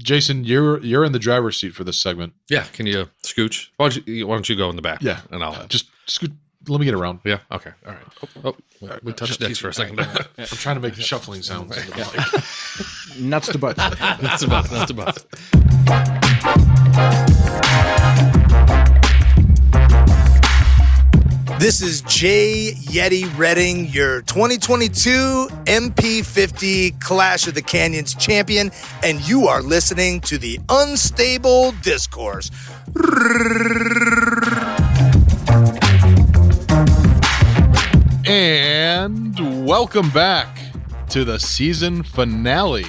Jason, you're in the driver's seat for this segment. Yeah, can you scooch? Why don't you go in the back? Yeah, and I'll just scoot. Let me get around. Yeah. Okay. All right. We touched dicks for a second. I'm trying to make shuffling sounds. Nuts to butts. Nuts to butts. This is Jay Yeti Redding, your 2022 MP50 Clash of the Canyons champion, and you are listening to the Unstable Discourse. And welcome back to the season finale.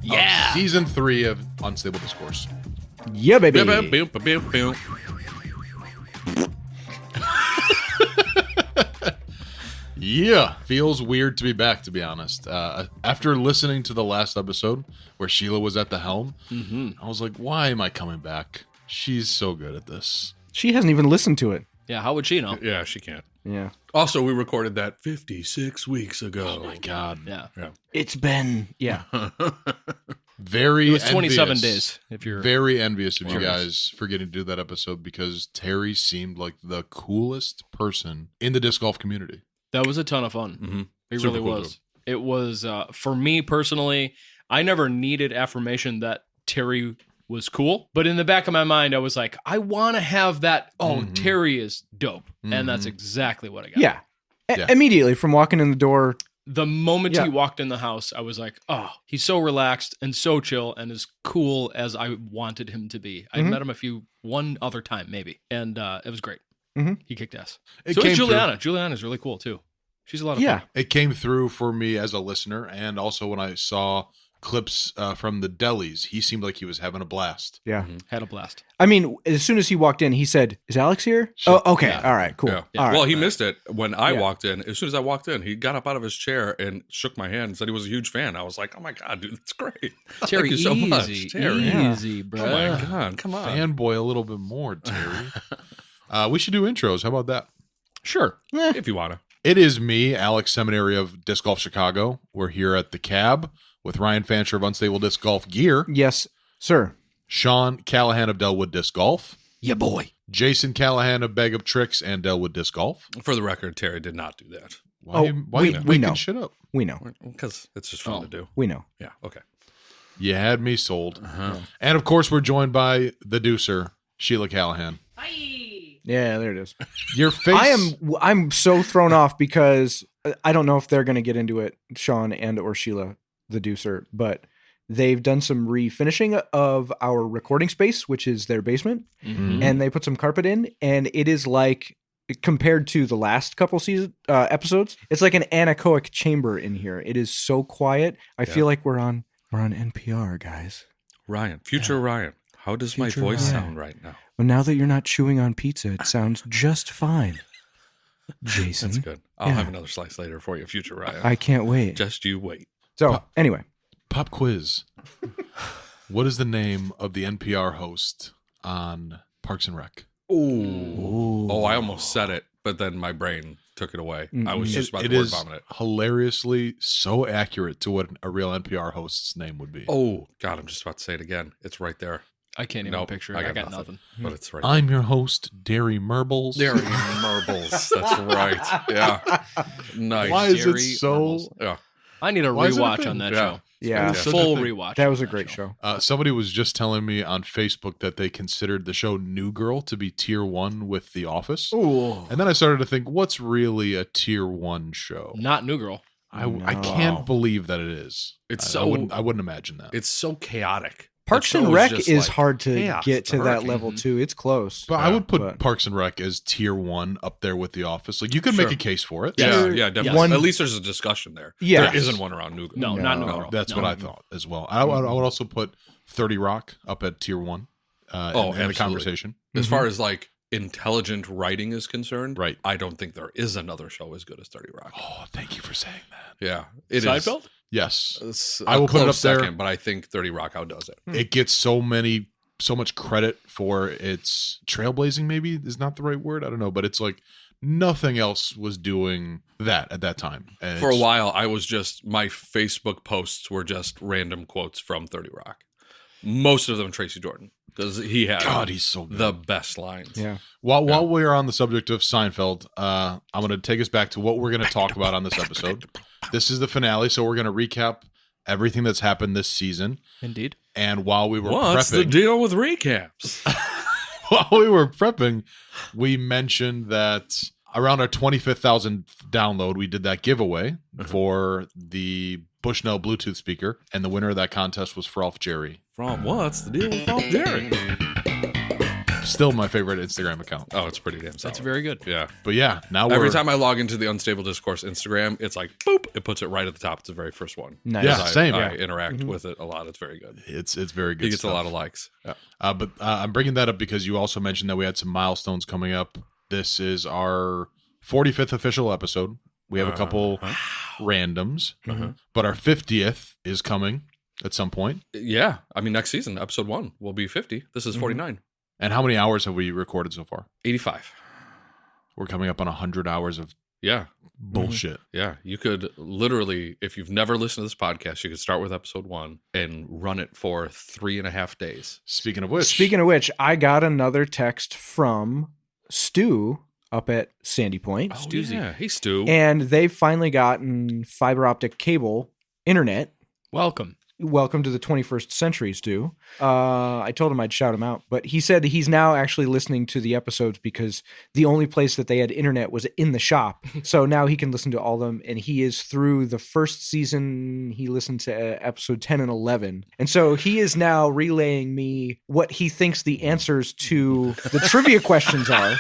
Yeah. Of season 3 of Unstable Discourse. Yeah, baby. Yeah, feels weird to be back, to be honest. After listening to the last episode where Sheila was at the helm, I was like, why am I coming back? She's so good at this. She hasn't even listened to it. Yeah, how would she know? Yeah, she can't. Yeah. Also, we recorded that 56 weeks ago. Oh my God. Yeah. It's been, Very It was 27 envious. days, if you're... Very envious of you guys for getting to do that episode because Terry seemed like the coolest person in the disc golf community. That was a ton of fun. Mm-hmm. It Super really cool, was. It was, for me personally, I never needed affirmation that Terry was cool. But in the back of my mind, I was like, I want to have that, Terry is dope. And that's exactly what I got. Yeah. Yeah. Immediately from walking in the door. The moment he walked in the house, I was like, oh, he's so relaxed and so chill and as cool as I wanted him to be. I met him one other time maybe. And it was great. He kicked ass. So is Juliana. Juliana's really cool too. She's a lot of fun. It came through for me as a listener, and also when I saw clips from the delis, he seemed like he was having a blast. Yeah. Had a blast. I mean, as soon as he walked in, he said, "Is Alex here?" Oh, okay. Yeah. All right, cool. Yeah. All right. Well, he missed it when I walked in. As soon as I walked in, he got up out of his chair and shook my hand and said he was a huge fan. I was like, oh my God, dude, that's great. Terry, Thank you so much. Terry. Easy, bro. Oh my God, come on. Fanboy a little bit more, Terry. We should do intros. How about that? Sure. If you want to. It is me, Alex Seminary of Disc Golf Chicago. We're here at the Cab with Ryan Fancher of Unstable Disc Golf Gear, Yes, sir. Sean Callahan of Delwood Disc Golf, Yeah, boy. Jason Callahan of Bag of Tricks and Delwood Disc Golf. For the record, Terry did not do that. Why are you we making know. shit up? We know. Because it's just fun to do. We know. Yeah, okay. You had me sold. And of course, we're joined by the deucer, Sheila Callahan. Yeah, there it is. Your face. I'm so thrown off because I don't know if they're going to get into it, Sean and or Sheila, the deucer, but they've done some refinishing of our recording space, which is their basement, and they put some carpet in, and it is like, compared to the last couple episodes, it's like an anechoic chamber in here. It is so quiet. I feel like we're on NPR, guys. Ryan, future Ryan, how does my Future voice Ryan. sound right now? Well, now that you're not chewing on pizza, it sounds just fine. Jason. That's good. I'll have another slice later for you, future Ryan. I can't wait. Just you wait. So, anyway. Pop quiz. What is the name of the NPR host on Parks and Rec? Ooh. Oh, I almost said it, but then my brain took it away. I was just about to word vomit it. Hilariously so accurate to what a real NPR host's name would be. Oh, God, I'm just about to say it again. It's right there. I can't even picture it. I got nothing. But it's right I'm your host, Derry Merbles. Derry Merbles. That's right. Yeah. Nice. Why is it Derry so? Merbles. Yeah. I need a Why is it a rewatch thing? on that Yeah. show. Yeah. Such a Full thing. rewatch. That was a great show. Somebody was just telling me on Facebook that they considered the show New Girl to be tier 1 with The Office. Ooh. And then I started to think, what's really a tier 1 show? Not New Girl. I can't believe that it is. It's I wouldn't imagine that. It's so chaotic. Parks That and show Rec just is like hard to chaos. get It's to a that hurricane. level too. It's close. But I would put but- Parks and Rec as tier 1 up there with The Office. Like you could make a case for it. Yeah, Tier- yeah, definitely. One- At least there's a discussion there. Yeah. There isn't one around New Girl. No, not New Girl. That's No. what I thought as well. I would also put 30 Rock up at tier 1 in the absolutely. conversation. As far as like intelligent writing is concerned, Right. I don't think there is another show as good as 30 Rock. Oh, thank you for saying that. Yeah. It is. Seinfeld? Yes. It's I will put it close up there. second, but I think 30 Rock outdoes it. It gets so much credit for its trailblazing, maybe is not the right word. I don't know, but it's like nothing else was doing that at that time. And For a it's- while, my Facebook posts were just random quotes from 30 Rock. most of them Tracy Jordan, because he had he's so good. the best lines. Yeah. While we are on the subject of Seinfeld, I'm going to take us back to what we're going to talk about on this episode. This is the finale, so we're going to recap everything that's happened this season. Indeed. And while we were What's the deal with recaps? While we were prepping, we mentioned that around our 25,000th download, we did that giveaway for the Bushnell Bluetooth speaker, and the winner of that contest was Frolf Jerry. From What's the Deal with Frolf Jerry? Still my favorite Instagram account. Oh, it's pretty damn solid. That's very good. Yeah. But yeah, now Every time I log into the Unstable Discourse Instagram, it's like, boop, it puts it right at the top. It's the very first one. Nice. Yeah, same. I interact with it a lot. It's very good. It's very good. He gets stuff. a lot of likes. Yeah. But I'm bringing that up because you also mentioned that we had some milestones coming up. This is our 45th official episode. We have a couple randoms, but our 50th is coming at some point. Yeah. I mean, next season, episode 1 will be 50. This is 49. And how many hours have we recorded so far? 85. We're coming up on 100 hours of Yeah. bullshit. Yeah. You could literally, if you've never listened to this podcast, you could start with episode 1 and run it for 3.5 days. Speaking of which, I got another text from Stu up at Sandy Point. Oh, yeah. Hey, Stu. And they've finally gotten fiber optic cable internet. Welcome. Welcome to the 21st century, Stu. I told him I'd shout him out, but he said he's now actually listening to the episodes because the only place that they had internet was in the shop. So now he can listen to all of them, and he is through the first season. He listened to episode 10 and 11. And so he is now relaying me what he thinks the answers to the trivia questions are.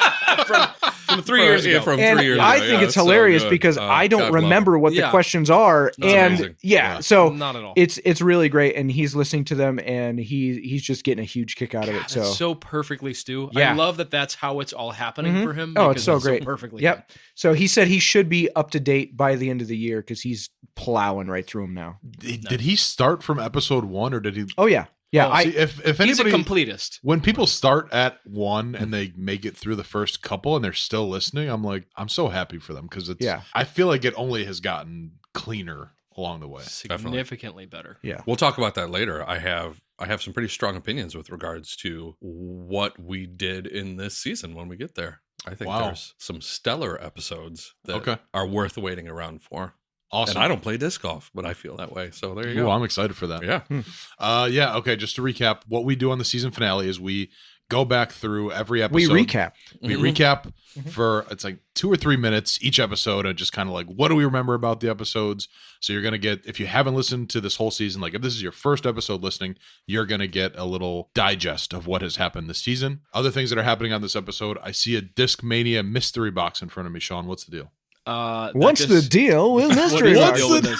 From 3 years ago. From And 3 years I ago. think Yeah, it's hilarious so good. because I don't God love remember him. what the Yeah. questions are. And amazing. so Not at all. it's really great, and he's listening to them, and he's just getting a huge kick out of it. That's so perfectly, Stu. Yeah. I love that that's how it's all happening for him. Oh, because it's so great. perfectly. Yep. So he said he should be up to date by the end of the year because he's plowing right through them now. did he start from episode 1 or did he? Oh yeah, yeah. Oh, See, if He's a anybody, completist. when people start at 1 and they make it through the first couple and they're still listening, I'm like, I'm so happy for them because it's. Yeah. I feel like it only has gotten cleaner along the way. Significantly better. Yeah. We'll talk about that later. I have some pretty strong opinions with regards to what we did in this season when we get there. I think there's some stellar episodes that are worth waiting around for. Awesome. And I don't play disc golf, but I feel that way. So there you go. Ooh, I'm excited for that. Yeah. Okay. Just to recap, what we do on the season finale is we go back through every episode. We recap. We recap for it's like 2 or 3 minutes each episode, and just kind of like, what do we remember about the episodes? So you're gonna get, if you haven't listened to this whole season, like if this is your first episode listening, you're gonna get a little digest of what has happened this season. Other things that are happening on this episode, I see a Discmania mystery box in front of me. Sean, what's the deal? What's the deal with mystery What box? is the deal with this?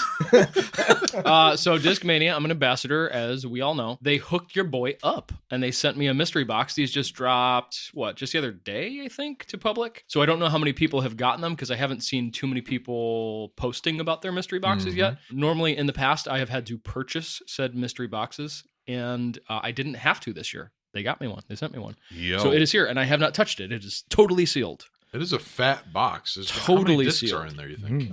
So Discmania, I'm an ambassador, as we all know. They hooked your boy up, and they sent me a mystery box. These just dropped, just the other day, I think, to public. So I don't know how many people have gotten them because I haven't seen too many people posting about their mystery boxes yet. Normally, in the past, I have had to purchase said mystery boxes, and I didn't have to this year. They got me one. They sent me one. Yo. So it is here, and I have not touched it. It is totally sealed. It is a fat box. Totally how many discs sealed. are in there, you think?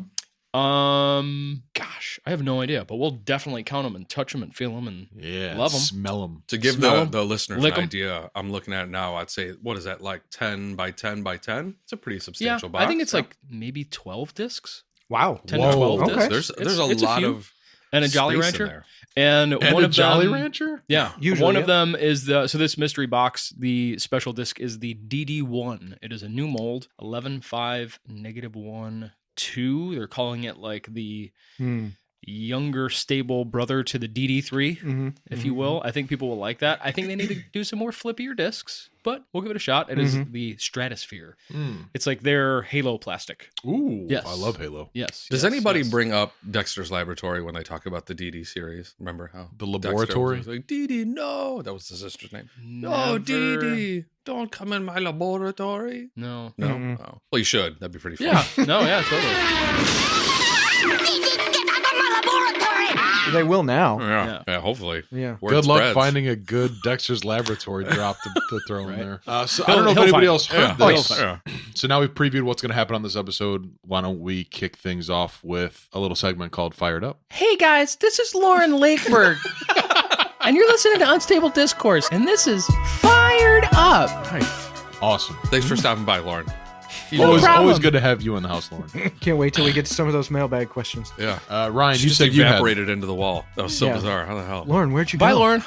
Gosh, I have no idea, but we'll definitely count them and touch them and feel them and Yeah. love them. Smell them. To give Smell 'em, the listeners lick an 'em. idea, I'm looking at it now. I'd say, what is that, like 10 by 10 by 10? It's a pretty Yeah, substantial box. I think it's like maybe 12 discs. Wow. 10 Whoa. to 12 Okay. discs. There's a It's lot few. of And a Jolly space in Rancher. there. And And one a of Jolly them, Rancher? Yeah, Usually, one of yeah. them is so this mystery box, the special disc is the DD1. It is a new mold, 11.5-1.2. They're calling it like the younger stable brother to the DD3, if you will. I think people will like that. I think they need to do some more flippier discs, but we'll give it a shot. It is the Stratosphere. It's like their Halo plastic. Ooh. Yes. I love Halo. Yes. Does yes, anybody yes. bring up Dexter's Laboratory when they talk about the DD series? Remember how The Dexter laboratory? was like, DD, no, that was his sister's name. Never. No, DD, don't come in my laboratory. No. No, oh. Well, you should. That'd be pretty fun. Yeah. No. Yeah. Totally. They will now. Yeah. Hopefully. Yeah. Word Good luck spreads. finding a good Dexter's Laboratory drop to throw in there. So I He'll- don't know if he'll anybody find else it. heard Yeah. this. Yeah. So now we've previewed what's going to happen on this episode. Why don't we kick things off with a little segment called Fired Up? Hey guys, this is Lauren Lakeberg. And you're listening to Unstable Discourse, and this is Fired Up. Nice. Awesome. Thanks for stopping by, Lauren. Always good to have you in the house, Lauren. Can't wait till we get to some of those mailbag questions. Yeah. Ryan, She you just said you evaporated into the wall. That was so bizarre. How the hell? Lauren, where'd you go? Bye, Lauren.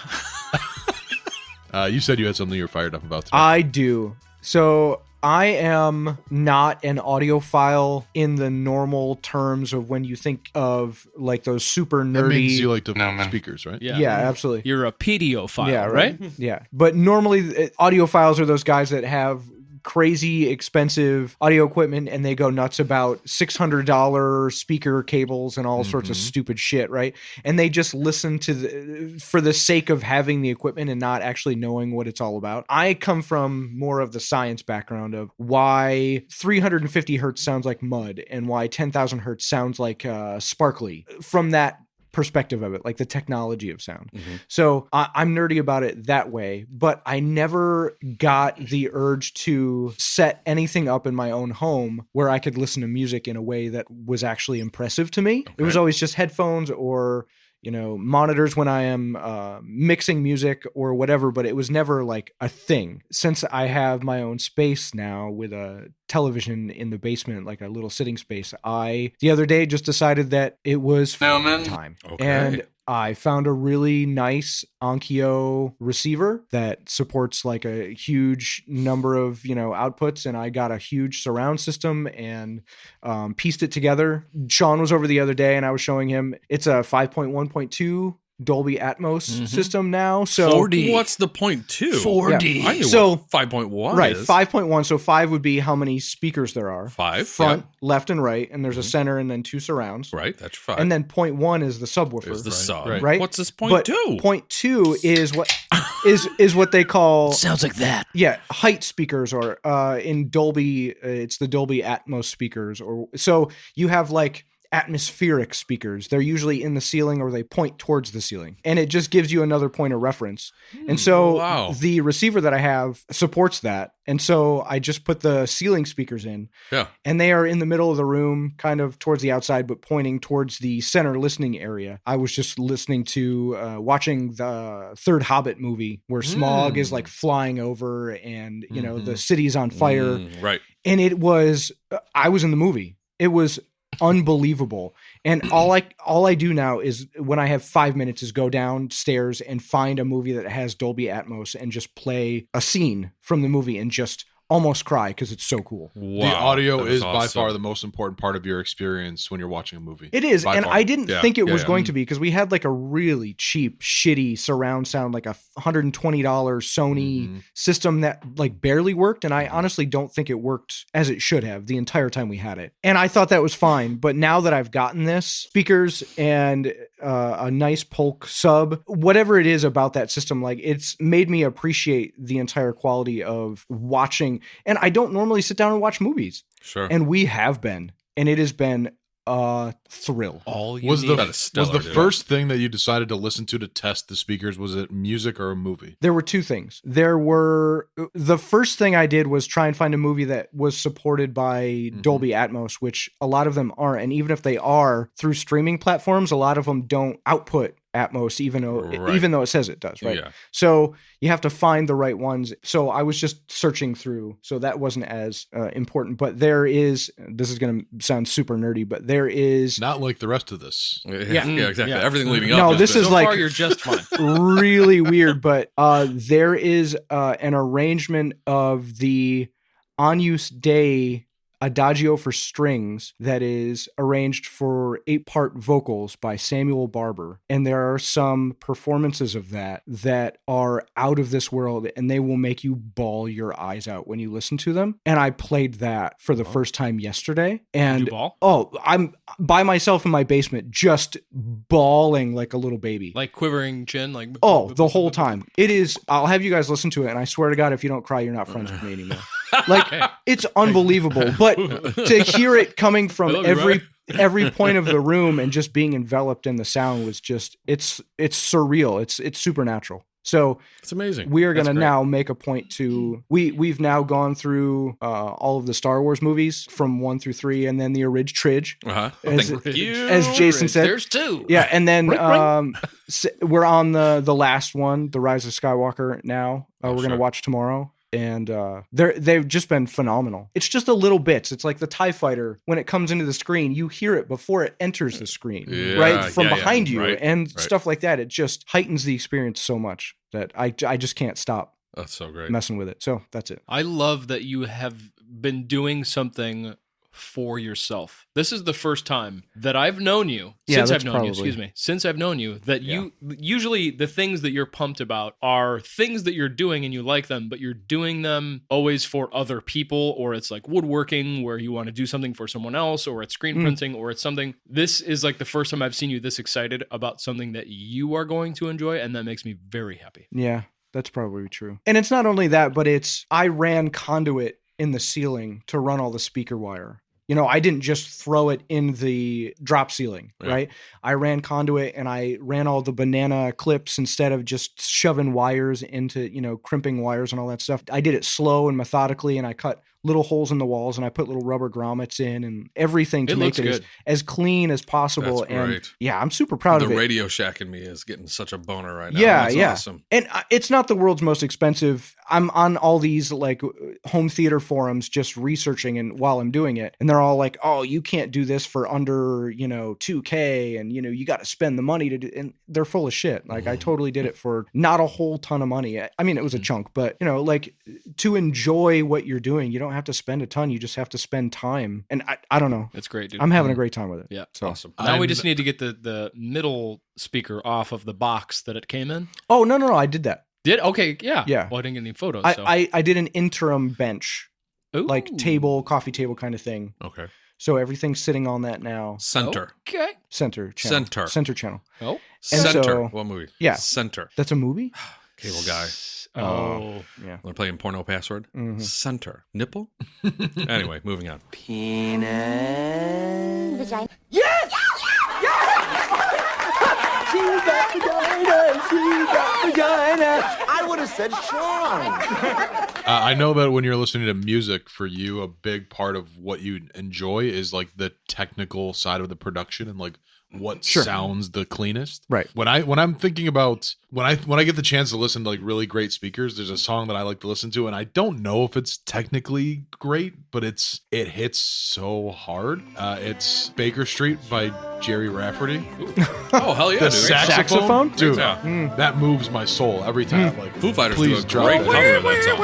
You said you had something you're fired up about today. I do. So I am not an audiophile in the normal terms of when you think of like those super nerdy. That means you like the speakers, right? Yeah, absolutely. You're a pediophile, Yeah, right? Yeah. But normally audiophiles are those guys that have crazy expensive audio equipment and they go nuts about $600 speaker cables and all sorts of stupid shit, right? And they just listen to for the sake of having the equipment and not actually knowing what it's all about. I come from more of the science background of why 350 hertz sounds like mud and why 10,000 hertz sounds like sparkly. From that perspective of it, like the technology of sound. So I'm nerdy about it that way, but I never got the urge to set anything up in my own home where I could listen to music in a way that was actually impressive to me. It was always just headphones or monitors when I am mixing music or whatever, but it was never like a thing. Since I have my own space now with a television in the basement, like a little sitting space, I, the other day, just decided that it was time. Okay. And I found a really nice Onkyo receiver that supports like a huge number of, outputs. And I got a huge surround system and pieced it together. Sean was over the other day and I was showing him, it's a 5.1.2 Dolby Atmos system now. So 4D. What's the point 2? 4D. I knew So- what 5.1 right, is. 5.1. So 5 would be how many speakers there are. 5, Front, left, and right. And there's a center and then 2 surrounds. Right, that's 5. And then 0.1 is the subwoofer. There's the sub. Right. What's this point But 2? 0.2 is what is what they call Sounds like that. height speakers, or in Dolby it's the Dolby Atmos speakers, or so you have like atmospheric speakers. They're usually in the ceiling or they point towards the ceiling, and it just gives you another point of reference. And so the receiver that I have supports that, and so I just put the ceiling speakers in, and they are in the middle of the room, kind of towards the outside but pointing towards the center listening area. I was just listening to watching the third Hobbit movie where Smaug is like flying over and the city's on fire, right. and it was I was in the movie. It was unbelievable. And all I do now is when I have 5 minutes is go downstairs and find a movie that has Dolby Atmos and just play a scene from the movie and just almost cry because it's so cool. Wow, the audio is awesome. by far the most important part of your experience when you're watching a movie. It is, by and far. I didn't think it was going to be, because we had like a really cheap, shitty surround sound, like a $120 Sony system that like barely worked, and I honestly don't think it worked as it should have the entire time we had it. And I thought that was fine, but now that I've gotten this, speakers and a nice Polk sub, whatever it is about that system, like it's made me appreciate the entire quality of watching. And I don't normally sit down and watch movies. Sure. And we have been. And it has been a thrill. All you Was need. the first thing that you decided to listen to test the speakers, was it music or a movie? There were 2 things. The first thing I did was try and find a movie that was supported by Dolby Atmos, which a lot of them aren't. And even if they are through streaming platforms, a lot of them don't output Atmos, even though it says it does, right? Yeah. So you have to find the right ones. So I was just searching through, so that wasn't as important. But this is going to sound super nerdy, but there is Not like the rest of this. Yeah, exactly. Yeah. Everything leading up. No, this is So like far, you're just fine. really weird, but there is an arrangement of the Agnus Dei Adagio for strings that is arranged for 8-part vocals by Samuel Barber. And there are some performances of that are out of this world, and they will make you bawl your eyes out when you listen to them. And I played that for the first time yesterday. And You bawl? Oh, I'm by myself in my basement, just bawling like a little baby. Like quivering chin, like The whole time. It is. I'll have you guys listen to it, and I swear to God, if you don't cry, you're not friends with me anymore. Like, it's unbelievable. But to hear it coming from every point of the room and just being enveloped in the sound was just it's surreal. It's supernatural. So it's amazing. We are going to now make a point to we've now gone through all of the Star Wars movies from 1 through 3, and then the Orig Tridge. As Jason said, there's 2. Yeah, and then we're on the last one, The Rise of Skywalker. Now we're going to watch tomorrow. And they've just been phenomenal. It's just a little bits. It's like the TIE fighter. When it comes into the screen, you hear it before it enters the screen, right? From behind you and stuff like that. It just heightens the experience so much that I just can't stop. That's so great. Messing with it. So that's it. I love that you have been doing something for yourself. This is the first time that I've known you, since I've known you, that you usually the things that you're pumped about are things that you're doing and you like them, but you're doing them always for other people, or it's like woodworking where you want to do something for someone else, or it's screen printing, or it's something. This is like the first time I've seen you this excited about something that you are going to enjoy, and that makes me very happy. Yeah, that's probably true. And it's not only that, but I ran conduit in the ceiling to run all the speaker wire. I didn't just throw it in the drop ceiling, right? I ran conduit and I ran all the banana clips instead of just shoving wires into, crimping wires and all that stuff. I did it slow and methodically, and I cut little holes in the walls and I put little rubber grommets in and everything to make it as clean as possible. That's great. And I'm super proud of it. The Radio Shack in me is getting such a boner right now. That's awesome. And it's not the world's most expensive. I'm on all these like home theater forums just researching and while I'm doing it, and they're all like, oh, you can't do this for under, $2,000 and, you got to spend the money to do, and they're full of shit. Like I totally did it for not a whole ton of money. I mean, it was a chunk, but like to enjoy what you're doing, you don't have to spend a ton. You just have to spend time. And I don't know. It's great, dude. I'm having a great time with it. Yeah. So awesome. Now we just need to get the middle speaker off of the box that it came in. Oh, no. I did that. Okay. Yeah. Yeah. Well, I didn't get any photos. I did an interim bench, Ooh. like coffee table kind of thing. Okay. So everything's sitting on that now. Center. Okay. Center channel. Oh. And Center. so, what movie? Yeah. Center. That's a movie? Cable guy. Oh. Yeah. We're playing porno password. Mm-hmm. Center. Nipple? Anyway, moving on. Penis. Vagina. Yes! She got vagina. I would have said Sean. I know that when you're listening to music, for you, a big part of what you enjoy is like the technical side of the production and like what sounds the cleanest. Right. When I'm thinking about when I get the chance to listen to like really great speakers, there's a song that I like to listen to, and I don't know if it's technically great, but it hits so hard. It's Baker Street by Jerry Rafferty. Oh hell yeah, the dude. Saxophone? Dude, Yeah. that moves my soul every time. Like Foo Fighters do please a drop great it. cover of that song.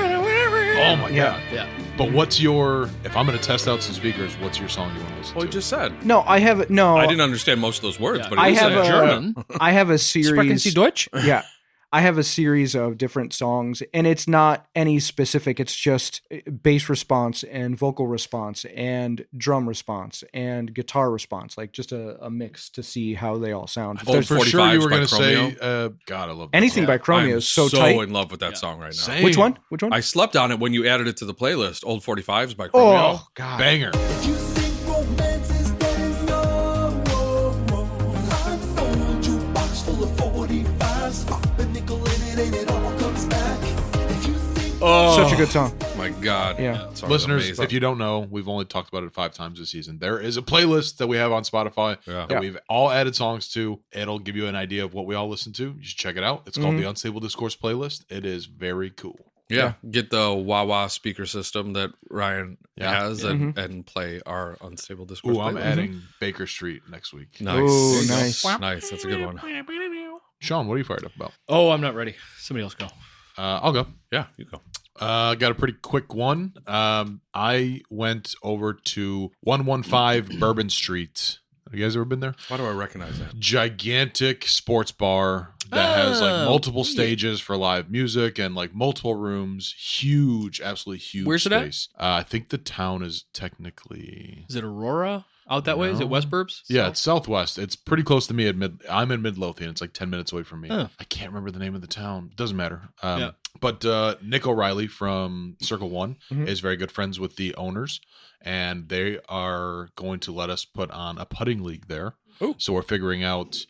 Oh my god. Yeah. But if I'm going to test out some speakers, what's your song you want to listen Well, to? you just said. No, I have no. I didn't understand most of those words, Yeah. but I it have was German. I have a series. Sprechen Sie Deutsch? Yeah. I have a series of different songs, and it's not any specific. It's just bass response and vocal response and drum response and guitar response, like just a mix to see how they all sound. Oh, for sure you were going to Chromeo. say, God, I love that Anything song. by Chromeo I'm is so tight. in love with that song right now. Same. Which one? I slept on it when you added it to the playlist. Old 45s by Chromeo. Oh God, Banger. If you think romance is dead, no. Blindfold jukebox full of 45s. Pop a nickel in it and it all comes back. If you think such a good song. My God. Yeah. That song is Listeners, amazing. if you don't know, we've only talked about it 5 times this season. There is a playlist that we have on Spotify that we've all added songs to. It'll give you an idea of what we all listen to. You should check it out. It's called the Unstable Discourse playlist. It is very cool. Yeah, get the wah-wah speaker system that Ryan has and play our Unstable Discourse. Ooh, I'm playlist. adding Baker Street next week. Nice. Ooh, There you go. nice. Nice. That's a good one. Sean, what are you fired up about? Oh, I'm not ready. Somebody else go. I'll go. Yeah, you go. Got a pretty quick one. I went over to 115 Bourbon Street. Have you guys ever been there? Why do I recognize that? Gigantic sports bar that has like multiple stages for live music and like multiple rooms. Huge, absolutely huge. Where's it at? space. I think the town is technically. Is it Aurora out that way? Is it West Burbs? Yeah, it's southwest. It's pretty close to me. I'm in Midlothian. It's like 10 minutes away from me. Huh. I can't remember the name of the town. Doesn't matter. Yeah. But Nick O'Reilly from Circle One is very good friends with the owners, and they are going to let us put on a putting league there. Ooh. So we're figuring out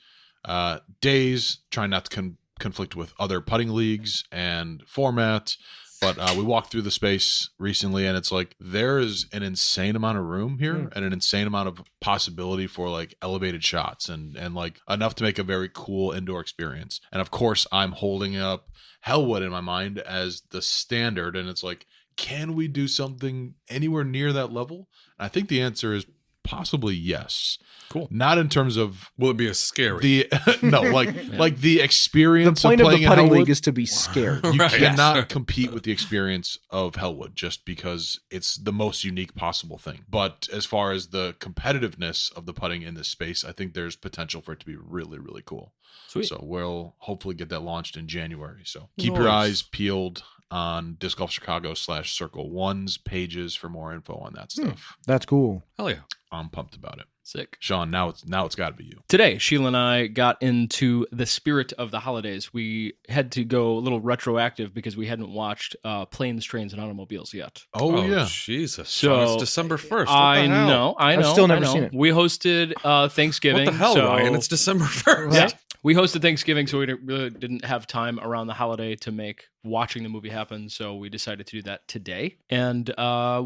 days, trying not to conflict with other putting leagues and formats. But we walked through the space recently, and it's like there is an insane amount of room here and an insane amount of possibility for like elevated shots and like enough to make a very cool indoor experience. And of course, I'm holding up Hellwood in my mind as the standard, and it's like, can we do something anywhere near that level? And I think the answer is possibly yes. Cool. Not in terms of will it be as scary? Like the experience. The point of of playing the putting in Hellwood, league is to be scared. you Right. cannot compete with the experience of Hellwood just because it's the most unique possible thing. But as far as the competitiveness of the putting in this space, I think there's potential for it to be really, really cool. Sweet. So we'll hopefully get that launched in January. So keep your eyes peeled on Disc Golf Chicago /Circle One's pages for more info on that stuff. That's cool. Hell yeah. I'm pumped about it. Sick. Sean, now it's got to be you. Today, Sheila and I got into the spirit of the holidays. We had to go a little retroactive because we hadn't watched Planes, Trains, and Automobiles yet. Oh yeah. Jesus. So Sean, it's December 1st. What I the hell? know. I've still never seen it. We hosted Thanksgiving. What the hell, so, Ryan? It's December 1st. Yeah. We hosted Thanksgiving, so we really didn't have time around the holiday to make watching the movie happen. So we decided to do that today. And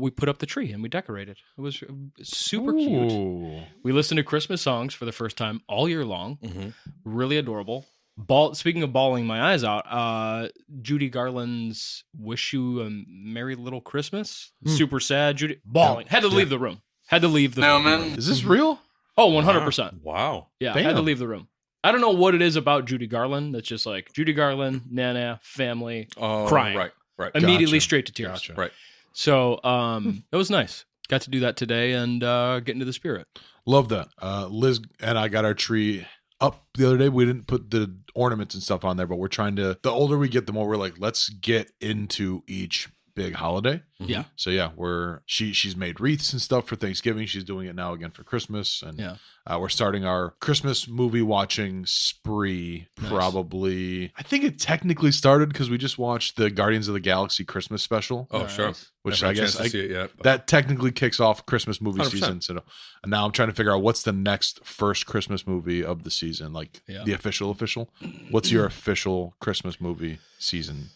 we put up the tree and we decorated. It was super cute. Ooh. We listened to Christmas songs for the first time all year long. Mm-hmm. Really adorable. Speaking of bawling my eyes out, Judy Garland's "Wish You a Merry Little Christmas." Super sad. Judy bawling. Had to leave the room. Had to leave the room. Is this real? Oh, 100%. Wow. Yeah, Damn. had to leave the room. I don't know what it is about Judy Garland that's just like Judy Garland, Nana, family, crying. Right. Immediately Gotcha. straight to tears. Gotcha. Right. So it was nice. Got to do that today and get into the spirit. Love that. Liz and I got our tree up the other day. We didn't put the ornaments and stuff on there, but we're trying to, the older we get, the more we're like, let's get into each big holiday. Yeah. So yeah, she's made wreaths and stuff for Thanksgiving. She's doing it now again for Christmas. And we're starting our Christmas movie watching spree. Nice. Probably, I think it technically started because we just watched the Guardians of the Galaxy Christmas special. Oh, sure. Nice. Which Haven't I had a guess chance to see it yet, but- that technically kicks off Christmas movie 100%. season. So and now I'm trying to figure out what's the next first Christmas movie of the season, like the official. What's your official Christmas movie season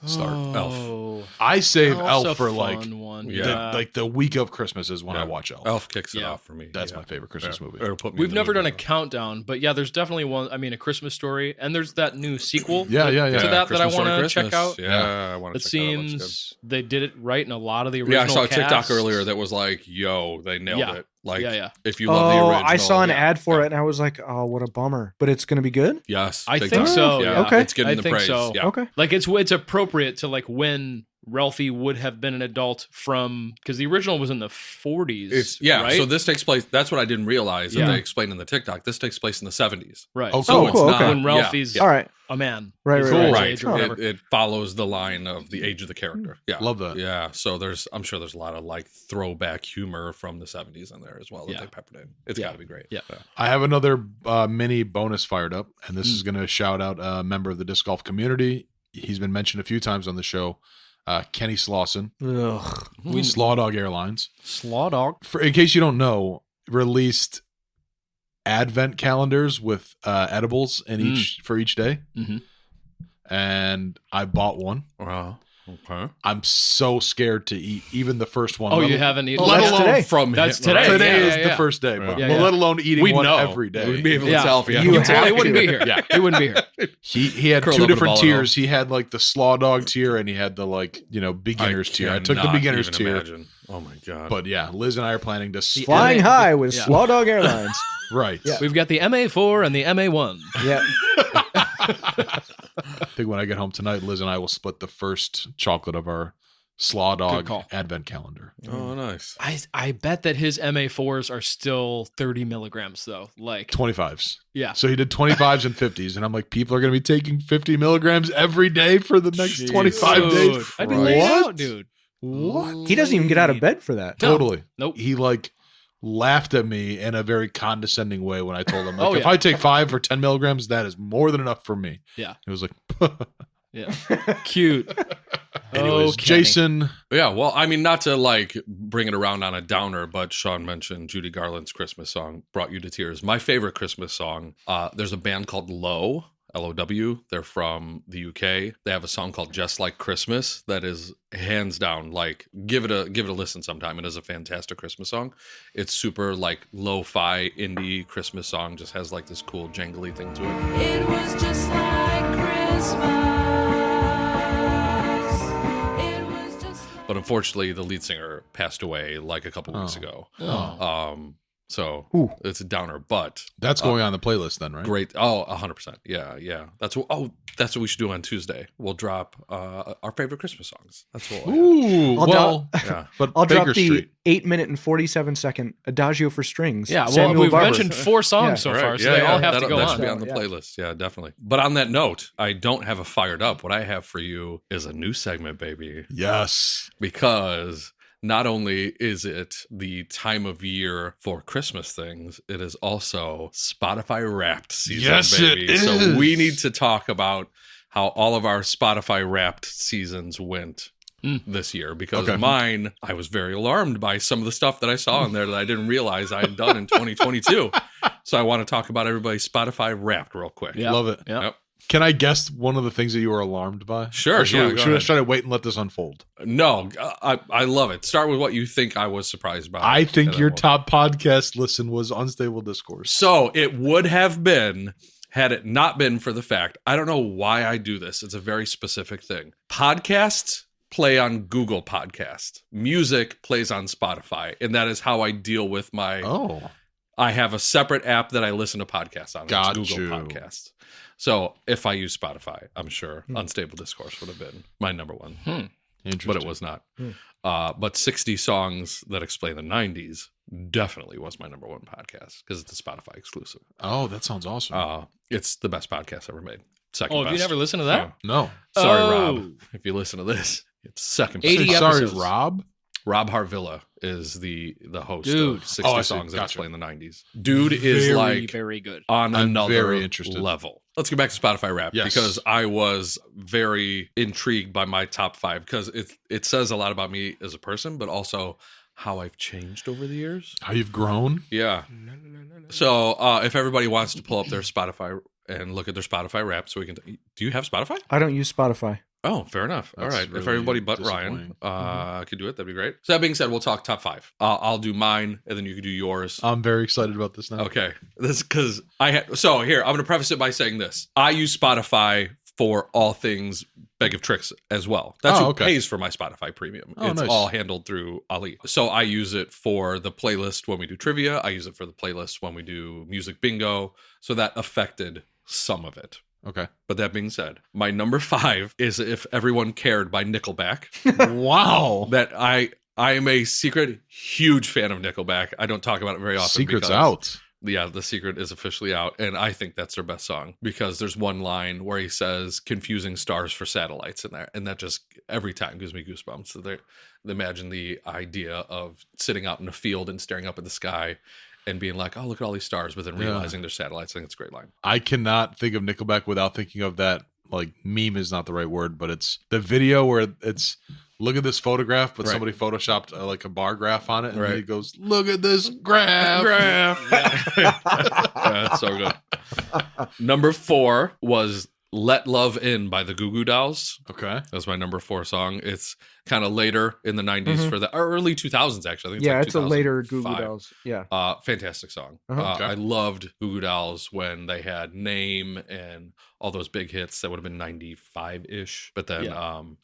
start? Elf. I save Elf's Elf a for like fun one. the week of Christmas is when I watch Elf. Elf kicks it off for me. That's my favorite Christmas movie. It'll put me We've in the never mood done a for it. countdown, but yeah, there's definitely one. I mean, A Christmas Story, and there's that new sequel. Yeah. to that I Christmas Story want to check Christmas. out. Yeah, I want to It check that out. Looks seems they did it right in a lot of the good. original. Yeah, I saw a TikTok cast. earlier that was like, "Yo, they nailed Yeah. it." Like, Yeah. if you love the original, I saw an yeah. ad for it and I was like, oh, what a bummer. But it's going to be good? Yes, I big think time. so, Yeah. Okay. It's getting I the think praise. so. Yeah. Okay. Like it's appropriate to like when Ralphie would have been an adult from, because the original was in the 40s. right? So this takes place. That's what I didn't realize that Yeah. they explained in the TikTok. This takes place in the 70s. right. Oh, So cool. it's Cool, not okay. when Ralphie's All right. a man. Right, He's right, old right. age or whatever. It follows the line of the age of the character. Yeah, Love that. Yeah, so I'm sure there's a lot of like throwback humor from the 70s in there as well that Yeah. they peppered in. It's got to be great. Yeah. I have another mini bonus fired up, and this is going to shout out a member of the disc golf community. He's been mentioned a few times on the show. Kenny Slawson, Ugh. Slawdawg Airlines. Slawdawg. In case you don't know, released advent calendars with edibles in each day. Mhm. And I bought one. Wow. Okay. I'm so scared to eat even the first one. Oh, let you al- haven't eaten let that's alone today. From That's him, today. right? Today Yeah, is the first day, but Yeah, well, yeah. let alone eating We'd one know. every day. We'd be able to Yeah. tell if you You had have He wouldn't to. be here. Yeah, he wouldn't be here. He had Curl two up with a different ball of tiers. He had like the Slawdawg tier, and he had the beginner's tier. I took the cannot beginner's even tier, imagine. Oh my god. but yeah, Liz and I are planning to Flying high with Yeah. Slawdawg Airlines. right. Yeah. We've got the MA4 and the MA1. Yeah. I think when I get home tonight, Liz and I will split the first chocolate of our Good Slawdawg call. advent calendar. oh, nice. I bet that his MA4s are still 30 milligrams though. Like 25s. yeah. So he did 25s and 50s, and I'm like, people are going to be taking 50 milligrams every day for the next 25 Dude, days. I'd be What? laid out, dude. What? He doesn't even get out of bed for that. No. Totally. Nope. He laughed at me in a very condescending way when I told him, Oh, if yeah. I take 5 or 10 milligrams, that is more than enough for me. Yeah. It was like, Yeah. Cute. anyways, Oh, Kenny. Jason. Yeah, well, I mean, not to like bring it around on a downer, but Sean mentioned Judy Garland's Christmas song brought you to tears. My favorite Christmas song. There's a band called Low. LOW. They're from the UK. They have a song called Just Like Christmas that is hands down, like, give it a listen sometime. It is a fantastic Christmas song. It's super like lo-fi indie Christmas song, just has like this cool jangly thing to it. It was just like Christmas. But unfortunately, the lead singer passed away like a couple weeks ago. So it's a downer, but that's going on the playlist then, right? Great. Oh, 100%. Yeah. That's what we should do on Tuesday. We'll drop our favorite Christmas songs. That's what but I'll drop the 8-minute and 47-second Adagio for Strings. Yeah, well, we've mentioned 4 songs so far, so they all have to go on. That should be on the playlist. Yeah, definitely. But on that note, I don't have a fired up. What I have for you is a new segment, baby. Yes. Because not only is it the time of year for Christmas things, it is also Spotify Wrapped season, baby. It is. So we need to talk about how all of our Spotify Wrapped seasons went this year, because mine, I was very alarmed by some of the stuff that I saw in there that I didn't realize I had done in 2022. So I want to talk about everybody's Spotify Wrapped real quick. Yeah. Love it. Yep. Can I guess one of the things that you were alarmed by? Sure. Should I wait and let this unfold? No, I love it. Start with what you think I was surprised by. I think your top podcast listen was Unstable Discourse. So it would have been, had it not been for the fact, I don't know why I do this. It's a very specific thing. Podcasts play on Google Podcast. Music plays on Spotify. And that is how I deal with my... I have a separate app that I listen to podcasts on. It's Google Podcasts. So if I use Spotify, I'm sure Unstable Discourse would have been my number one. But it was not. But 60 Songs That Explain the 90s definitely was my number one podcast because it's a Spotify exclusive. Oh, that sounds awesome. It's the best podcast ever made. Second best. Have you never listened to that? No. Sorry, Rob. If you listen to this, it's second best. 80 episodes. Sorry, Rob? Rob Harvilla is the host of 60 Songs That Explain the 90s. Dude is very good. On another very interested. level. Let's get back to Spotify Wrapped because I was very intrigued by my top 5 because it says a lot about me as a person, but also how I've changed over the years. How you've grown? Yeah. So if everybody wants to pull up their Spotify and look at their Spotify Wrapped, so we can. Do you have Spotify? I don't use Spotify. Oh, fair enough. That's all right. really If everybody but Ryan could do it, that'd be great. So that being said, we'll talk top 5. I'll do mine, and then you can do yours. I'm very excited about this now. Okay. This because so here, I'm going to preface it by saying this. I use Spotify for all things Bag of Tricks as well. That's who pays for my Spotify premium. It's all handled through Ali. So I use it for the playlist when we do trivia. I use it for the playlist when we do music bingo. So that affected some of it. Okay. But that being said, my number 5 is If Everyone Cared by Nickelback. Wow. That I am a secret huge fan of Nickelback. I don't talk about it very often. Secret's out. Yeah, the secret is officially out. And I think that's their best song because there's one line where he says confusing stars for satellites in there. And that just every time gives me goosebumps. So they imagine the idea of sitting out in a field and staring up at the sky and being like, oh, look at all these stars, but then realizing they're satellites. I think it's a great line. I cannot think of Nickelback without thinking of that, like, meme is not the right word, but it's the video where it's, look at this photograph, but somebody photoshopped like a bar graph on it, and he goes, look at this graph. Yeah, it's so good. Number 4 was Let Love In by the Goo Goo Dolls. Okay. That's my number 4 song. It's kind of later in the 90s for the early 2000s, actually. I think it's a later Goo Goo Dolls. Yeah. Fantastic song. I loved Goo Goo Dolls when they had Name and all those big hits. That would have been 95-ish. But then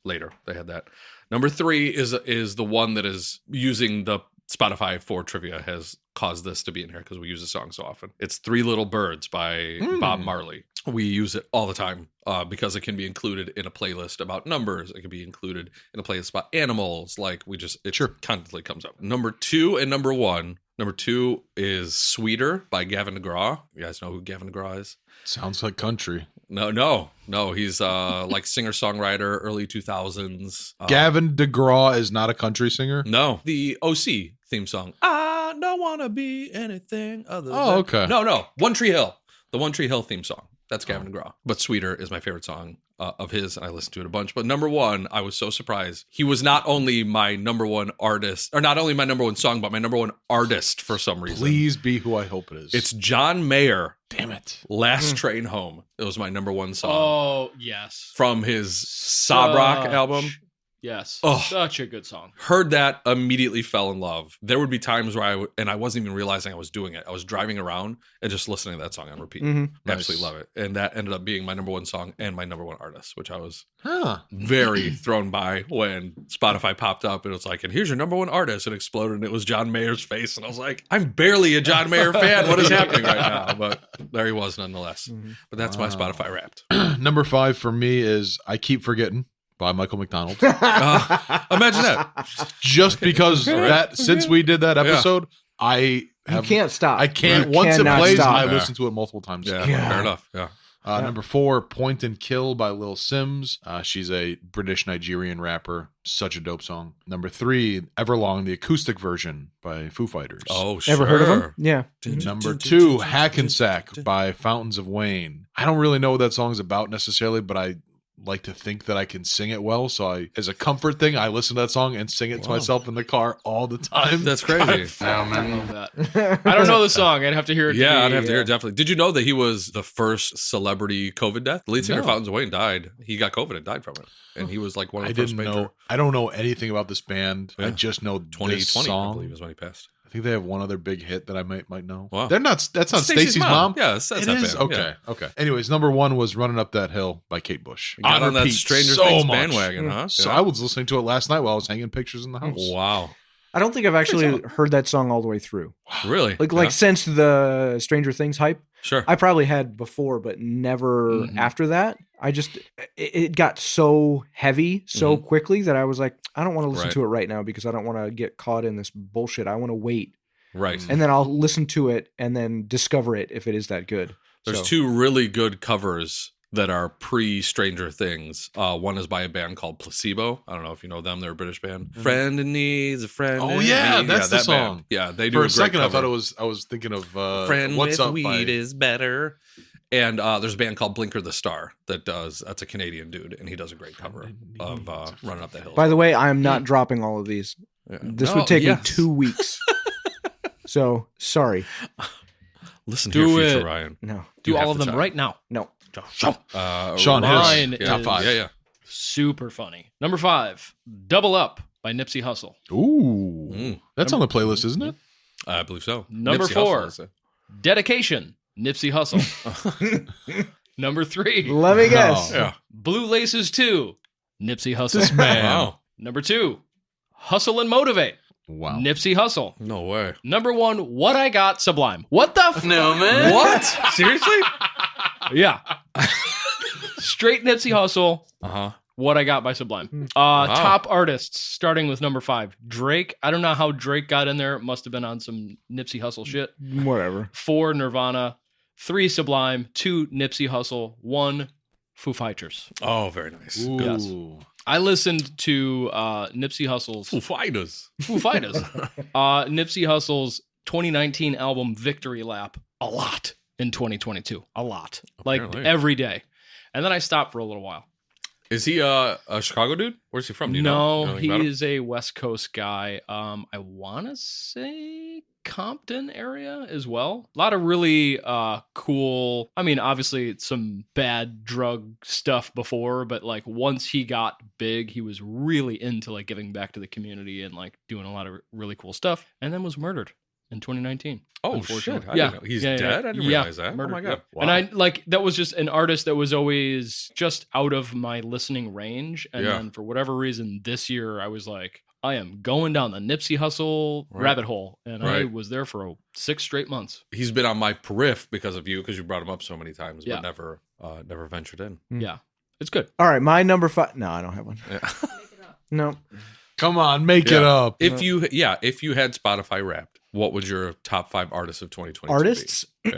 later they had that. Number 3 is the one that is using the Spotify for trivia has caused this to be in here because we use the song so often. It's 3 Little Birds by Bob Marley. We use it all the time because it can be included in a playlist about numbers. It can be included in a playlist about animals. Like it constantly comes up. Number 2 and number 1. Number 2 is Sweeter by Gavin DeGraw. You guys know who Gavin DeGraw is? Sounds like country. No. He's like singer-songwriter, early 2000s. Gavin DeGraw is not a country singer? No. The OC theme song. I don't want to be anything other than... Oh, okay. No. One Tree Hill. The One Tree Hill theme song. That's Gavin DeGraw. But Sweeter is my favorite song of his, and I listened to it a bunch. But number one, I was so surprised. He was not only my number one artist, or not only my number one song, but my number one artist for some reason. Please be who I hope it is. It's John Mayer. Damn it. Last Train Home. It was my number one song. Oh, yes. From his Slawdawg album. Yes. Oh, such a good song. Heard that, immediately fell in love. There would be times where I wasn't even realizing I was doing it. I was driving around and just listening to that song on repeat. Absolutely love it. And that ended up being my number one song and my number one artist, which I was very thrown by when Spotify popped up and it was like, and here's your number one artist. It exploded and it was John Mayer's face. And I was like, I'm barely a John Mayer fan. What is happening right now? But there he was nonetheless. But that's my Spotify Wrapped. Number 5 for me is I Keep Forgetting by Michael McDonald. Imagine that. Just because that since we did that episode, you can't stop. I can't. You Once it cannot plays, stop. I listen to it multiple times. Yeah, fair enough. Yeah. Number 4, Point and Kill by Lil Sims. She's a British Nigerian rapper. Such a dope song. Number 3, Everlong, the acoustic version by Foo Fighters. Oh, sure. Ever heard of them? Yeah. Number 2, Hackensack by Fountains of Wayne. I don't really know what that song's about necessarily, but I like to think that I can sing it well. So as a comfort thing, I listen to that song and sing it to myself in the car all the time. That's crazy. I love that. I don't know the song. I'd have to hear it. Yeah, I'd have to hear it, definitely. Did you know that he was the first celebrity COVID death? The lead singer of Fountains of Wayne died. He got COVID and died from it. And he was like one of the first major. I don't know anything about this band. I just know 2020, this song. I believe, is when he passed. I think they have one other big hit that I might know. Wow. That's not Stacey's mom. Yeah, that's it that is? band. Okay, Yeah. okay. Anyways, number 1 was Running Up That Hill by Kate Bush. Got on that repeat Stranger so Things much. bandwagon, huh? So Yeah. I was listening to it last night while I was hanging pictures in the house. Wow. I don't think I've actually heard that song all the way through. Really? Like since the Stranger Things hype. Sure. I probably had before, but never after that. It got so heavy so quickly that I was like, I don't want to listen to it right now because I don't want to get caught in this bullshit. I want to wait. Right. And then I'll listen to it and then discover it if it is that good. There's 2 really good covers that are pre-Stranger Things. One is by a band called Placebo. I don't know if you know them. They're a British band. Friend in need's a friend. Oh in yeah, need. that's the that song. Band. Yeah, they do. For a a second, great cover. I was thinking of Friend What's with Up Weed by is better. And there's a band called Blinker the Star that's a Canadian dude, and he does a great cover of Running Up the Hill. By the way, I am not dropping all of these. Yeah. This would take me 2 weeks. So sorry. Listen Do to your future, it. Ryan. No. Do have all of to them try. right now. No. Sean Mine Hiss, top is- 5. Yeah. Super funny. Number 5, Double Up by Nipsey Hussle. Ooh, that's on the playlist, isn't it? I believe so. Number Nipsey 4, Hussle is it. Dedication, Nipsey Hussle. Number 3, Let me guess. Yeah. Blue Laces 2, Nipsey Hussle. This man. Wow. Number 2, Hustle and Motivate, Wow. Nipsey Hussle. No way. Number 1, What I Got, Sublime. What the f? No, man. What? Seriously? Yeah. Straight Nipsey Hussle. Uh-huh. What I Got by Sublime. Top artists, starting with number 5. Drake. I don't know how Drake got in there. It must have been on some Nipsey Hussle shit. Whatever. 4, Nirvana. 3, Sublime. 2, Nipsey Hussle. 1, Foo Fighters. Oh, very nice. Ooh. Yes. I listened to Nipsey Hussle's Foo Fighters. Nipsey Hussle's 2019 album Victory Lap a lot in 2022. A lot. Apparently. Like every day. And then I stopped for a little while. Is he a Chicago dude? Where's he from? Do you know? No, anything about him? he is a West Coast guy. I want to say Compton area as well. A lot of really cool. I mean, obviously some bad drug stuff before, but like once he got big, he was really into like giving back to the community and like doing a lot of really cool stuff. And then was murdered in 2019. Oh, unfortunately. shit. I didn't know. He's dead? I didn't realize that. Murdered, Oh, my God. yeah. Wow. And I like that was just an artist that was always just out of my listening range. And Yeah. then for whatever reason, this year I was like, I am going down the Nipsey Hussle rabbit hole. And I Right. was there for 6 straight months. He's been on my periph because of you, because you brought him up so many times, Yeah. but never ventured in. Yeah. It's good. All right, my number 5. No, I don't have one. Yeah. No. Come on, make it up. If you had Spotify Wrapped, what would your top 5 artists of 2022 Artists? be?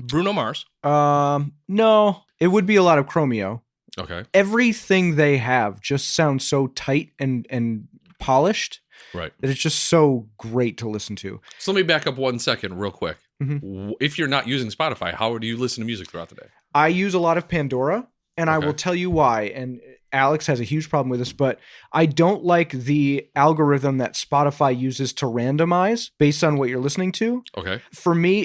Bruno Mars. No, it would be a lot of Chromeo. Okay. Everything they have just sounds so tight and polished Right. that it's just so great to listen to. So let me back up 1 second real quick. Mhm. If you're not using Spotify, how do you listen to music throughout the day? I use a lot of Pandora. And I will tell you why. And Alex has a huge problem with this, but I don't like the algorithm that Spotify uses to randomize based on what you're listening to. Okay. For me,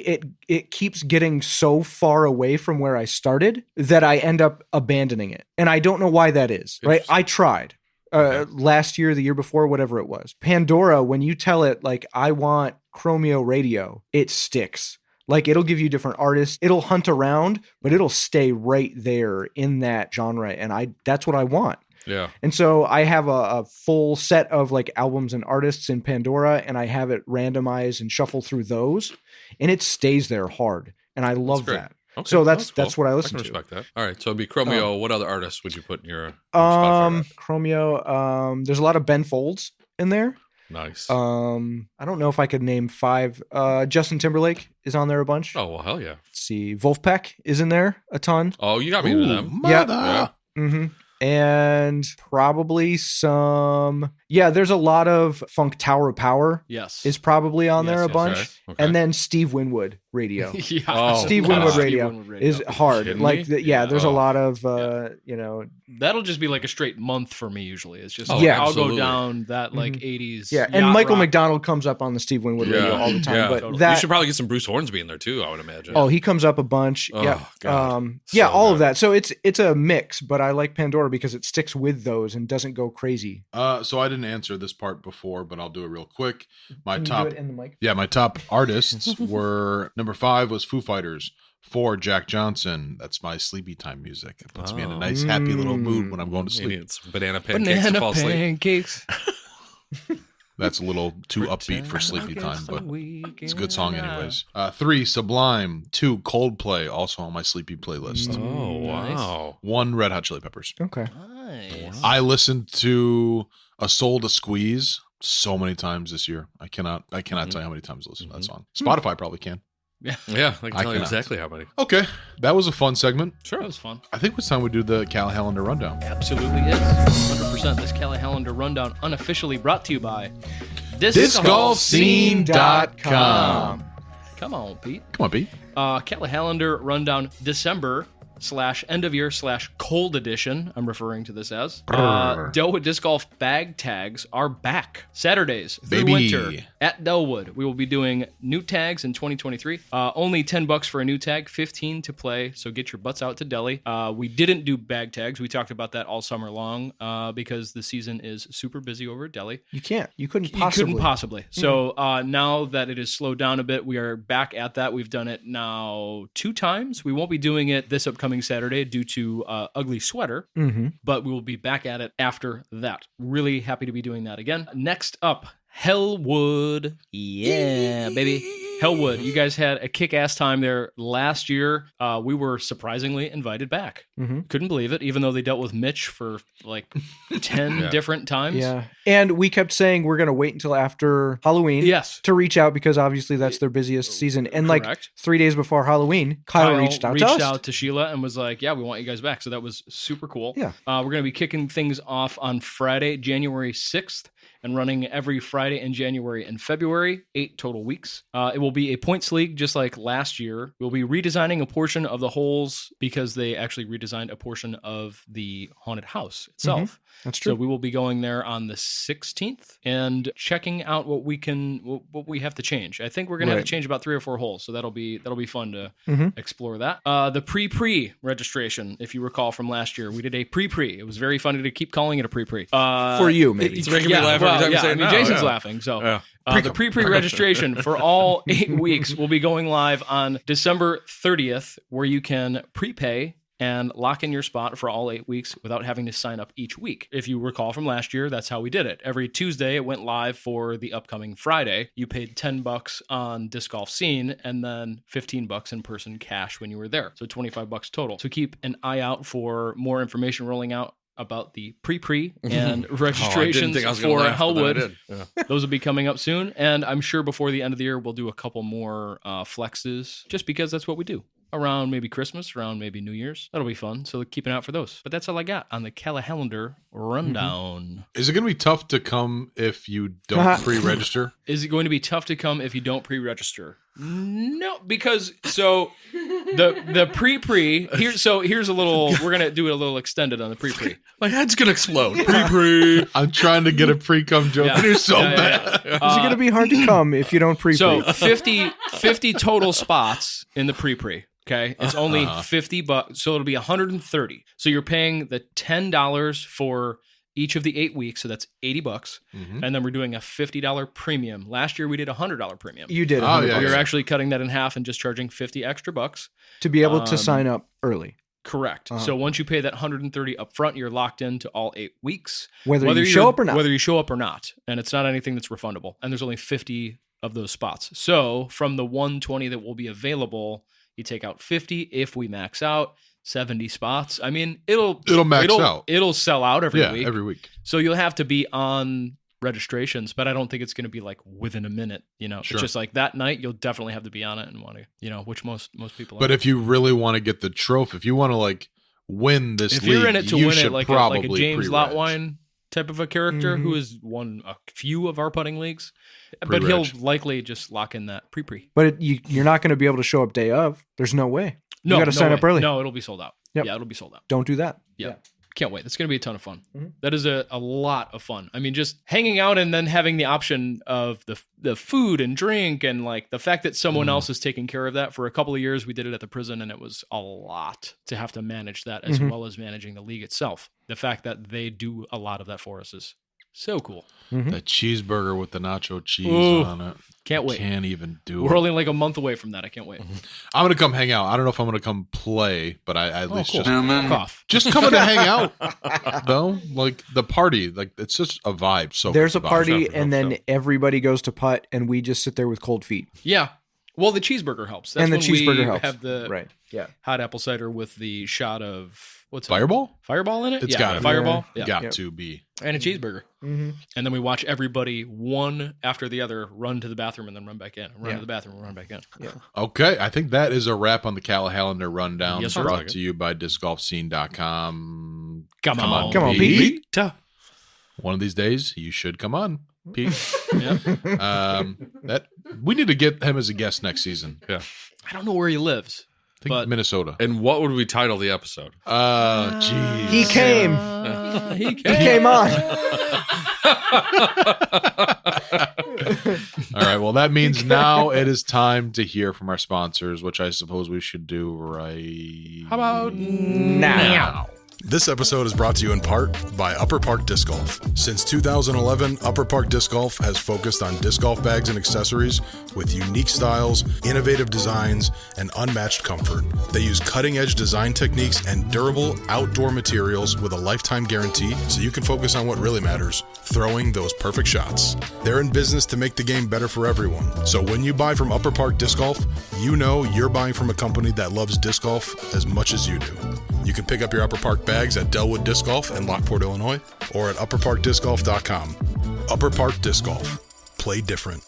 it keeps getting so far away from where I started that I end up abandoning it. And I don't know why that is, right? I tried. Last year, the year before, whatever it was. Pandora, when you tell it, like, I want Chromeo radio, it sticks. Like, it'll give you different artists. It'll hunt around, but it'll stay right there in that genre. And that's what I want. Yeah. And so I have a full set of like albums and artists in Pandora, and I have it randomize and shuffle through those, and it stays there hard. And I love that. Okay, so that's what I listen to. I can respect that. All right. So it'd be Chromeo. What other artists would you put in your Spotify? Chromeo. There's a lot of Ben Folds in there. Nice. I don't know if I could name 5. Justin Timberlake is on there a bunch. Oh, well, hell yeah. Let's see. Wolfpack is in there a ton. Oh, you got me into them. Yeah. Mm-hmm. And probably some, there's a lot of Funk Tower of Power. Yes. Is probably on there a bunch. Okay. And then Steve Winwood radio. Steve Winwood radio is hard. Like, there's a lot of, That'll just be like a straight month for me usually. It's just I'll go down that like 80s. Yeah, and Michael McDonald comes up on the Steve Winwood radio all the time. Yeah. But totally. You should probably get some Bruce Hornsby in there too, I would imagine. Oh, he comes up a bunch. Oh, yeah. God. All of that. So it's a mix, but I like Pandora because it sticks with those and doesn't go crazy. So I didn't answer this part before, but I'll do it real quick. Can you do it in the mic? Yeah, my top artists were number 5 was Foo Fighters. 4, Jack Johnson. That's my sleepy time music. It puts me in a nice, happy little mood when I'm going to sleep. It's banana pancakes to fall pancakes. That's a little too upbeat for sleepy time, but it's a good song anyways. 3, Sublime. 2, Coldplay, also on my sleepy playlist. Oh, wow. 1, Red Hot Chili Peppers. Okay. Nice. I listened to A Soul to Squeeze so many times this year. I cannot tell you how many times I listened to that song. Spotify probably can. Yeah, I can tell you exactly how many. Okay, that was a fun segment. Sure, it was fun. I think it's time we do the Cal Hallender Rundown. Absolutely is. 100%. This Cal Hallender Rundown unofficially brought to you by DiscGolfScene.com. Come on, Pete. Cal Hallender Rundown December / end of year / cold edition. I'm referring to this as. Delwood Disc Golf bag tags are back. Saturdays through winter at Delwood. We will be doing new tags in 2023. Only $10 for a new tag, 15 to play. So get your butts out to Delhi. We didn't do bag tags. We talked about that all summer long because the season is super busy over at Delhi. You couldn't possibly. So now that it has slowed down a bit, we are back at that. We've done it now 2 times. We won't be doing it this upcoming Saturday due to Ugly Sweater, but we will be back at it after that. Really happy to be doing that again. Next up, Hellwood. Yeah, baby. Hellwood. You guys had a kick-ass time there last year. We were surprisingly invited back. Couldn't believe it, even though they dealt with Mitch for like 10 different times. Yeah. And we kept saying we're going to wait until after Halloween to reach out because obviously that's their busiest season. And like 3 days before Halloween, Kyle reached out to Sheila and was like, yeah, we want you guys back. So that was super cool. Yeah. We're going to be kicking things off on Friday, January 6th. And running every Friday in January and February, 8 total weeks. It will be a points league just like last year. We'll be redesigning a portion of the holes because they actually redesigned a portion of the haunted house itself. That's true. So we will be going there on the 16th and checking out what we have to change. I think we're going to have to change about 3 or 4 holes. So that'll be fun to explore that. The pre registration, if you recall from last year, we did a pre. It was very funny to keep calling it a pre. For you, maybe. It's making me laugh. Jason's laughing. So the pre-registration for all 8 weeks will be going live on December 30th, where you can prepay and lock in your spot for all 8 weeks without having to sign up each week. If you recall from last year, that's how we did it. Every Tuesday, it went live for the upcoming Friday. You paid $10 on Disc Golf Scene and then $15 in person cash when you were there. So $25 total. So keep an eye out for more information rolling out about the pre and registrations for Hellwood. Those will be coming up soon. And I'm sure before the end of the year, we'll do a couple more flexes just because that's what we do. Around maybe Christmas, around maybe New Year's. That'll be fun. So keep an eye out for those. But that's all I got on the Callahallander Rundown. Is it going to be tough to come if you don't pre-register? Is it going to be tough to come if you don't pre-register? No, because so the pre here's a little. We're gonna do a little extended on the pre. My head's gonna explode. Pre. I'm trying to get a pre-cum joke. And you're so bad. Is it going to be hard to come if you don't pre? So 50 total spots in the pre. Okay, it's only $50, so it'll be 130. So you're paying the $10 for each of the 8 weeks, so that's $80, and then we're doing a $50 premium. Last year we did a $100 premium. You did. We're actually cutting that in half and just charging $50 extra to be able to sign up early. Correct. So once you pay that 130 up front, you're locked into all 8 weeks, whether you show up or not. Whether you show up or not, and it's not anything that's refundable. And there's only 50 of those spots. So from the 120 that will be available, you take out 50. If we max out 70 spots, I mean, it'll max out. It'll sell out every week. Every week. So you'll have to be on registrations, but I don't think it's going to be like within a minute. It's just like that night you'll definitely have to be on it and want to, which most people. But if you really want to get the trophy, if you want to like win this if league, you're in it to win it, like a James pre-reg. Slawdawg type of a character who has won a few of our putting leagues, but he'll likely just lock in that pre. But you're not going to be able to show up day of. There's no way. You got to sign up early. No, it'll be sold out. Yep. Yeah, it'll be sold out. Don't do that. Yeah. Can't wait. It's going to be a ton of fun. That is a lot of fun. I mean, just hanging out and then having the option of the food and drink, and like the fact that someone else is taking care of that. For a couple of years, we did it at the prison, and it was a lot to have to manage that as well as managing the league itself. The fact that they do a lot of that for us is so cool. That cheeseburger with the nacho cheese on it. Can't wait. Can't even do it. We're only like a month away from that. I can't wait. I'm going to come hang out. I don't know if I'm going to come play, but I at least cool. just coming to hang out, though. Like the party, like it's just a vibe. So there's a party, and then everybody goes to putt, and we just sit there with cold feet. Yeah. Well, the cheeseburger helps. That's and the when cheeseburger we helps. Have the hot apple cider with the shot of what's Fireball? Fireball in it? It's got Fireball. Yeah. Got to be. And a cheeseburger. And then we watch everybody one after the other run to the bathroom and then run back in. Run to the bathroom and run back in. Yeah. Okay. I think that is a wrap on the Calahalander Rundown. Yes, brought to you by discgolfscene.com. Come on, Pete. One of these days, you should come on, Pete. That we need to get him as a guest next season. Yeah. I don't know where he lives. I think Minnesota. And what would we title the episode? Jeez. He came. He came on. All right. Well, that means now it is time to hear from our sponsors, which I suppose we should do right. How about now? This episode is brought to you in part by Upper Park Disc Golf. Since 2011, Upper Park Disc Golf has focused on disc golf bags and accessories with unique styles, innovative designs, and unmatched comfort. They use cutting-edge design techniques and durable outdoor materials with a lifetime guarantee, so you can focus on what really matters, throwing those perfect shots. They're in business to make the game better for everyone. So when you buy from Upper Park Disc Golf, you know you're buying from a company that loves disc golf as much as you do. You can pick up your Upper Park bags at Delwood Disc Golf in Lockport, Illinois, or at upperparkdiscgolf.com. Upper Park Disc Golf. Play different.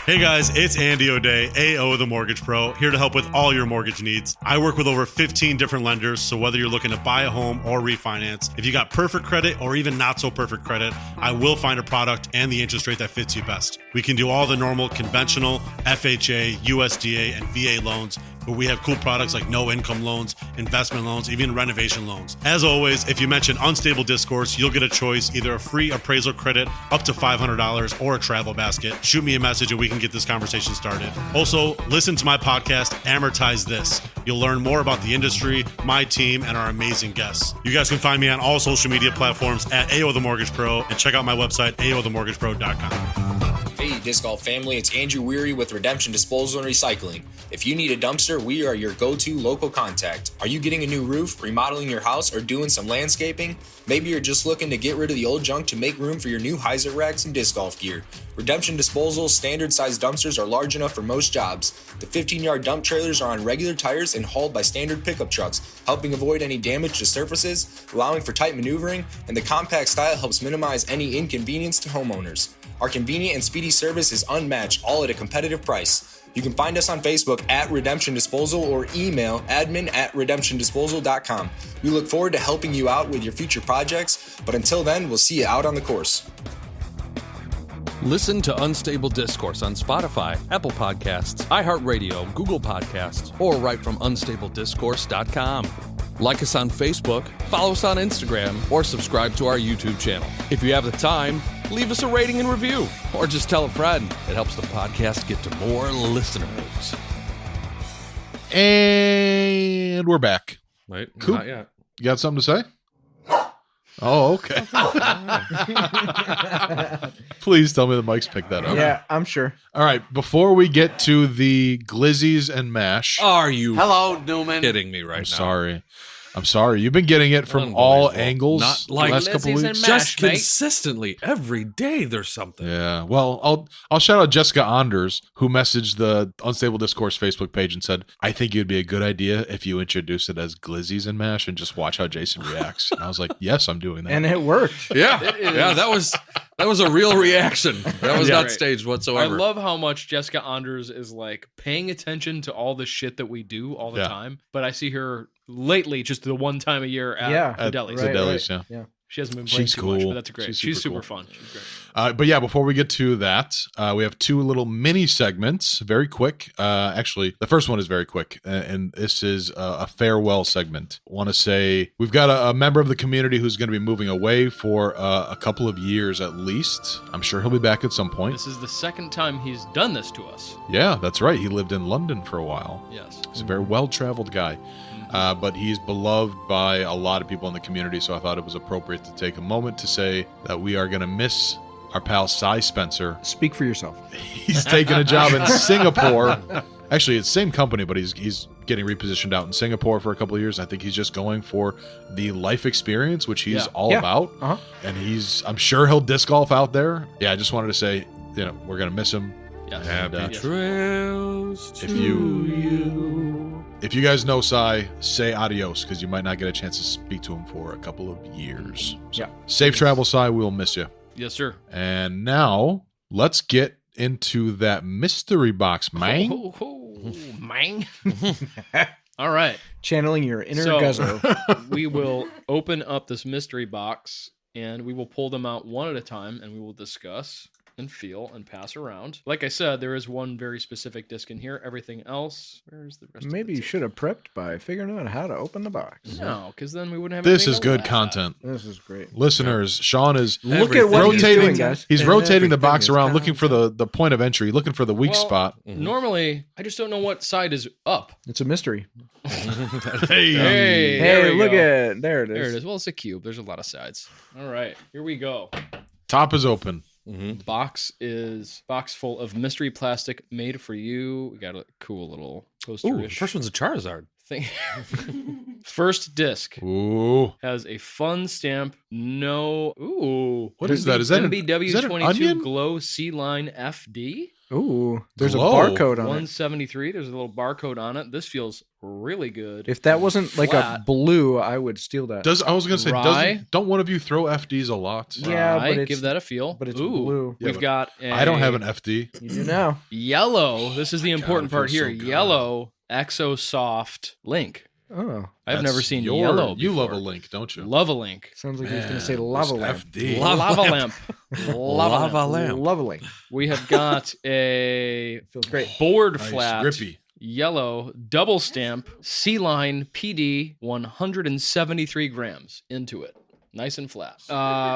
Hey guys, it's Andy O'Day, AO the Mortgage Pro, here to help with all your mortgage needs. I work with over 15 different lenders, so whether you're looking to buy a home or refinance, if you got perfect credit or even not so perfect credit, I will find a product and the interest rate that fits you best. We can do all the normal conventional FHA, USDA, and VA loans, but we have cool products like no income loans, investment loans, even renovation loans. As always, if you mention Unstable Discourse, you'll get a choice, either a free appraisal credit up to $500 or a travel basket. Shoot me a message and we can get this conversation started. Also, listen to my podcast, Amortize This. You'll learn more about the industry, my team, and our amazing guests. You guys can find me on all social media platforms at AO The Mortgage Pro, and check out my website, aothemortgagepro.com. Hey, Disc Golf family, it's Andrew Weary with Redemption Disposal and Recycling. If you need a dumpster, we are your go-to local contact. Are you getting a new roof, remodeling your house, or doing some landscaping? Maybe you're just looking to get rid of the old junk to make room for your new hyzer racks and disc golf gear. Redemption Disposal's standard-sized dumpsters are large enough for most jobs. The 15-yard dump trailers are on regular tires and hauled by standard pickup trucks, helping avoid any damage to surfaces, allowing for tight maneuvering, and the compact style helps minimize any inconvenience to homeowners. Our convenient and speedy service is unmatched, all at a competitive price. You can find us on Facebook at Redemption Disposal or email admin@redemptiondisposal.com. We look forward to helping you out with your future projects, but until then, we'll see you out on the course. Listen to Unstable Discourse on Spotify, Apple Podcasts, iHeartRadio, Google Podcasts, or right from unstablediscourse.com. Like us on Facebook, follow us on Instagram, or subscribe to our YouTube channel. If you have the time, leave us a rating and review, or just tell a friend. It helps the podcast get to more listeners. And we're back. Wait, Coop, not yet. You got something to say? Oh, okay. Please tell me the mic's picked that up. Yeah, I'm sure. All right, before we get to the glizzies and mash. Are you Hello, Newman. kidding me right now? I'm sorry. You've been getting it from all angles Not like the last couple glizzies weeks. and Just mate. consistently every day there's something. Yeah. Well, I'll shout out Jessica Anders, who messaged the Unstable Discourse Facebook page and said, "I think it'd be a good idea if you introduce it as glizzies and mash and just watch how Jason reacts." And I was like, "Yes, I'm doing that." And it worked. Yeah, yeah, that was a real reaction. That was not staged whatsoever. I love how much Jessica Anders is like paying attention to all the shit that we do all the time. But I see her lately just the one time a year at the delis. The delis, yeah. She hasn't been playing She's too much, cool. but that's great. She's super fun. She's great. But yeah, before we get to that, we have two little mini segments, very quick. Actually, the first one is very quick, and this is a farewell segment. I want to say we've got a member of the community who's going to be moving away for a couple of years at least. I'm sure he'll be back at some point. This is the second time he's done this to us. Yeah, that's right. He lived in London for a while. Yes. He's a very well-traveled guy. But he's beloved by a lot of people in the community, so I thought it was appropriate to take a moment to say that we are going to miss our pal Cy Spencer. Speak for yourself. He's taking a job in Singapore. Actually, it's the same company, but he's getting repositioned out in Singapore for a couple of years. I think he's just going for the life experience, which he's all about. And I'm sure he'll disc golf out there. Yeah, I just wanted to say, we're going to miss him. Yeah. Happy trails to you. If you guys know Cy, say adios, because you might not get a chance to speak to him for a couple of years. So, safe travel, Cy. We'll miss you. Yes, sir. And now, let's get into that mystery box, man. Man. All right. Channeling your inner So, Guzzo. we will open up this mystery box, and we will pull them out one at a time, and we will discuss and feel and pass around. Like I said, there is one very specific disc in here. Everything else, where's the rest? Maybe you should have prepped by figuring out how to open the box. No, because then we wouldn't have. This is good content. This is great. Listeners, Sean is Look at what he's doing, guys. He's rotating the box around, looking for the point of entry, looking for the weak spot. Normally, I just don't know what side is up. It's a mystery. Hey, look at there it is. There it is. Well, it's a cube. There's a lot of sides. All right, here we go. Top is open. Box full of mystery plastic made for you. We got a cool little poster-ish. Ooh, first one's a Charizard thing. First disc. Ooh. Has a fun stamp. What is that? Is that MBW22 Glow C Line FD? Ooh, there's Glow. a barcode on it. 173. There's a little barcode on it. This feels really good. If that wasn't like a blue, I would steal that. I was going to say, Rye? don't one of you throw FDs a lot? Yeah, but it's, give that a feel. But it's Ooh, blue. We've got I don't have an FD. You do now. Yellow. This is the important part here. so good. Yellow Exosoft Link. Oh. I've never seen yellow before. You love a Link, don't you? Love a Link. Sounds like he was going to say lava lamp. FD. Lava lamp. Lava lamp. Lava lamp. We have got a Feels great. board Nice, flat. grippy. Yellow double stamp C-line PD 173 grams into it. Nice and flat.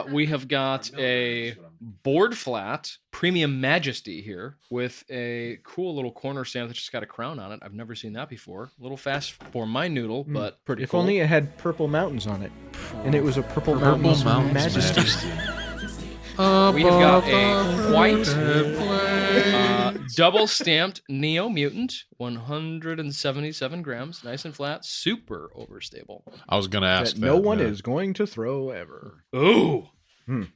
We have got a board flat Premium Majesty here with a cool little corner stamp that's just got a crown on it. I've never seen that before. A little fast for my noodle, but pretty If cool. only it had purple mountains on it. And it was a purple mountains Majesty. We have got a white double stamped Neo Mutant, 177 grams, nice and flat, super overstable. I was going to ask That no one is going to throw ever. Ooh.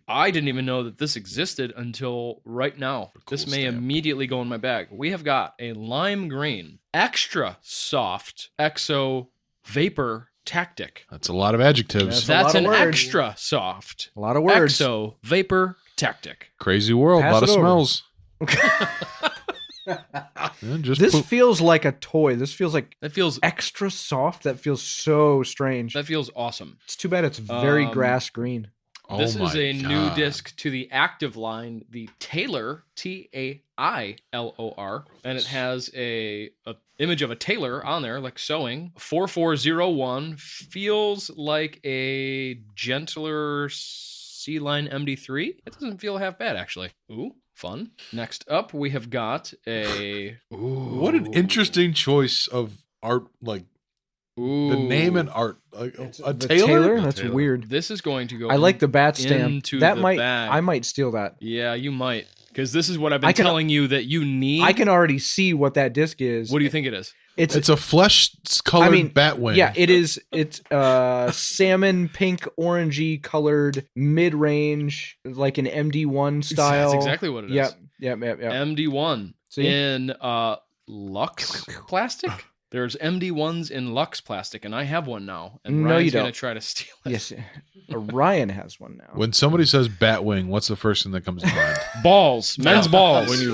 I didn't even know that this existed until right now. This may stamp. immediately go in my bag. We have got a lime green, extra soft Exo Vapor Tactic. That's a lot of adjectives. That's lot an of words. extra soft A lot of words. Exo Vapor Tactic. Crazy world, a Pass lot of it over. smells. Yeah, just This feels like a toy. This feels like That feels extra soft. That feels so strange. awesome. It's too bad it's very grass green. This is a new disc to the active line, the Tailor, Tailor, and it has a image of a tailor on there, like sewing. 4401 feels like a gentler C-line MD3. It doesn't feel half bad, actually. Ooh, fun. Next up, we have got a... What an interesting choice of art, like, the name and art. Like, a tailor? That's weird. This is going to go I like the bat stamp. That might bag. I might steal that. Yeah, you might. Because this is what I've been telling you that you need. I can already see what that disc is. What do you think it is? It's a flesh-colored bat wing. Yeah, it is. It's salmon pink, orangey colored, mid-range, like an MD1 style. That's exactly what it is. Yep. MD1 in Lux plastic. There's MD1s in Lux plastic, and I have one now. And Ryan's going to try to steal it. Yes, Ryan has one now. When somebody says bat wing, what's the first thing that comes to mind? Balls. Men's balls. When you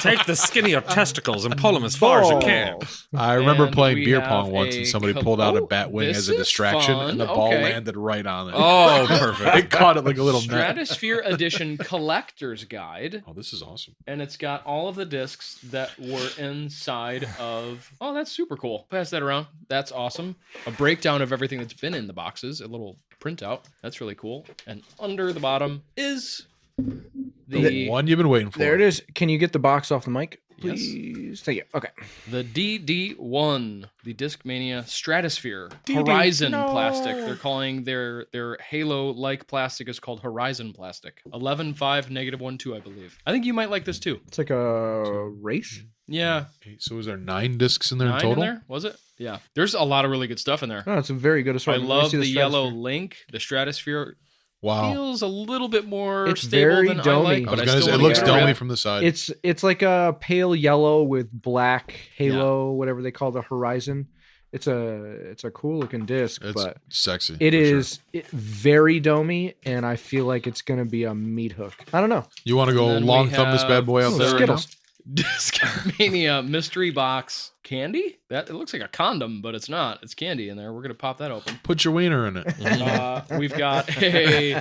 take the skinny of testicles and pull them as far as you can. I remember playing beer pong once, and somebody pulled out a bat wing as a distraction, and the ball landed right on it. Oh, perfect. It caught it like a little net. Stratosphere Edition Collector's Guide. Oh, this is awesome. And it's got all of the discs that were inside of... Oh, that's super cool. Pass that around. That's awesome. A breakdown of everything that's been in the boxes. A little printout. That's really cool. And under the bottom is the one you've been waiting for. There it is. Can you get the box off the mic, please? Yes. Thank you. Okay. The DD1, the Discmania Stratosphere Horizon plastic. They're calling their Halo-like plastic is called Horizon plastic. 11.5 -1.2, I believe. I think you might like this too. It's like a race. Yeah. Okay, so is there 9 discs in there in 9 total? in there? Was it? Yeah. There's a lot of really good stuff in there. Oh, it's a very good assortment. I love the yellow Link. The Stratosphere feels a little bit more stable very than domey. I like, but it looks domey from the side. It's like a pale yellow with black halo, whatever they call the Horizon. It's a cool looking disc, but sexy. It is very domey, and I feel like it's gonna be a meat hook. I don't know. You want to go long thumb this bad boy out there? Skittles. Discmania mystery box candy. That it looks like a condom, but it's not. It's candy in there. We're gonna pop that open. Put your wiener in it. We've got a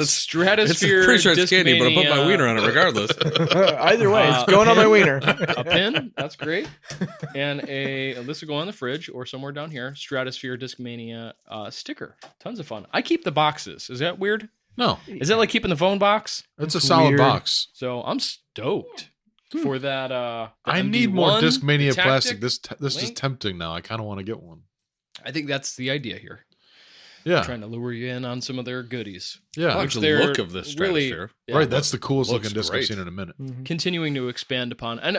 Stratosphere. Pretty sure it's candy, but I'll put my wiener on it regardless. Either way, it's going on my wiener. A pin. That's great. And this will go on the fridge or somewhere down here. Stratosphere Discmania sticker. Tons of fun. I keep the boxes. Is that weird? No. Is that like keeping the phone box? It's a solid box. So I'm stoked. For that, I need more Discmania plastic. This is tempting now. I kind of want to get one. I think that's the idea here. Yeah, trying to lure you in on some of their goodies. Yeah, I like the look of this Stratosphere. Really, right, that's the coolest looking disc I've seen in a minute. Mm-hmm. Continuing to expand upon, and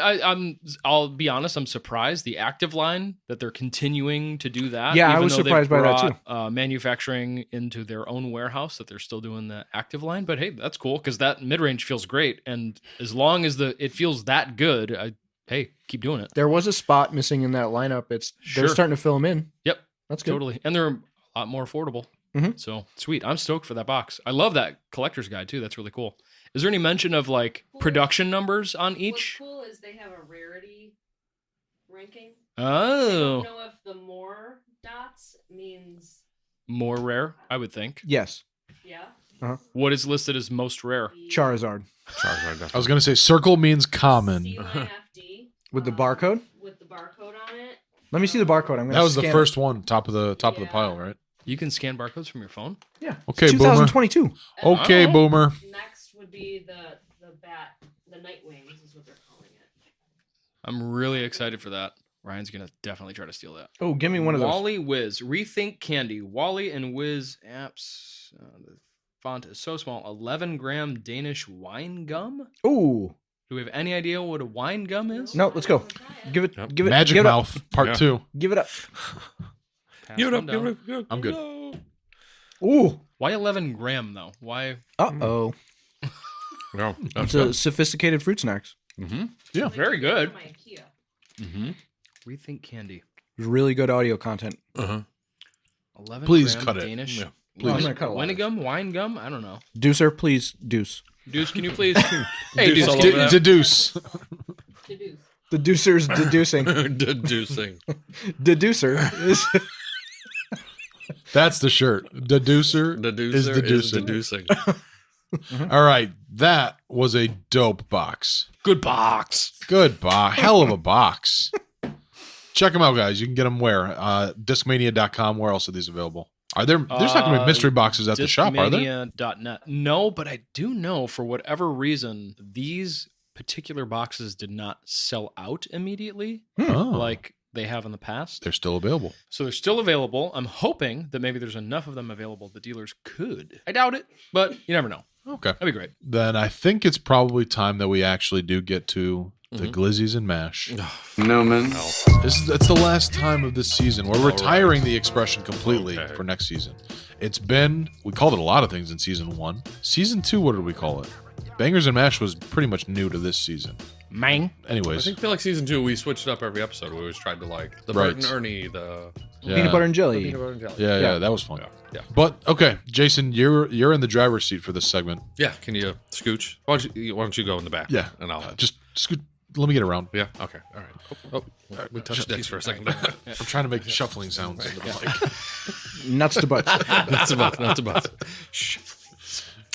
I'll be honest, I'm surprised the active line that they're continuing to do that. Yeah, I was surprised by that too. Manufacturing into their own warehouse, that they're still doing the active line. But hey, that's cool because that mid range feels great, and as long as it feels that good, hey, keep doing it. There was a spot missing in that lineup. They're starting to fill them in. Yep, that's good. Totally, and they're a lot more affordable. Mm-hmm. So sweet. I'm stoked for that box. I love that collector's guide too. That's really cool. Is there any mention of like production numbers on each? What's cool is they have a rarity ranking. Oh. I don't know if the more dots means more rare, I would think. Yes. Yeah. Uh-huh. What is listed as most rare? Charizard. I was going to say circle means common. With the barcode? With the barcode on it. Let me see the barcode. That was the first one, top of the pile, right? You can scan barcodes from your phone? Yeah. Okay, it's 2022. Boomer. Okay, Boomer. Next would be the Night Wings is what they're calling it. I'm really excited for that. Ryan's going to definitely try to steal that. Oh, give me one of those. Wally Whiz. Rethink Candy. Wally and Whiz apps. The font is so small. 11-gram Danish wine gum? Ooh. Do we have any idea what a wine gum is? No, let's go. Give it. Magic Mouth Part 2. Give it up. Give it up. I'm good. Ooh. Why 11 gram though? Why? Uh-oh. No, it's a sophisticated fruit snacks. Mm-hmm. Yeah, very good. Mm-hmm. Rethink Candy. Really good audio content. 11 Please gram cut it. Danish. Yeah. Please. I'm gonna cut a lot. Wine gum? I don't know. Deucer, please. Deuce. Deuce, can you please? Hey, Deuce. Deduce. The Deucer's deducing. Deducing. Deducer is... That's the shirt. Deducer is deducing. All right. That was a dope box. Good box. Hell of a box. Check them out, guys. You can get them where? Discmania.com. Where else are these available? There's not going to be mystery boxes at the shop, are there? Discmania.net. No, but I do know for whatever reason, these particular boxes did not sell out immediately like they have in the past. They're still available. So they're still available. I'm hoping that maybe there's enough of them available the dealers could. I doubt it, but you never know. Okay. That'd be great. Then I think it's probably time that we actually do get to the glizzies and mash. No, man. It's the last time of this season. We're retiring the expression completely for next season. We called it a lot of things in season 1. Season 2, what did we call it? Bangers and Mash was pretty much new to this season. Mang. Anyways. I feel like season 2, we switched it up every episode. We always tried to like the Bert and Ernie, the peanut butter and jelly. Yeah, that was fun. Yeah. But okay, Jason, you're in the driver's seat for this segment. Yeah, can you scooch? Why don't you go in the back? Yeah, and I'll just scoot. Let me get around. Yeah. Okay. All right. We touched dicks for a second. I'm trying to make shuffling sounds into the mic. Nuts to butts. Nuts to butts.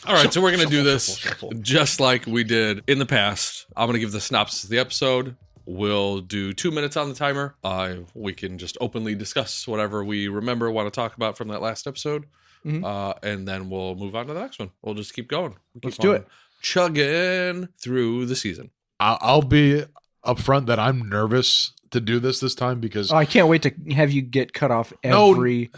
All right, so we're going to do this just like we did in the past. I'm going to give the synopsis of the episode. We'll do 2 minutes on the timer. We can just openly discuss whatever we remember, want to talk about from that last episode. And then we'll move on to the next one. We'll just keep going. Let's do it. Chugging through the season. I'll be upfront that I'm nervous to do this time because I can't wait to have you get cut off every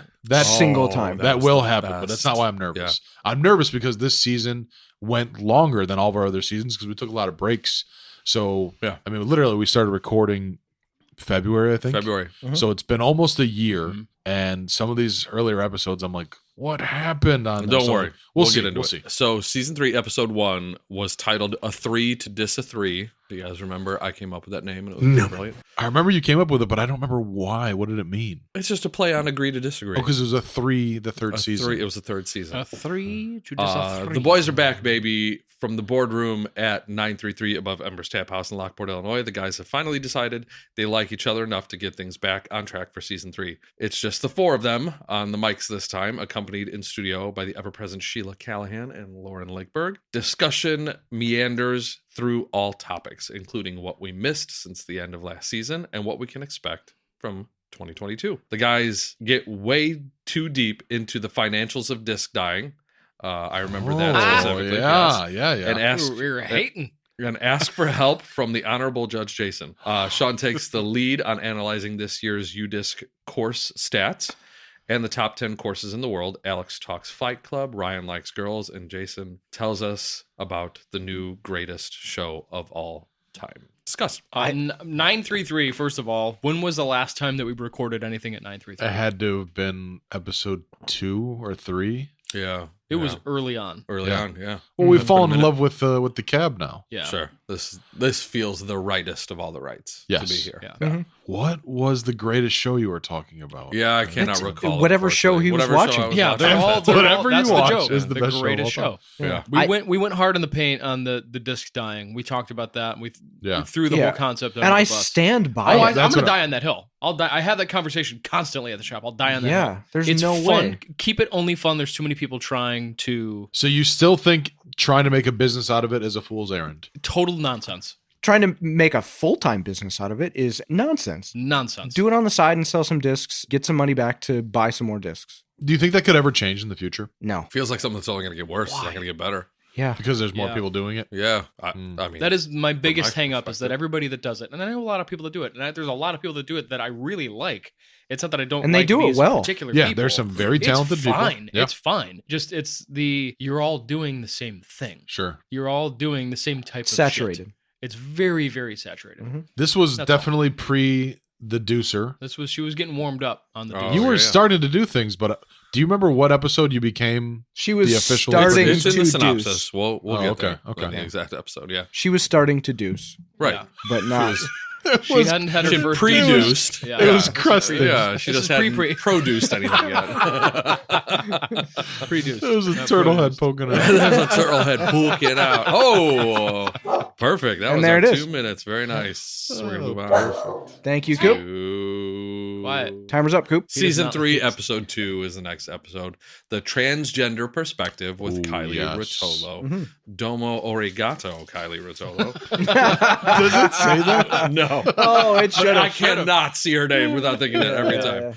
single time. That will happen, but that's not why I'm nervous. Yeah. I'm nervous because this season went longer than all of our other seasons because we took a lot of breaks. So, I mean, literally, we started recording February, I think. So it's been almost a year, and some of these earlier episodes, I'm like, what happened on Don't worry. We'll get into it. So season 3, episode 1 was titled A 3 to Diss a 3. Do you guys remember? I came up with that name and it was brilliant. I remember you came up with it, but I don't remember why. What did it mean? It's just a play on agree to disagree. Oh, because it was a 3, the third season. It was the third season. A 3 to diss a 3. The boys are back, baby. From the boardroom at 933 above Ember's Tap House in Lockport, Illinois, the guys have finally decided they like each other enough to get things back on track for season 3. It's just the 4 of them on the mics this time, accompanied in studio by the ever-present Sheila Callahan and Lauren Lakeberg. Discussion meanders through all topics, including what we missed since the end of last season and what we can expect from 2022. The guys get way too deep into the financials of disc dying. I remember that specifically. Yeah. And ask, we were hating. And ask for help from the Honorable Judge Jason. Sean takes the lead on analyzing this year's UDisc course stats and the top 10 courses in the world. Alex talks Fight Club, Ryan likes girls, and Jason tells us about the new greatest show of all time. Discuss. 933, first of all, when was the last time that we recorded anything at 933? It had to have been episode 2 or 3. Yeah. It was early on. Yeah. Well, we've fallen in love with the cab now. Yeah. Sure. This feels the rightest of all the rights to be here. Yeah. What was the greatest show you were talking about? Yeah, I cannot recall. Whatever show he was watching. They're all whatever that's you watch the joke. is the best greatest show. Yeah. We went hard in the paint on the disc dying. We talked about that. We threw the whole concept under and the I bus. stand by it. I'm going to die on that hill. I'll die. I have that conversation constantly at the shop. I'll die on that hill. Yeah, there's it's no fun. way. Keep it only fun. There's too many people trying to. So you still think trying to make a business out of it is a fool's errand? Total nonsense. Trying to make a full-time business out of it is nonsense. Do it on the side and sell some discs, get some money back to buy some more discs. Do you think that could ever change in the future? No. Feels like something that's only going to get worse. It's not going to get better. Yeah. Because there's more people doing it? Yeah. I mean, that is my biggest hang-up is that everybody that does it, and I know a lot of people that do it, and there's a lot of people that do it that I really like. It's not that I don't and like they do these it well. particular yeah, people. There's some very talented people. It's fine. Just you're all doing the same thing. Sure. You're all doing the same type of saturated. Shit. It's very, very saturated. Mm-hmm. This was definitely pre the Deucer. She was getting warmed up on the Deucer. You were starting to do things, but do you remember what episode you became she was the official? Starting it's in to the synopsis. Deuce. We'll get there. Okay. The exact episode, yeah. She was starting to deuce. Right. But not. She hadn't had her first pre-deuced. It was crusted. Yeah, she just hadn't produced anything yet. Pre-deuced. It was a turtle head poking out. There's a turtle head poking out. Oh, perfect. That was there our it is. 2 minutes. Very nice. We're going to move on. Thank you, Coop. Quiet. Timer's up, Coop. Season 3, episode 2 is the next episode. The Transgender Perspective with Kylie Rotolo. Mm-hmm. Domo Origato, Kylie Rotolo. Does it say that? No. Oh, it should have. I cannot see her name without thinking that every time.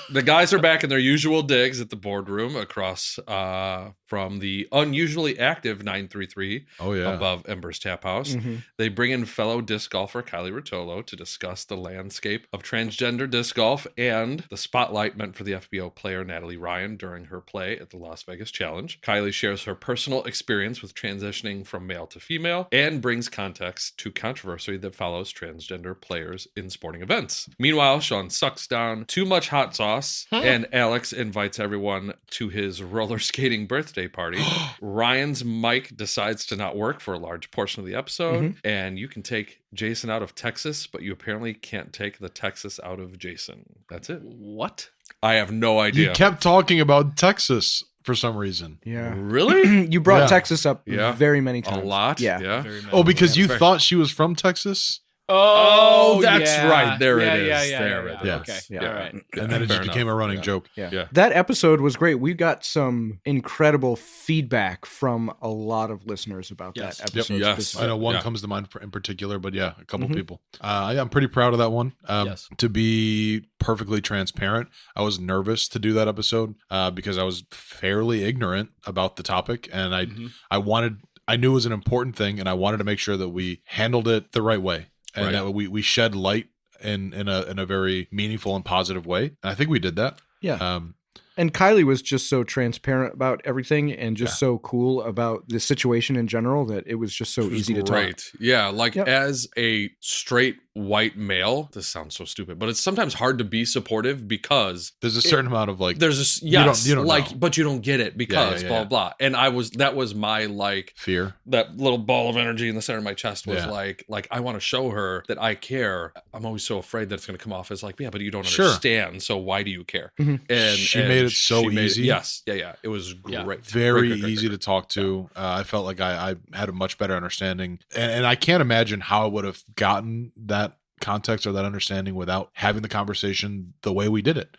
The guys are back in their usual digs at the boardroom across from the unusually active 933 above Ember's Tap House. Mm-hmm. They bring in fellow disc golfer Kylie Rotolo to discuss the landscape of transgender disc golf and the spotlight meant for the FBO player Natalie Ryan during her play at the Las Vegas Challenge. Kylie shares her personal experience with transitioning from male to female and brings context to controversy that follows transgender players in sporting events. Meanwhile, Sean sucks down too much hot sauce and Alex invites everyone to his roller skating birthday party. Ryan's mic decides to not work for a large portion of the episode, and you can take Jason out of Texas, but you apparently can't take the Texas out of Jason. That's it. What? I have no idea. You kept talking about Texas for some reason. Yeah. Really? You brought Texas up very many times. A lot? Yeah. Oh, because you thought she was from Texas? Oh, that's right. There it is. There it is. is. Okay. Yeah. All right. And then it just became a running joke. Yeah. That episode was great. We got some incredible feedback from a lot of listeners about that episode. Yes. I know one comes to mind in particular, but a couple people. I'm pretty proud of that one. To be perfectly transparent, I was nervous to do that episode because I was fairly ignorant about the topic, and I knew it was an important thing, and I wanted to make sure that we handled it the right way. And that we shed light in a very meaningful and positive way. And I think we did that. Yeah. And Kylie was just so transparent about everything and just so cool about the situation in general that it was just so easy to talk. Yeah, as a straight white male, this sounds so stupid, but it's sometimes hard to be supportive because there's a certain amount of there's a you don't know. but you don't get it because blah blah. And that was my fear. That little ball of energy in the center of my chest was like I want to show her that I care. I'm always so afraid that it's going to come off as but you don't understand. So why do you care? Mm-hmm. And she made it so easy. It was great. Very easy to talk to. I felt like I had a much better understanding, and I can't imagine how I would have gotten that context or that understanding without having the conversation the way we did it.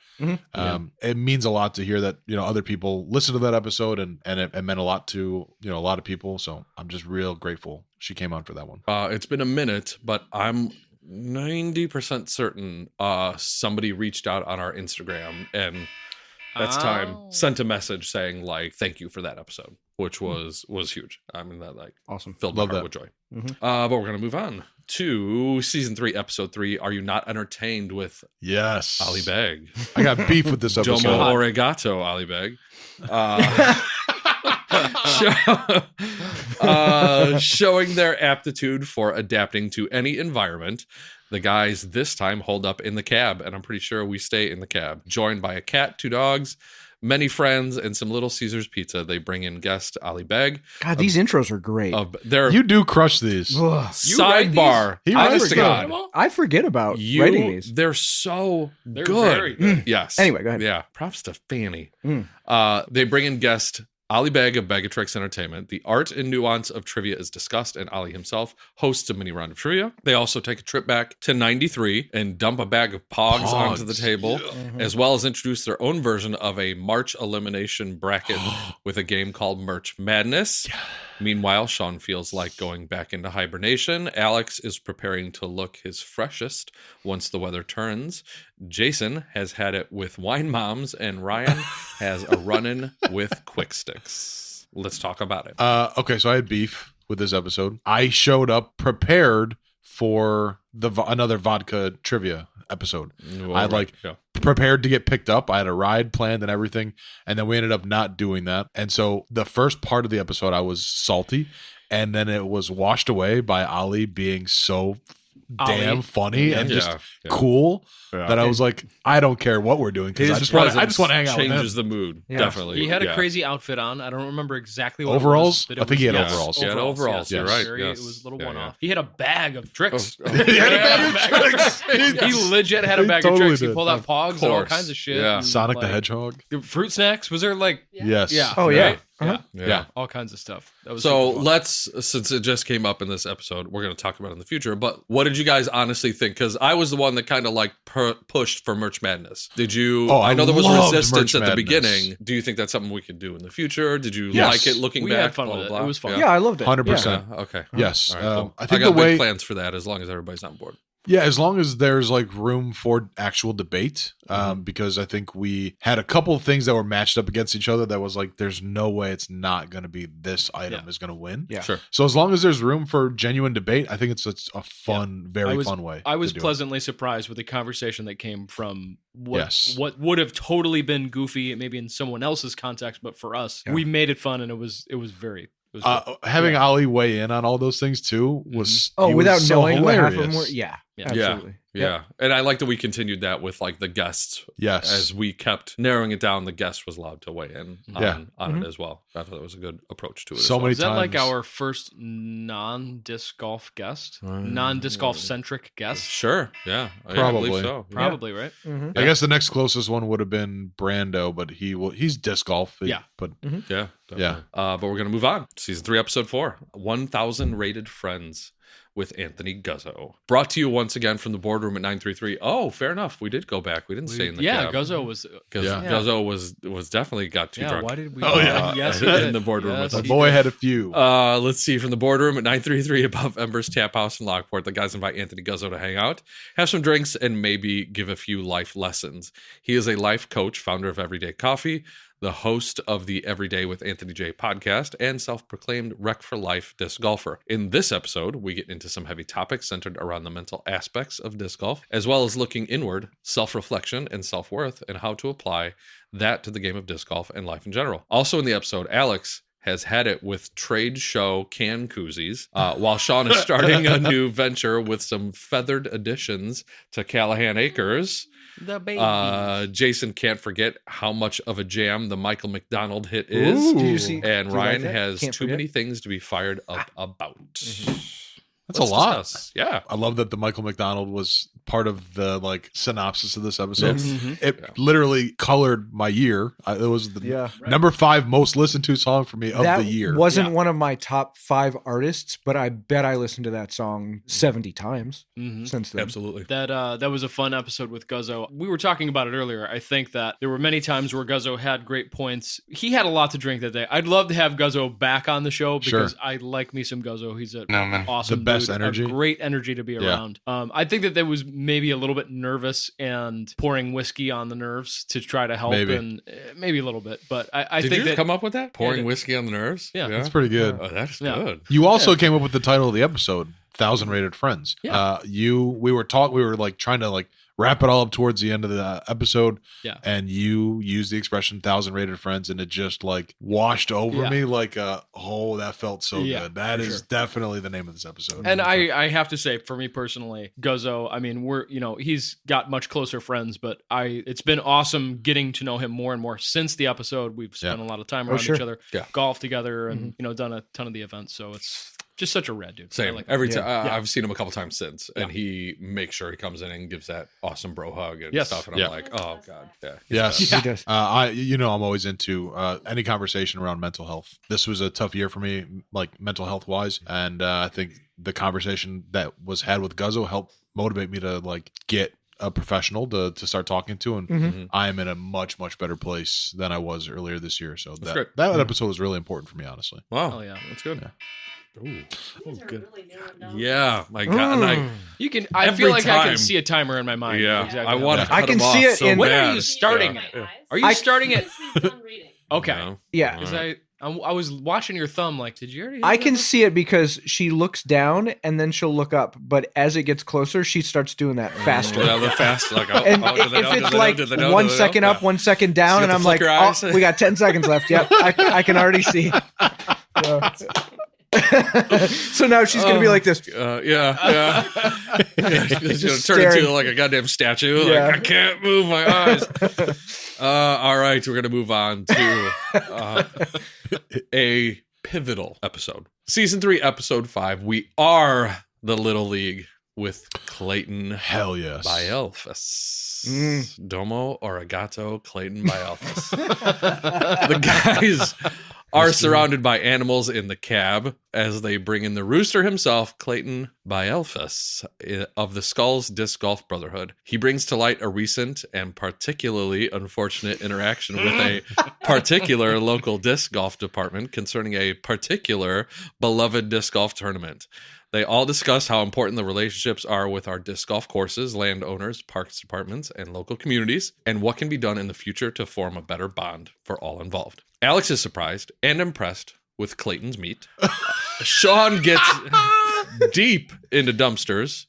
It means a lot to hear that other people listen to that episode, and it meant a lot to a lot of people. So I'm just real grateful she came on for that one. It's been a minute, but I'm 90% certain somebody reached out on our Instagram and that's time sent a message saying thank you for that episode, which was huge. I mean, that awesome, filled my heart with joy. But we're gonna move on to season 3, episode 3. Are you not entertained with Ali Beg? I got beef with this episode. Domo Origato, Ali Beg. Showing their aptitude for adapting to any environment. The guys this time hold up in the cab, and I'm pretty sure we stay in the cab. Joined by a cat, 2 dogs, many friends, and some Little Caesars pizza. They bring in guest Ali Beg. God, these intros are great. You do crush these. Sidebar. Honest to God, I forget about writing these. They're so good. Very good. Yes. Anyway, go ahead. Yeah. Props to Fanny. They bring in guest Ali Beg of Begatrix Entertainment. The art and nuance of trivia is discussed, and Ali himself hosts a mini round of trivia. They also take a trip back to 93 and dump a bag of Pogs onto the table, as well as introduce their own version of a March elimination bracket with a game called Merch Madness. Meanwhile, Sean feels like going back into hibernation. Alex is preparing to look his freshest once the weather turns. Jason has had it with wine moms, and Ryan has a run-in with quick sticks. Let's talk about it. Okay, so I had beef with this episode. I showed up prepared for another vodka trivia episode. I prepared to get picked up. I had a ride planned and everything, and then we ended up not doing that. And so the first part of the episode, I was salty, and then it was washed away by Ali being so damn funny and just cool that I was like, I don't care what we're doing because I just want to hang out with him. Changes the mood, definitely. He had a crazy outfit on. I don't remember exactly what overalls. It was, I think he had overalls. He had overalls. You're right. It was a little one-off. He had a bag of tricks. He had a bag of tricks. He legit had a bag of tricks. He pulled out Pogs and all kinds of shit. Yeah. And Sonic the Hedgehog. Fruit snacks. Was there Yes. Yeah. Oh yeah. Yeah, all kinds of stuff. That was so let's, since it just came up in this episode, we're going to talk about it in the future. But what did you guys honestly think? Because I was the one that kind of like pushed for Merch Madness. Did you? Oh, I know there was resistance Merch at the Madness. beginning. Do you think that's something we could do in the future? Did you Yes. like it looking We back? had fun with it. It was fun. Yeah, I loved it. 100%. Yeah, okay. Yes. All right, cool. I think got the way big plans for that as long as everybody's on board. Yeah, as long as there's like room for actual debate, because I think we had a couple of things that were matched up against each other that was like, there's no way it's not going to be this item is going to win. Yeah, sure. So as long as there's room for genuine debate, I think it's a fun, very fun way. I was to do pleasantly surprised with the conversation that came from what Yes. what would have totally been goofy, maybe in someone else's context, but for us, we made it fun, and it was very. Having Ali weigh in on all those things too was without so knowing what hilarious. happened. Absolutely. Yeah. And I like that we continued that with like the guests. Yes. As we kept narrowing it down, the guest was allowed to weigh in on it as well. I thought it was a good approach to it. So many Is that times. like our first non-disc golf guest? Non-disc golf centric guest? Sure. Yeah. I Probably. believe so. Probably, right? I guess the next closest one would have been Brando, but he's disc golf. Yeah. But Yeah. Definitely. Yeah. But we're going to move on. Season 3, episode 4, 1,000 Rated Friends with Anthony Guzzo. Brought to you once again from the boardroom at 933. Oh, fair enough. We did go back. We didn't stay in the cab. Guzzo was... Guzzo was definitely got too drunk. Why did we... Yes, in the boardroom with the us. boy had a few. Let's see. From the boardroom at 933 above Ember's Tap House in Lockport, the guys invite Anthony Guzzo to hang out, have some drinks, and maybe give a few life lessons. He is a life coach, founder of Everyday Coffee, the host of the Everyday with Anthony J podcast, and self-proclaimed Wreck for Life disc golfer. In this episode, we get into some heavy topics centered around the mental aspects of disc golf, as well as looking inward, self-reflection, and self-worth, and how to apply that to the game of disc golf and life in general. Also in the episode, Alex has had it with trade show can koozies, while Sean is starting a new venture with some feathered additions to Callahan Acres. The baby. Jason can't forget how much of a jam the Michael McDonald hit is. Ooh. Did you see? And Ryan has Can't too forget. many things to be fired up about. That's Let's a lot. discuss. Yeah. I love that the Michael McDonald was part of the like synopsis of this episode. Yes. It literally colored my year. It was the number 5 most listened to song for me of That the year. wasn't one of my top 5 artists, but I bet I listened to that song 70 times since then. Absolutely. That was a fun episode with Guzzo. We were talking about it earlier. I think that there were many times where Guzzo had great points. He had a lot to drink that day. I'd love to have Guzzo back on the show because I like me some Guzzo. He's an awesome The best dude, energy. a great energy to be around. I think that was maybe a little bit nervous and pouring whiskey on the nerves to try to help, and maybe a little bit. But I Did think you that come up with that? Pouring whiskey on the nerves? Yeah. That's pretty good. Oh, that's good. You also came up with the title of the episode, 1,000 Rated Friends. Yeah. We were like trying to like wrap it all up towards the end of the episode. Yeah. And you used the expression 1,000 Rated Friends, and it just like washed over me like that felt so good. That is definitely the name of this episode. And I have to say, for me personally, Guzzo, I mean, he's got much closer friends, but it's been awesome getting to know him more and more since the episode. We've spent a lot of time around each other, golf together, and done a ton of the events. So it's just such a rad dude. Same. Like Every time I've seen him a couple times since, and he makes sure he comes in and gives that awesome bro hug and stuff. And I'm like, oh god, yes, he does. I'm always into any conversation around mental health. This was a tough year for me, like mental health wise, and I think the conversation that was had with Guzzo helped motivate me to like get a professional to start talking to, and I am in a much better place than I was earlier this year. So that episode was really important for me, honestly. Wow, oh yeah, that's good. Yeah. You guys are really nailing it down. Yeah, my God. And you can. I every feel like I time- can see a timer in my mind. Yeah, exactly. I want to. I can see it in- When bad. are you starting it? Are you starting it? He's done reading. Okay. Yeah. Because I was watching your thumb. Like, did you already? I can see it because she looks down and then she'll look up, but as it gets closer, she starts doing that faster. Yeah, the fast. Like, And if it's like 1 second up, 1 second down, You and have I'm to like, flick your oh, eyes. we got 10 seconds left. Yep, I can already see. So now she's going to be like this. Yeah. She's gonna turn staring. into like a goddamn statue. Yeah. Like, I can't move my eyes. All right, we're gonna move on to a pivotal episode. Season 3, episode 5. We are the Little League with Clayton. Hell yes. Bielfus. Domo arigato, Clayton Bielfus. The guys are surrounded by animals in the cab as they bring in the rooster himself, Clayton Bielfus of the Skulls Disc Golf Brotherhood. He brings to light a recent and particularly unfortunate interaction with a particular local disc golf department concerning a particular beloved disc golf tournament. They all discuss how important the relationships are with our disc golf courses, landowners, parks departments, and local communities, and what can be done in the future to form a better bond for all involved. Alex is surprised and impressed with Clayton's meat. Sean gets deep into dumpsters.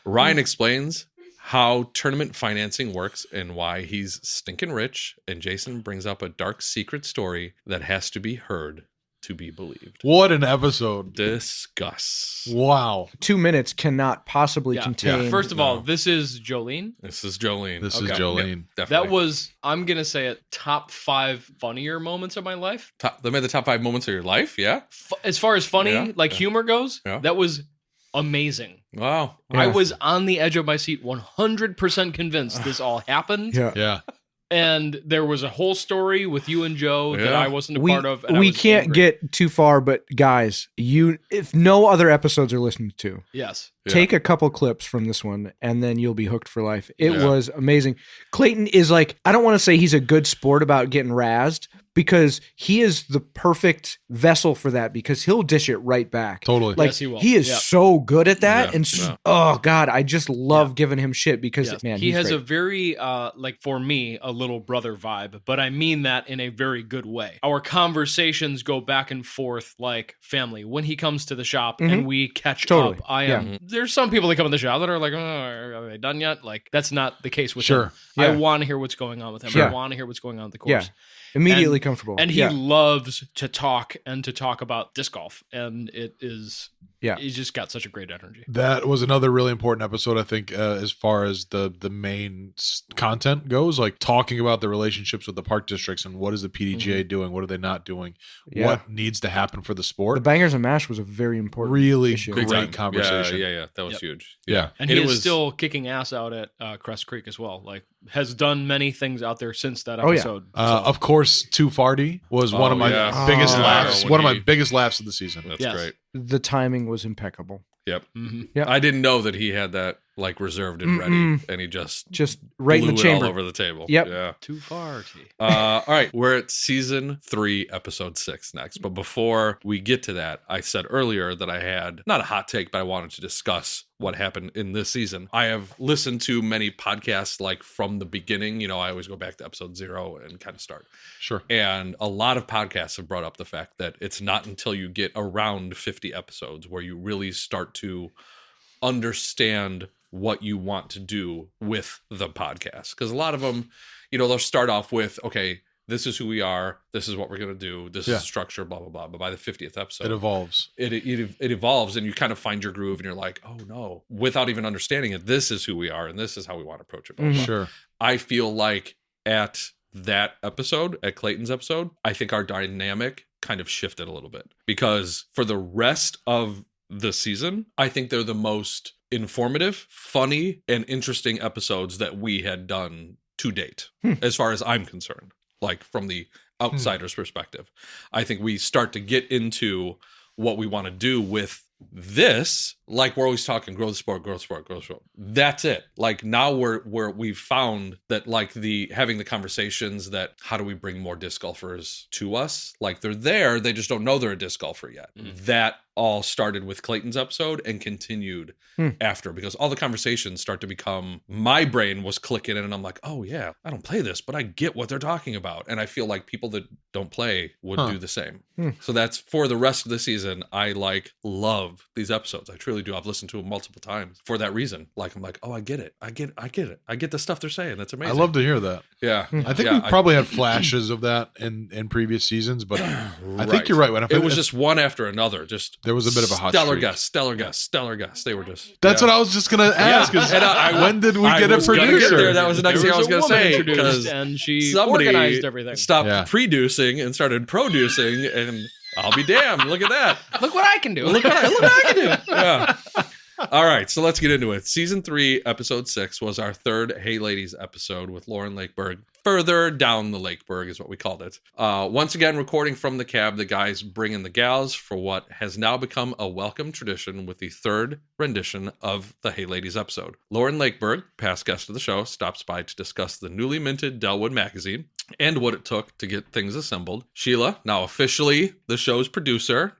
Ryan explains how tournament financing works and why he's stinking rich. And Jason brings up a dark secret story that has to be heard to be believed. What an episode. Discuss. Wow. 2 minutes cannot possibly contain. Yeah. First of all, this is Jolene. This is Jolene. This is Jolene. Yeah, that was, I'm going to say it, top 5 funnier moments of my life. They made the top 5 moments of your life, yeah? As far as funny, humor goes, that was amazing. Wow. I was on the edge of my seat, 100% convinced this all happened. Yeah. And there was a whole story with you and Joe that I wasn't a part of. And we can't get too far, but guys, if no other episodes are listened to, take a couple clips from this one, and then you'll be hooked for life. It was amazing. Clayton is like, I don't want to say he's a good sport about getting razzed, because he is the perfect vessel for that, because he'll dish it right back. Totally. Like, yes, he will. He is so good at that. Yeah. And oh God, I just love giving him shit because man, he has great. a very, for me, a little brother vibe, but I mean that in a very good way. Our conversations go back and forth like family. When he comes to the shop and we catch up, there's some people that come in the shop that are like, oh, are they done yet? Like, that's not the case with him. I want to hear what's going on with him. I want to hear what's going on with the course. Yeah. Immediately comfortable. And he loves to talk about disc golf. And it is, he's just got such a great energy. That was another really important episode, I think, as far as the main content goes, like talking about the relationships with the park districts and what is the PDGA doing, what are they not doing, what needs to happen for the sport. The Bangers and Mash was a very important issue. Great conversation. Yeah. That was huge. Yeah. And he is still kicking ass out at Crest Creek as well. Like, has done many things out there since that episode. Of course, Too Farty was one of my biggest laughs. One of my biggest laughs of the season. That's great. The timing was impeccable. Yep. Mm-hmm. Yep. I didn't know that he had that like reserved and ready, and he just right blew in the chamber all over the table. Yep. Yeah. Too farty. All right, we're at season 3, episode 6 next. But before we get to that, I said earlier that I had not a hot take, but I wanted to discuss what happened in this season. I have listened to many podcasts like from the beginning. You know, I always go back to episode 0 and kind of start. Sure. And a lot of podcasts have brought up the fact that it's not until you get around 50 episodes where you really start to understand what you want to do with the podcast. Because a lot of them, you know, they'll start off with, okay, this is who we are, this is what we're going to do, this is the structure, blah, blah, blah. But by the 50th episode, it evolves. It evolves, and you kind of find your groove, and you're like, oh no, without even understanding it, this is who we are, and this is how we want to approach it. Blah, blah, blah. Sure. I feel like at that episode, at Clayton's episode, I think our dynamic kind of shifted a little bit. Because for the rest of the season, I think they're the most informative, funny, and interesting episodes that we had done to date, as far as I'm concerned. Like from the outsider's perspective, I think we start to get into what we want to do with this. Like we're always talking, grow the sport, grow the sport, grow the sport. That's it. Like now we've found that like having the conversations that how do we bring more disc golfers to us? Like they're there, they just don't know they're a disc golfer yet. That all started with Clayton's episode and continued after, because all the conversations start to become, my brain was clicking in and I'm like, oh yeah, I don't play this, but I get what they're talking about. And I feel like people that don't play would do the same. So that's for the rest of the season. I love these episodes. I truly do. I've listened to them multiple times for that reason. Like, I'm like, oh, I get it. I get it. I get the stuff they're saying. That's amazing. I love to hear that. Yeah. I think we probably had flashes of that in previous seasons, but I think you're right. It was just one after another. Just there was a bit of a hot stellar guest. They were just. That's what I was just going to ask. When did we get a producer? That was the next thing I was going to say. Because and she somebody organized everything. Stopped producing and started producing, and I'll be damned. Look at that. Look what I can do. Look what I can do. Yeah. All right, so let's get into it. Season 3, episode 6 was our third Hey Ladies episode with Lauren Lakeberg. Further down the Lakeberg is what we called it. Once again, recording from the cab, the guys bring in the gals for what has now become a welcome tradition with the third rendition of the Hey Ladies episode. Lauren Lakeberg, past guest of the show, stops by to discuss the newly minted Delwood magazine and what it took to get things assembled. Sheila, now officially the show's producer,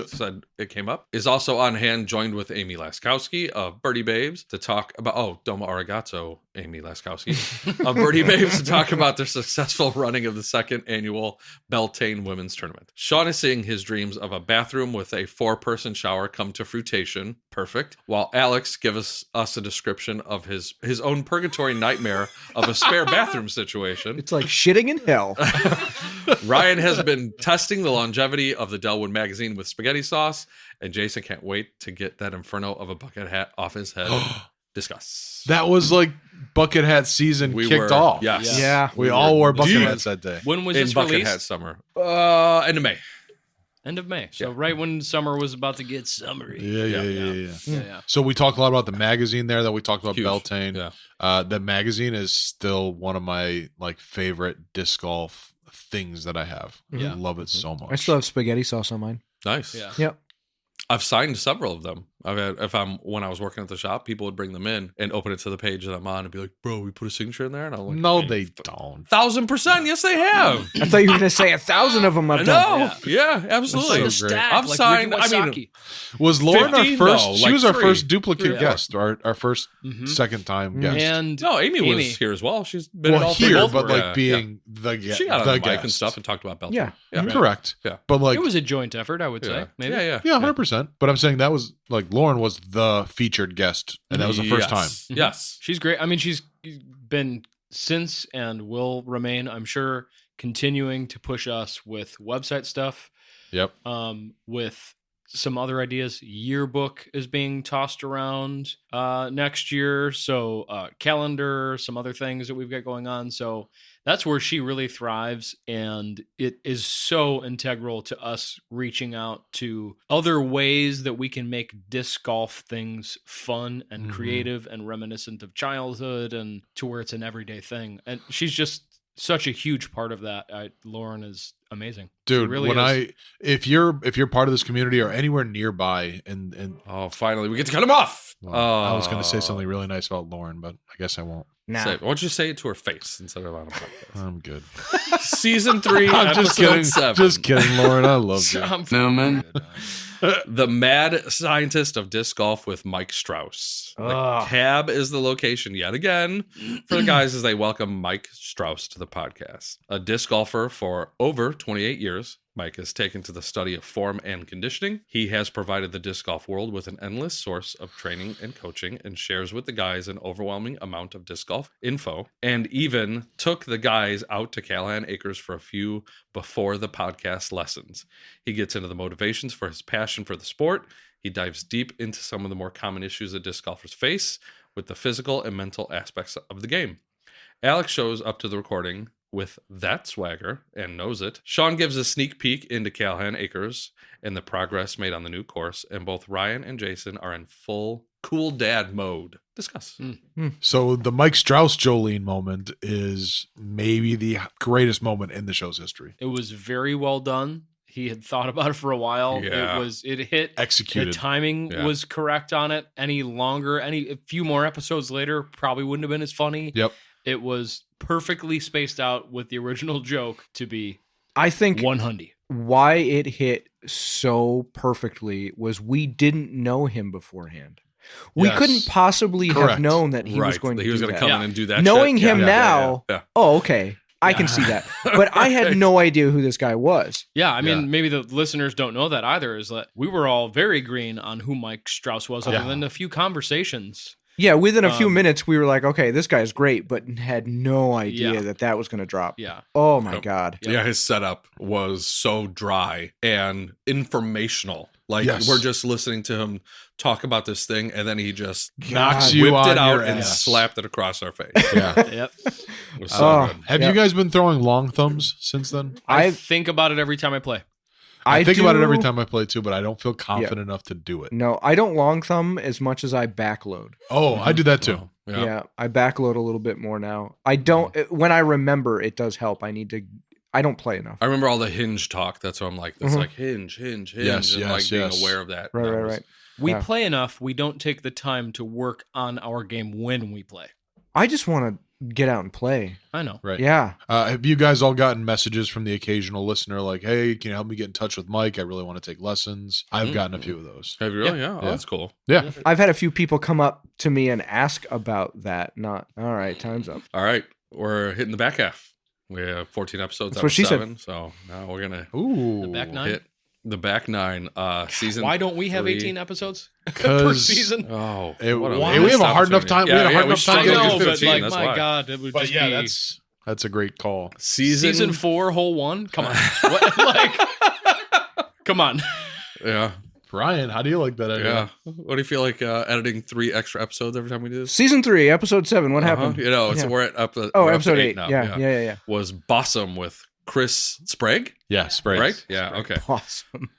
said it came up, is also on hand, joined with Amy Laskowski of Birdie Babes to talk about, domo arigato, Amy Laskowski of Birdie Babes to talk about their successful running of the second annual Beltane Women's Tournament. Sean is seeing his dreams of a bathroom with a 4-person shower come to fruition. Perfect. While Alex gives us a description of his own purgatory nightmare of a spare bathroom situation. It's like shitting in hell. Ryan has been testing the longevity of the Delwood magazine with spaghetti sauce, and Jason can't wait to get that inferno of a bucket hat off his head. Discuss. That was like bucket hat season kicked off. Yes. Yeah. We all wore bucket hats that day. When was In this bucket released? hat summer. End of May. End of May. So right when summer was about to get summery. Yeah. So we talked a lot about the magazine there that we talked about. Huge. Beltane. Yeah. The magazine is still one of my favorite disc golf things that I have. Yeah. I love it so much. I still have spaghetti sauce on mine. Nice. Yeah. Yep. I've signed several of them. When I was working at the shop, people would bring them in and open it to the page that I'm on and be like, "Bro, we put a signature in there." And I'm like, No, they don't. 1,000%. Yes, they have. I thought you were going to say 1,000 of them I've I done. know. Yeah, absolutely. That's so great. I've signed. I mean, Was Lauren our 50? first? No, she like was our 3. first duplicate Yeah. guest, our first second time guest. And no, Amy was here as well. She's been at all three. here, Both but were. like being the guest. She got on the the mic and guest. stuff and talked about Beltane. Yeah. Correct. Yeah. But like it was a joint effort, I would say. Maybe. Yeah. 100%. But I'm saying that was like Lauren was the featured guest, and that was the first time. Yes. She's great. I mean, she's been since and will remain, I'm sure, continuing to push us with website stuff. Yep. With some other ideas. Yearbook is being tossed around next year. So calendar, some other things that we've got going on. So that's where she really thrives. And it is so integral to us reaching out to other ways that we can make disc golf things fun and creative and reminiscent of childhood and to where it's an everyday thing. And she's just such a huge part of that. Lauren is amazing, dude. Really if you're part of this community or anywhere nearby, and oh, finally we get to cut him off. I was going to say something really nice about Lauren, but I guess I won't. Nah. Why don't you say it to her face instead of on a podcast? I'm good. Season 3, I'm just episode kidding. 7. Just kidding, Lauren. I love you. Newman. The Mad Scientist of Disc Golf with Mike Strauss. The cab is the location yet again for the guys as they welcome Mike Strauss to the podcast. A disc golfer for over 28 years, Mike has taken to the study of form and conditioning. He has provided the disc golf world with an endless source of training and coaching and shares with the guys an overwhelming amount of disc golf info, and even took the guys out to Callahan Acres for a few before the podcast lessons. He gets into the motivations for his passion for the sport. He dives deep into some of the more common issues that disc golfers face with the physical and mental aspects of the game. Alex shows up to the recording with that swagger and knows it. Sean gives a sneak peek into Callahan Acres and the progress made on the new course, and both Ryan and Jason are in full cool dad mode. Discuss. So the Mike Strauss Jolene moment is maybe the greatest moment in the show's history. It was very well done. He had thought about it for a while. Yeah. It hit Executed. The timing was correct on it. A few more episodes later probably wouldn't have been as funny. Yep. It was perfectly spaced out with the original joke to be I think 100. Why it hit so perfectly was we didn't know him beforehand. We Yes. couldn't possibly have Correct. known that he was going to do that. come in and do that. Knowing shit. him Yeah. now, Yeah. oh, okay. I can see that. But I had no idea who this guy was. Yeah, I mean, maybe the listeners don't know that either, is that we were all very green on who Mike Strauss was, other than a few conversations. Yeah, within a few minutes, we were like, okay, this guy's great, but had no idea Yeah. that was going to drop. Yeah. Oh, my God. Yeah, his setup was so dry and informational. Like, Yes. we're just listening to him talk about this thing, and then he just Knocks you whipped on it out your and ass. slapped it across our face. Yeah. Yep. It was so good. Have you guys been throwing long thumbs since then? I think about it every time I play. I think about it every time I play too, but I don't feel confident enough to do it. No, I don't long thumb as much as I backload. Oh, I do that too. Yeah, I backload a little bit more now. I don't. When I remember, it does help. I don't play enough. I remember all the Hinge talk. That's why I'm like, it's like Hinge. Yes, and like being aware of that. Right. We play enough. We don't take the time to work on our game when we play. I just want to get out and play. I know. Right. Yeah. Have you guys all gotten messages from the occasional listener like, hey, can you help me get in touch with Mike? I really want to take lessons. I've gotten a few of those. Have you really? Yeah. Oh, that's cool. Yeah. I've had a few people come up to me and ask about that. Not, all right, time's up. All right. We're hitting the back half. We have 14 episodes. That's what she 7, said. So now we're going the back 9? hit the back 9 season. Why don't we have 3. 18 episodes per season? Oh, we have a hard enough time. Yeah, we had a hard enough time. I know, to but 15, like, my God, it would just be... That's a great call. Season 4, whole 1? Come on. What, come on. Yeah. Brian, how do you like that idea? Yeah. What do you feel like editing 3 extra episodes every time we do this? Season 3, episode 7. What happened? You know, we're at episode 8 now. Yeah. Was Bossum with Chris Sprague? Yeah, Sprague. Right? Yeah, okay. Awesome.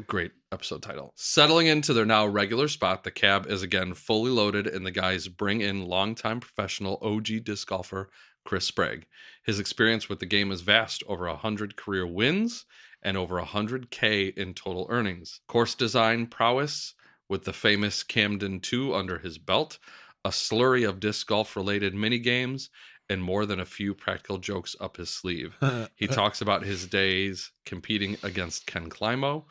Great episode title. Settling into their now regular spot, the cab is again fully loaded, and the guys bring in longtime professional OG disc golfer Chris Sprague. His experience with the game is vast, over 100 career wins and over 100K in total earnings. Course design prowess with the famous Camden 2 under his belt, a slurry of disc golf related mini games, and more than a few practical jokes up his sleeve. He talks about his days competing against Ken Climo,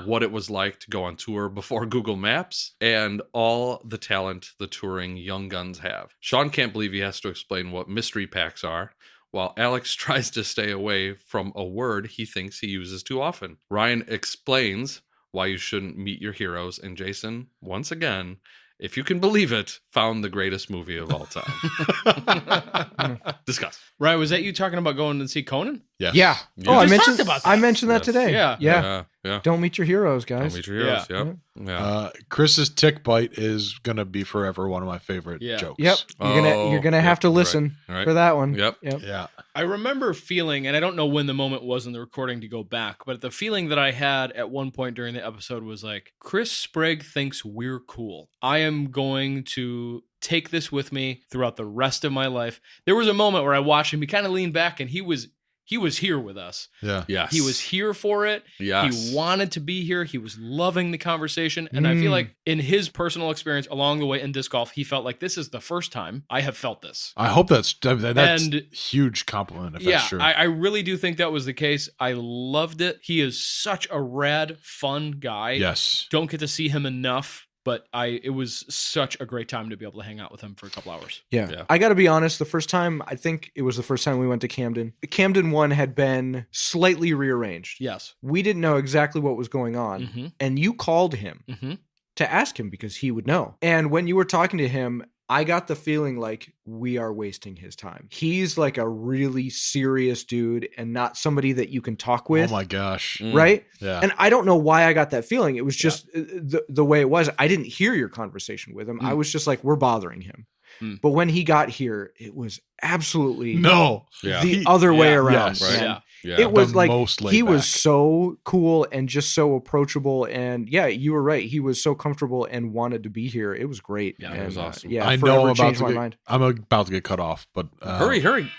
what it was like to go on tour before Google Maps, and all the talent the touring young guns have. Sean can't believe he has to explain what mystery packs are, while Alex tries to stay away from a word he thinks he uses too often. Ryan explains why you shouldn't meet your heroes, and Jason, once again, if you can believe it, found the greatest movie of all time. Discuss. Right, was that you talking about going to see Conan? Yes. Yeah. Oh, I mentioned about that. I mentioned that today. Yeah. Don't meet your heroes, guys. Don't meet your heroes. Yeah. Chris's tick bite is gonna be forever one of my favorite jokes. Yep. You're gonna have to listen for that one. Yep. Yeah. I remember feeling, and I don't know when the moment was in the recording to go back, but the feeling that I had at one point during the episode was like, Chris Sprague thinks we're cool. I am going to take this with me throughout the rest of my life. There was a moment where I watched him, he kind of leaned back, and he was here with us. Yeah. Yes. He was here for it. Yes. He wanted to be here. He was loving the conversation. And I feel like in his personal experience along the way in disc golf, he felt like this is the first time I have felt this. I hope that's a huge compliment if that's true. I really do think that was the case. I loved it. He is such a rad, fun guy. Yes. Don't get to see him enough. But it was such a great time to be able to hang out with him for a couple hours. Yeah. I got to be honest, I think it was the first time we went to Camden. Camden 1 had been slightly rearranged. Yes. We didn't know exactly what was going on. And you called him to ask him because he would know. And when you were talking to him, I got the feeling like we are wasting his time. He's like a really serious dude and not somebody that you can talk with. Oh my gosh. Right? Yeah. And I don't know why I got that feeling. It was just the way it was. I didn't hear your conversation with him. I was just like, we're bothering him. But when he got here, it was absolutely the other way around. Yes. Right? It was like he was so cool and just so approachable. And you were right. He was so comfortable and wanted to be here. It was great. Yeah, and, it was awesome. I know I'm about to get cut off, but hurry. Didn't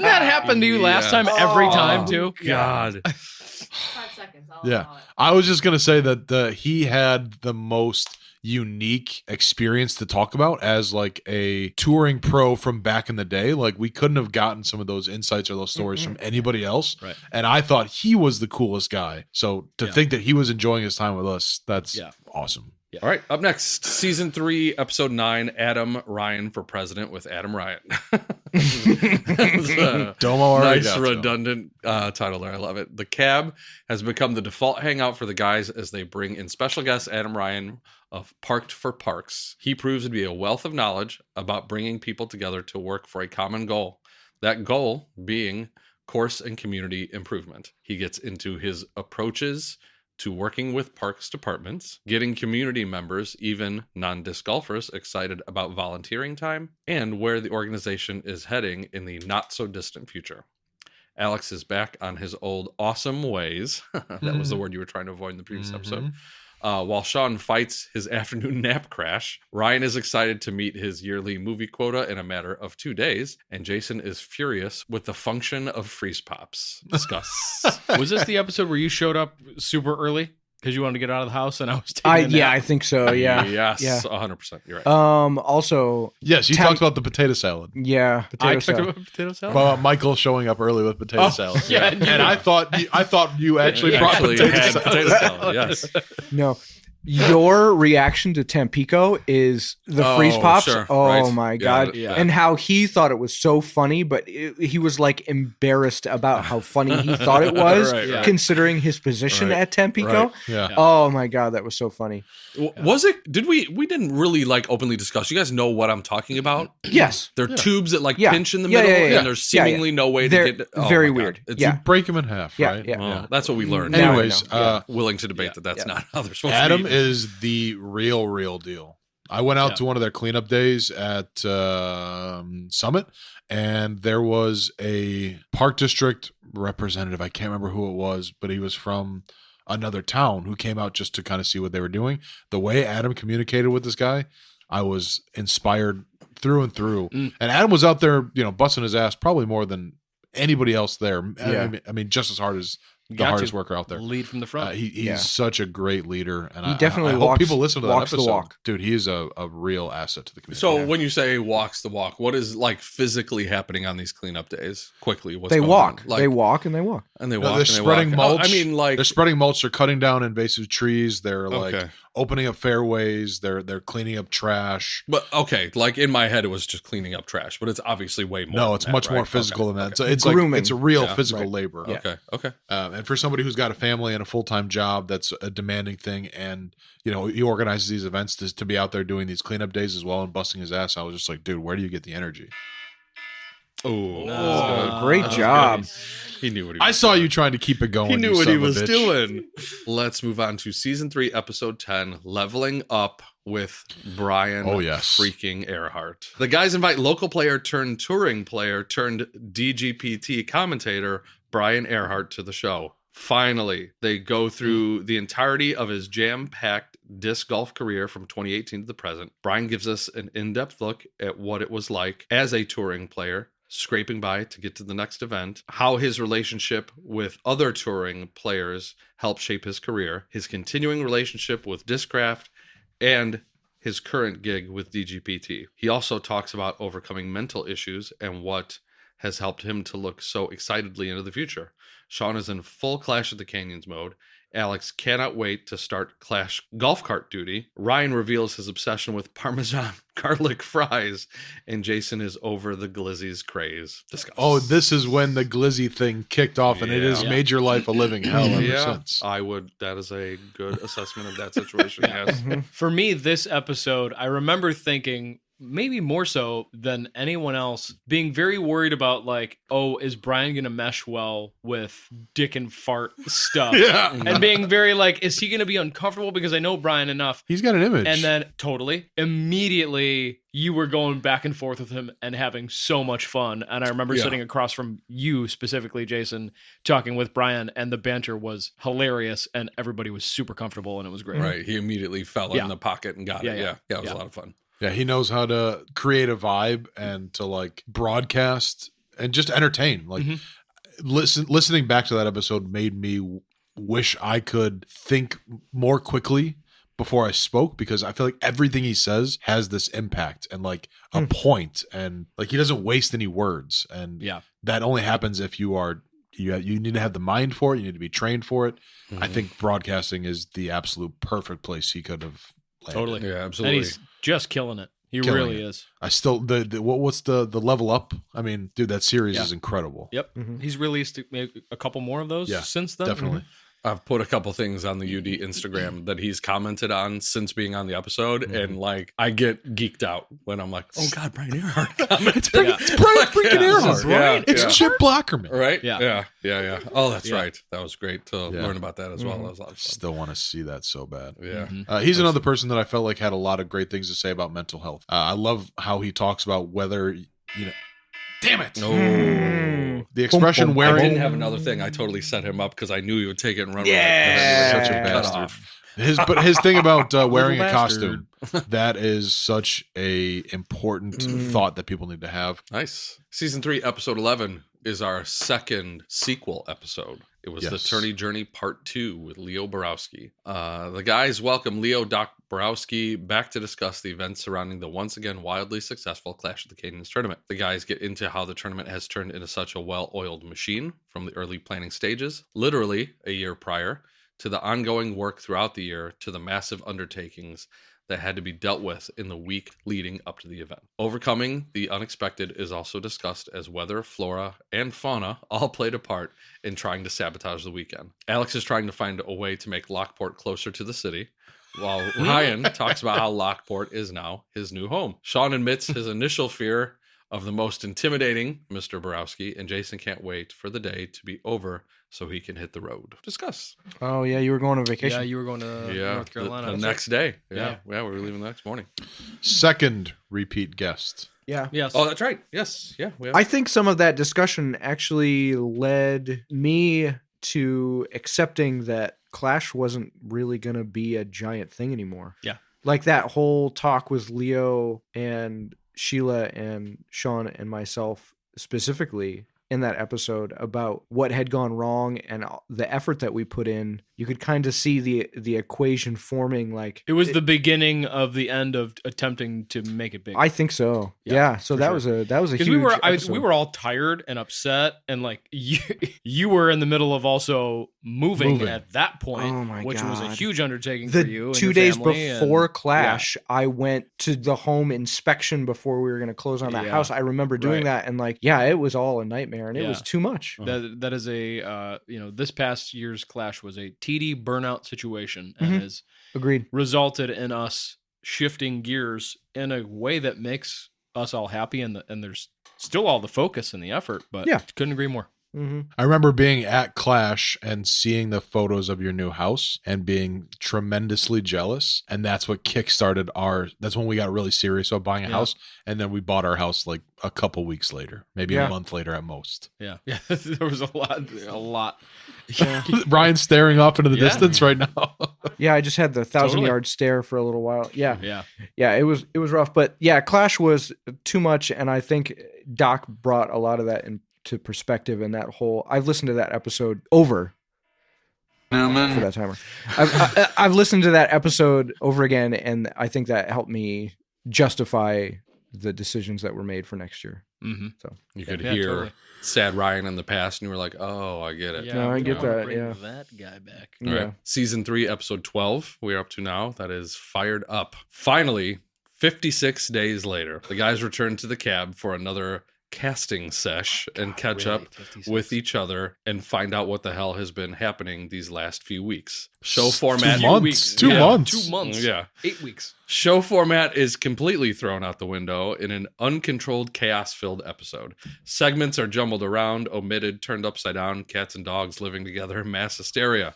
that happen to you last time every time too? God. 5 seconds. I was just gonna say that he had the most unique experience to talk about as like a touring pro from back in the day. Like we couldn't have gotten some of those insights or those stories from anybody else. Right. And I thought he was the coolest guy. So to think that he was enjoying his time with us, that's awesome. Yeah. All right, up next, season 3, episode 9, Adam Ryan for president with Adam Ryan. Domo nice redundant title there. I love it. The cab has become the default hangout for the guys as they bring in special guest Adam Ryan of Parked for Parks. He proves to be a wealth of knowledge about bringing people together to work for a common goal. That goal being course and community improvement. He gets into his approaches to working with parks departments, getting community members, even non-disc golfers, excited about volunteering time, and where the organization is heading in the not-so-distant future. Alex is back on his old awesome ways. That was the word you were trying to avoid in the previous episode. While Sean fights his afternoon nap crash, Ryan is excited to meet his yearly movie quota in a matter of 2 days, and Jason is furious with the function of freeze pops. Discuss. Was this the episode where you showed up super early because you wanted to get out of the house and I was taking a nap? Yeah, I think so. Yeah. Yes, yeah. 100%. You're right. Also, yes, you talked about the potato salad. Yeah, I talked about potato salad. About Michael showing up early with potato salad. Yeah, and I thought you actually brought potato salad. Yes. No. Your reaction to Tampico is the freeze pops. Sure. Oh Right. my God. Yeah. And how he thought it was so funny, but he was like embarrassed about how funny he thought it was, Right. considering his position at Tampico. Right. Yeah. Oh my God, that was so funny. Was it? Did we didn't really like openly discuss. You guys know what I'm talking about? Yes. They're tubes that like Yeah. pinch in the Yeah, middle, yeah, yeah. and there's seemingly no way They're to get. Oh very my God. weird. It's Yeah. You break them in half, Yeah, right? yeah. Well, that's what we learned. Now I Anyways, know. Willing to debate that's not how they're supposed Adam to be. is the real deal. I went out to one of their cleanup days at Summit, and there was a park district representative. I can't remember who it was, but he was from another town who came out just to kind of see what they were doing. The way Adam communicated with this guy, I was inspired through and through. And Adam was out there, busting his ass probably more than anybody else there. Yeah. I mean, just as hard as the hardest worker out there. Lead from the front. He's such a great leader, and He definitely I hope walks- people listen to that walks the episode. walk. Dude, he is a real asset to the community. So when you say walks the walk, what is like physically happening on these cleanup days? Quickly, what's They going walk. on? Like, They walk and they walk. and they No, walk. they're and they spreading walk. mulch. I mean, like they're spreading mulch. They're cutting down invasive trees. They're like Okay. opening up fairways. They're cleaning up trash. But okay, like in my head, it was just cleaning up trash, but it's obviously way more. No, than it's that, much right? more physical Okay. than that. So Okay. it's Grooming. like it's a real Yeah, physical right. labor. Okay. Okay. And for somebody who's got a family and a full-time job, that's a demanding thing. And, he organizes these events to be out there doing these cleanup days as well and busting his ass. I was just like, dude, where do you get the energy? Oh, Great job. He knew what he was I saw doing. you trying to keep it going. He knew you what son he of a was bitch. doing. Let's move on to season 3, episode 10, Leveling Up with Brian Oh, yes. freaking Earhart. The guys invite local player turned touring player turned DGPT commentator Brian Earhart to the show. Finally, they go through the entirety of his jam-packed disc golf career from 2018 to the present. Brian gives us an in-depth look at what it was like as a touring player, scraping by to get to the next event, how his relationship with other touring players helped shape his career, his continuing relationship with Discraft, and his current gig with DGPT. He also talks about overcoming mental issues and what has helped him to look so excitedly into the future. Sean is in full Clash of the Canyons mode. Alex cannot wait to start Clash golf cart duty. Ryan reveals his obsession with Parmesan garlic fries, and Jason is over the Glizzy's craze. Discuss. Oh, this is when the glizzy thing kicked off, and it has Yeah. made your life a living hell ever since. I would. That is a good assessment of that situation. Yes. For me, this episode, I remember thinking, maybe more so than anyone else, being very worried about like, oh, is Brian gonna mesh well with dick and fart stuff? Yeah. And being very like, is he gonna be uncomfortable because I know Brian enough? He's got an image. And then totally immediately you were going back and forth with him and having so much fun. And I remember sitting across from you specifically, Jason, talking with Brian, and the banter was hilarious and everybody was super comfortable and it was great. Right. He immediately fell in the pocket and got it. Yeah. It was a lot of fun. Yeah, he knows how to create a vibe and to like broadcast and just entertain. Like listening back to that episode made me wish I could think more quickly before I spoke, because I feel like everything he says has this impact and like a point, and like he doesn't waste any words. And that only happens if you need to have the mind for it. You need to be trained for it. I think broadcasting is the absolute perfect place he could have landed. Totally. Yeah, absolutely. And he's just killing it. He Killing really it. is. I still what's the level up? I mean, dude, that series is incredible. Yep. He's released maybe a couple more of those since then. Definitely. I've put a couple things on the UD Instagram that he's commented on since being on the episode, and like I get geeked out when I'm like, "Oh God, Brian Earhart!" It's Brian freaking Earhart. Right? It's Chip Blackerman. Right? Yeah. Yeah. Oh, that's right. That was great to learn about that as well. That was a lot of fun. Still want to see that so bad. Yeah. He's another person that I felt like had a lot of great things to say about mental health. I love how he talks about whether Damn it! Oh, the expression I wearing. didn't have another thing. I totally set him up because I knew he would take it and run with it. Yeah, such a bastard. His thing about wearing a costume, that is such a important thought that people need to have. Nice. Season 3, episode 11 is our second sequel episode. It was the Tourney Journey Part 2 with Leo Borowski. The guys welcome Leo Doc Borowski back to discuss the events surrounding the once again wildly successful Clash of the Canyons tournament. The guys get into how the tournament has turned into such a well-oiled machine from the early planning stages, literally a year prior, to the ongoing work throughout the year, to the massive undertakings that had to be dealt with in the week leading up to the event. Overcoming the unexpected is also discussed as weather, flora, and fauna all played a part in trying to sabotage the weekend. Alex is trying to find a way to make Lockport closer to the city, while Ryan talks about how Lockport is now his new home. Sean admits his initial fear of the most intimidating Mr. Borowski, and Jason can't wait for the day to be over so he can hit the road. Discuss. Oh, yeah, you were going on vacation. Yeah, you were going to North Carolina. The next day. Yeah, we were leaving the next morning. Second repeat guest. Yeah. Yes. Oh, that's right. Yes. Yeah. I think some of that discussion actually led me to accepting that Clash wasn't really going to be a giant thing anymore. Yeah. Like that whole talk with Leo and Sheila and Sean and myself specifically in that episode about what had gone wrong and the effort that we put in. You could kind of see the equation forming. Like it was the beginning of the end of attempting to make it big. I think so. Yeah. So that was a huge episode. We were all tired and upset, and like you were in the middle of also moving. At that point, which was a huge undertaking for you. 2 days before Clash, I went to the home inspection before we were going to close on that house. I remember doing that, and it was all a nightmare, and it was too much. That is a this past year's Clash was a TD burnout situation, and has resulted in us shifting gears in a way that makes us all happy, and there's still all the focus and the effort, but couldn't agree more. I remember being at Clash and seeing the photos of your new house and being tremendously jealous. And that's what kickstarted that's when we got really serious about buying a house. And then we bought our house like a couple weeks later, maybe a month later at most. Yeah. Yeah. There was a lot. Yeah. Ryan's staring off into the distance right now. Yeah. I just had the 1,000-yard stare for a little while. Yeah. Yeah. It was rough, but yeah, Clash was too much. And I think Doc brought a lot of that into perspective, and that whole I've listened to that episode over for that timer. I've listened to that episode over again, and I think that helped me justify the decisions that were made for next year. Mm-hmm. So you could hear sad Ryan in the past, and you were like, "Oh, I get it." Yeah, no, I get that. Bring yeah, that guy back. All right. Season 3, episode 12. We're up to now. That is Fired Up. Finally, 56 days later, the guys return to the cab for another casting sesh and catch up with each other and find out what the hell has been happening these last few weeks. Show format 2 months. 2 months. 2 months. Yeah. 8 weeks. Show format is completely thrown out the window in an uncontrolled, chaos-filled episode. Segments are jumbled around, omitted, turned upside down, cats and dogs living together, mass hysteria.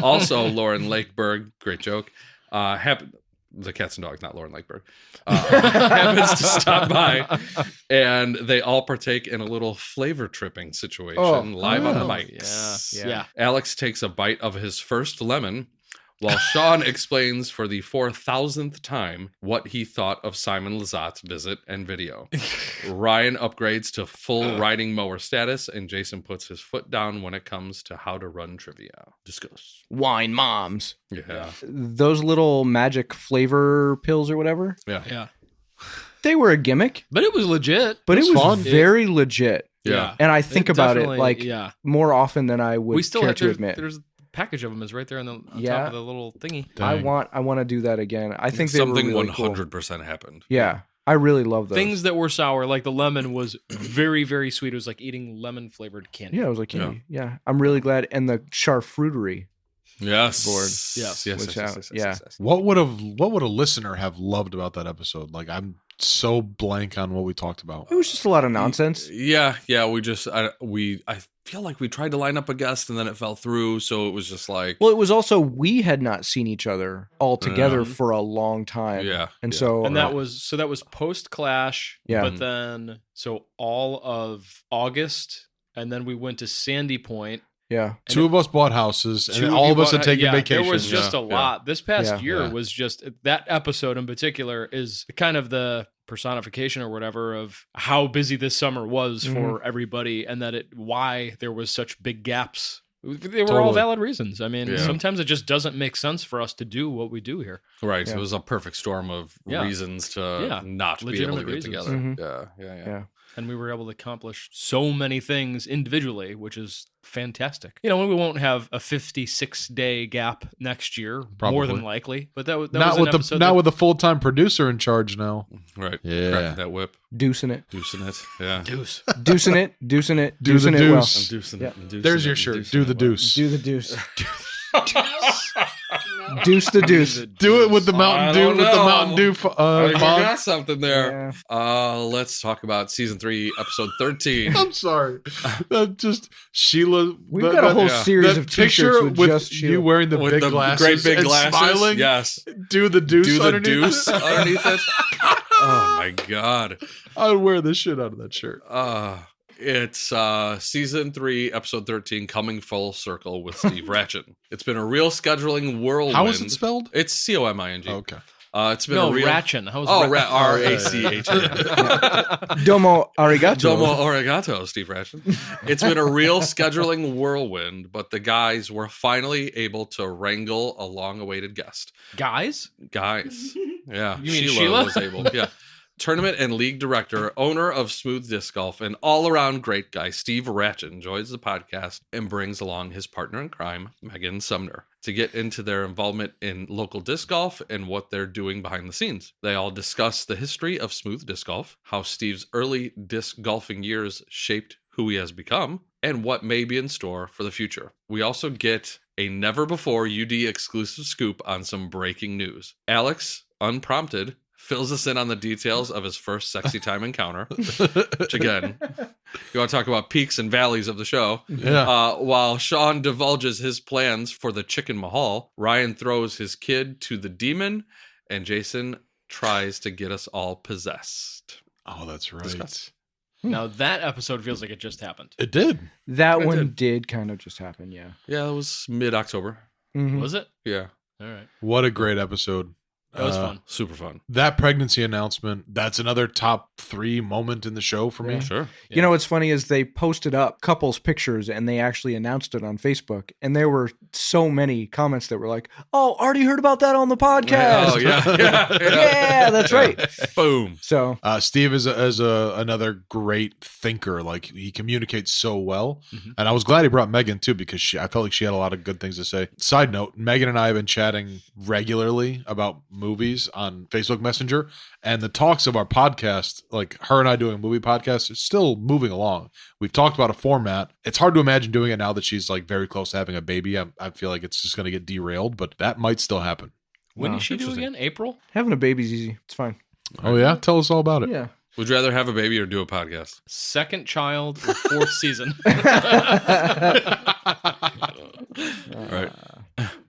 Also, Lauren Lakeberg, great joke, the cats and dogs, not Lauren Lakeberg, happens to stop by, and they all partake in a little flavor tripping situation live on the mics. Yeah. Alex takes a bite of his first lemon, while Sean explains for the 4,000th time what he thought of Simon Lazat's visit and video. Ryan upgrades to full riding mower status, and Jason puts his foot down when it comes to how to run trivia. Discuss. Wine moms. Yeah. Those little magic flavor pills or whatever. Yeah. They were a gimmick, but it was legit. But it was fun. very legit. Yeah. And I think about it like more often than I would care to admit. There's package of them is right there on top of the little thingy. Dang. I want to do that again. I think something really 100% cool. happened. Yeah. I really love those. Things that were sour, like the lemon was very, very sweet. It was like eating lemon flavored candy. Yeah, it was like candy. Yeah. I'm really glad. And the charcuterie Yes. board. Yes. Yeah. What would a listener have loved about that episode? Like I'm so blank on what we talked about. It was just a lot of nonsense. Yeah. I feel like we tried to line up a guest and then it fell through. So it was just like, well, it was also, we had not seen each other all together for a long time. Yeah. And that was post Clash. Yeah. But then, so all of August, and then we went to Sandy Point. Yeah. Two of us bought houses, and all of us had taken vacation. There was just a lot. This past year was just, that episode in particular is kind of the personification or whatever of how busy this summer was for everybody, and that why there was such big gaps. They were all valid reasons. I mean, sometimes it just doesn't make sense for us to do what we do here. Right. So it was a perfect storm of reasons to not be able to get together. Mm-hmm. Yeah. And we were able to accomplish so many things individually, which is fantastic. You know, we won't have a 56-day gap next year, more than likely. But that was not with with a full-time producer in charge now. Right. Yeah. Crack that whip. Deucing it. Yeah. Deuce. Deucing it. Deucing it. Do the Deucing it deuce. well. There's your shirt. Do the deuce. Do the deuce. Deuce the deuce. Do it with the Mountain Dew. With the Mountain Dew. I got something there. Yeah. Let's talk about season 3, episode 13. I'm sorry. That just Sheila. We've got a whole series of picture with just Sheila. you wearing the big glasses, great big and glasses, smiling. Yes. Do the deuce. Do the underneath deuce it. underneath it. Oh my god. I would wear the shit out of that shirt. It's season 3, episode 13, coming full circle with Steve Ratchin. It's been a real scheduling whirlwind. How is it spelled? It's Coming. Okay. It's been a real Ratchin. Rachin. Domo arigato. Domo arigato, Steve Ratchin. It's been a real scheduling whirlwind, but the guys were finally able to wrangle a long-awaited guest. Guys. Yeah. You mean Sheila? Was able. Yeah. Tournament and league director, owner of Smooth Disc Golf, and all-around great guy, Steve Ratchin, joins the podcast and brings along his partner in crime, Megan Sumner, to get into their involvement in local disc golf and what they're doing behind the scenes. They all discuss the history of Smooth Disc Golf, how Steve's early disc golfing years shaped who he has become, and what may be in store for the future. We also get a never-before UD exclusive scoop on some breaking news. Alex, unprompted, fills us in on the details of his first sexy time encounter, which again, you want to talk about peaks and valleys of the show. Yeah. While Sean divulges his plans for the Chicken Mahal, Ryan throws his kid to the demon, and Jason tries to get us all possessed. Oh, that's right. Now that episode feels like it just happened. It did. That one did kind of just happen, yeah. Yeah, it was mid-October. Mm-hmm. Was it? Yeah. All right. What a great episode. That was fun. Super fun. That pregnancy announcement, that's another top 3 moment in the show for me. Sure. Yeah. You know what's funny is they posted up couples pictures and they actually announced it on Facebook. And there were so many comments that were like, oh, already heard about that on the podcast. Oh, yeah. Yeah, that's right. Boom. So Steve is another great thinker. Like, he communicates so well. Mm-hmm. And I was glad he brought Megan too, because I felt like she had a lot of good things to say. Side note, Megan and I have been chatting regularly about movies on Facebook Messenger, and the talks of our podcast, like her and I doing a movie podcast, is still moving along. We've talked about a format. It's hard to imagine doing it now that she's like very close to having a baby. I feel like it's just going to get derailed, but that might still happen. When did she do again? April? Having a baby's easy. It's fine. Oh yeah? Tell us all about it. Yeah. Would you rather have a baby or do a podcast? Second child or 4th season. All right.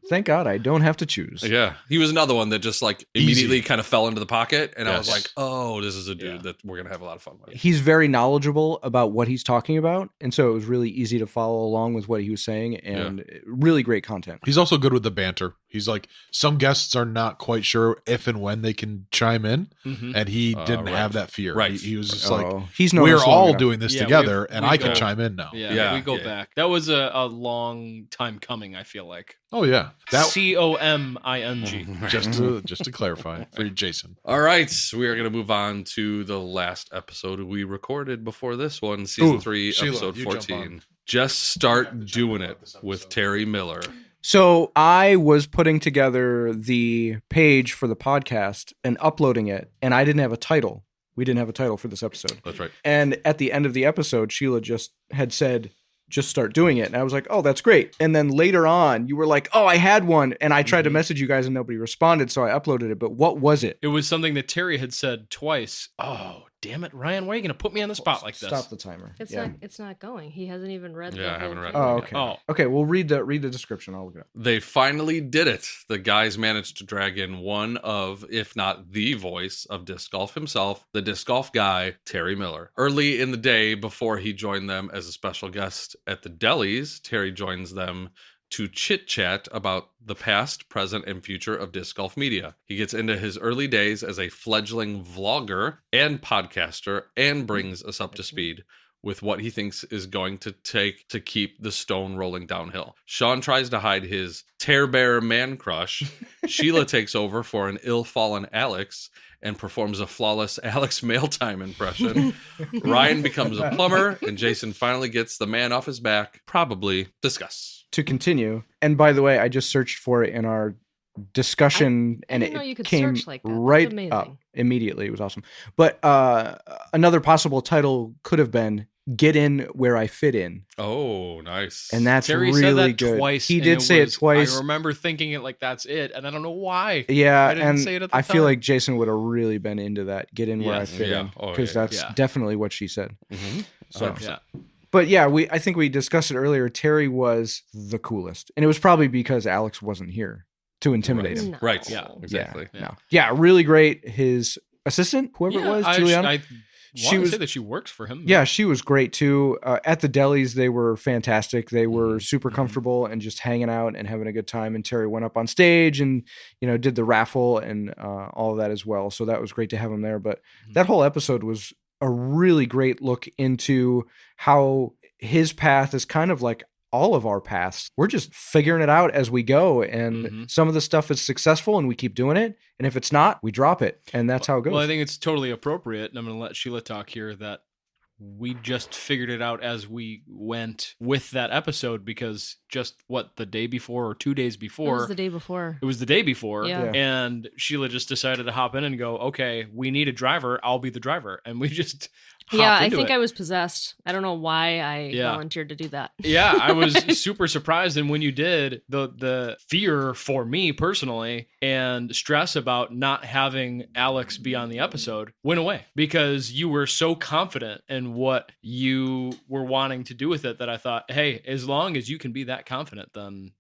Thank God I don't have to choose. Yeah. He was another one that just like immediately kind of fell into the pocket. And I was like, oh, this is a dude that we're going to have a lot of fun with. He's very knowledgeable about what he's talking about. And so it was really easy to follow along with what he was saying, and really great content. He's also good with the banter. He's like, some guests are not quite sure if and when they can chime in. Mm-hmm. And he didn't have that fear. Right. He was just like, we're all doing this together and I can chime in now. Yeah. We go back. That was a long time coming, I feel like. Oh, yeah. COMING. Just to clarify for Jason. All right. We are going to move on to the last episode we recorded before this one, season 3, Sheila, episode 14. Just Start Doing It with Terry Miller. So I was putting together the page for the podcast and uploading it, and I didn't have a title. We didn't have a title for this episode. That's right. And at the end of the episode, Sheila just had said, just start doing it. And I was like, oh, that's great. And then later on, you were like, oh, I had one. And I tried to message you guys and nobody responded. So I uploaded it. But what was it? It was something that Terry had said twice. Oh, damn it, Ryan. Why are you going to put me on the spot like this? Stop the timer. It's not going. He hasn't even read Yeah, I haven't read it. Oh, okay. Okay, well, read the description. I'll look it up. They finally did it. The guys managed to drag in one of, if not the voice of disc golf himself, the disc golf guy, Terry Miller. Early in the day, before he joined them as a special guest at the delis, Terry joins them to chit-chat about the past, present, and future of disc golf media. He gets into his early days as a fledgling vlogger and podcaster and brings us up to speed with what he thinks is going to take to keep the stone rolling downhill. Sean tries to hide his tear bear man crush. Sheila takes over for an ill-fallen Alex and performs a flawless Alex Mailtime impression. Ryan becomes a plumber, and Jason finally gets the man off his back. Probably. Discuss. To continue, and by the way, I just searched for it in our discussion, and it came right up immediately. It was awesome. But another possible title could have been "Get In Where I Fit In." Oh, nice! And that's Terry really said that good. twice. He did say it twice. I remember thinking it like that's it, and I don't know why. Yeah, I didn't and say it at the I time. feel like Jason would have really been into that. Get in where I fit in, because that's definitely what she said. Mm-hmm. So, but yeah, I think we discussed it earlier. Terry was the coolest, and it was probably because Alex wasn't here to intimidate him. Right. Yeah. Exactly. Yeah, really great. His assistant, whoever it was, Juliana. She was say that she works for him. Yeah, she was great too. At the delis, they were fantastic. They were super comfortable and just hanging out and having a good time. And Terry went up on stage and did the raffle and all of that as well. So that was great to have him there. But that whole episode was a really great look into how his path is kind of like all of our paths. We're just figuring it out as we go. And some of the stuff is successful and we keep doing it. And if it's not, we drop it. And that's how it goes. Well, I think it's totally appropriate. And I'm going to let Sheila talk here that we just figured it out as we went with that episode, because just the day before or 2 days before. It was the day before. It was the day before. Yeah. And Sheila just decided to hop in and go, okay, we need a driver. I'll be the driver. And we just I think I was possessed. I don't know why I volunteered to do that. Yeah, I was super surprised. And when you did, the fear for me personally and stress about not having Alex be on the episode went away, because you were so confident in what you were wanting to do with it that I thought, hey, as long as you can be that confident, then,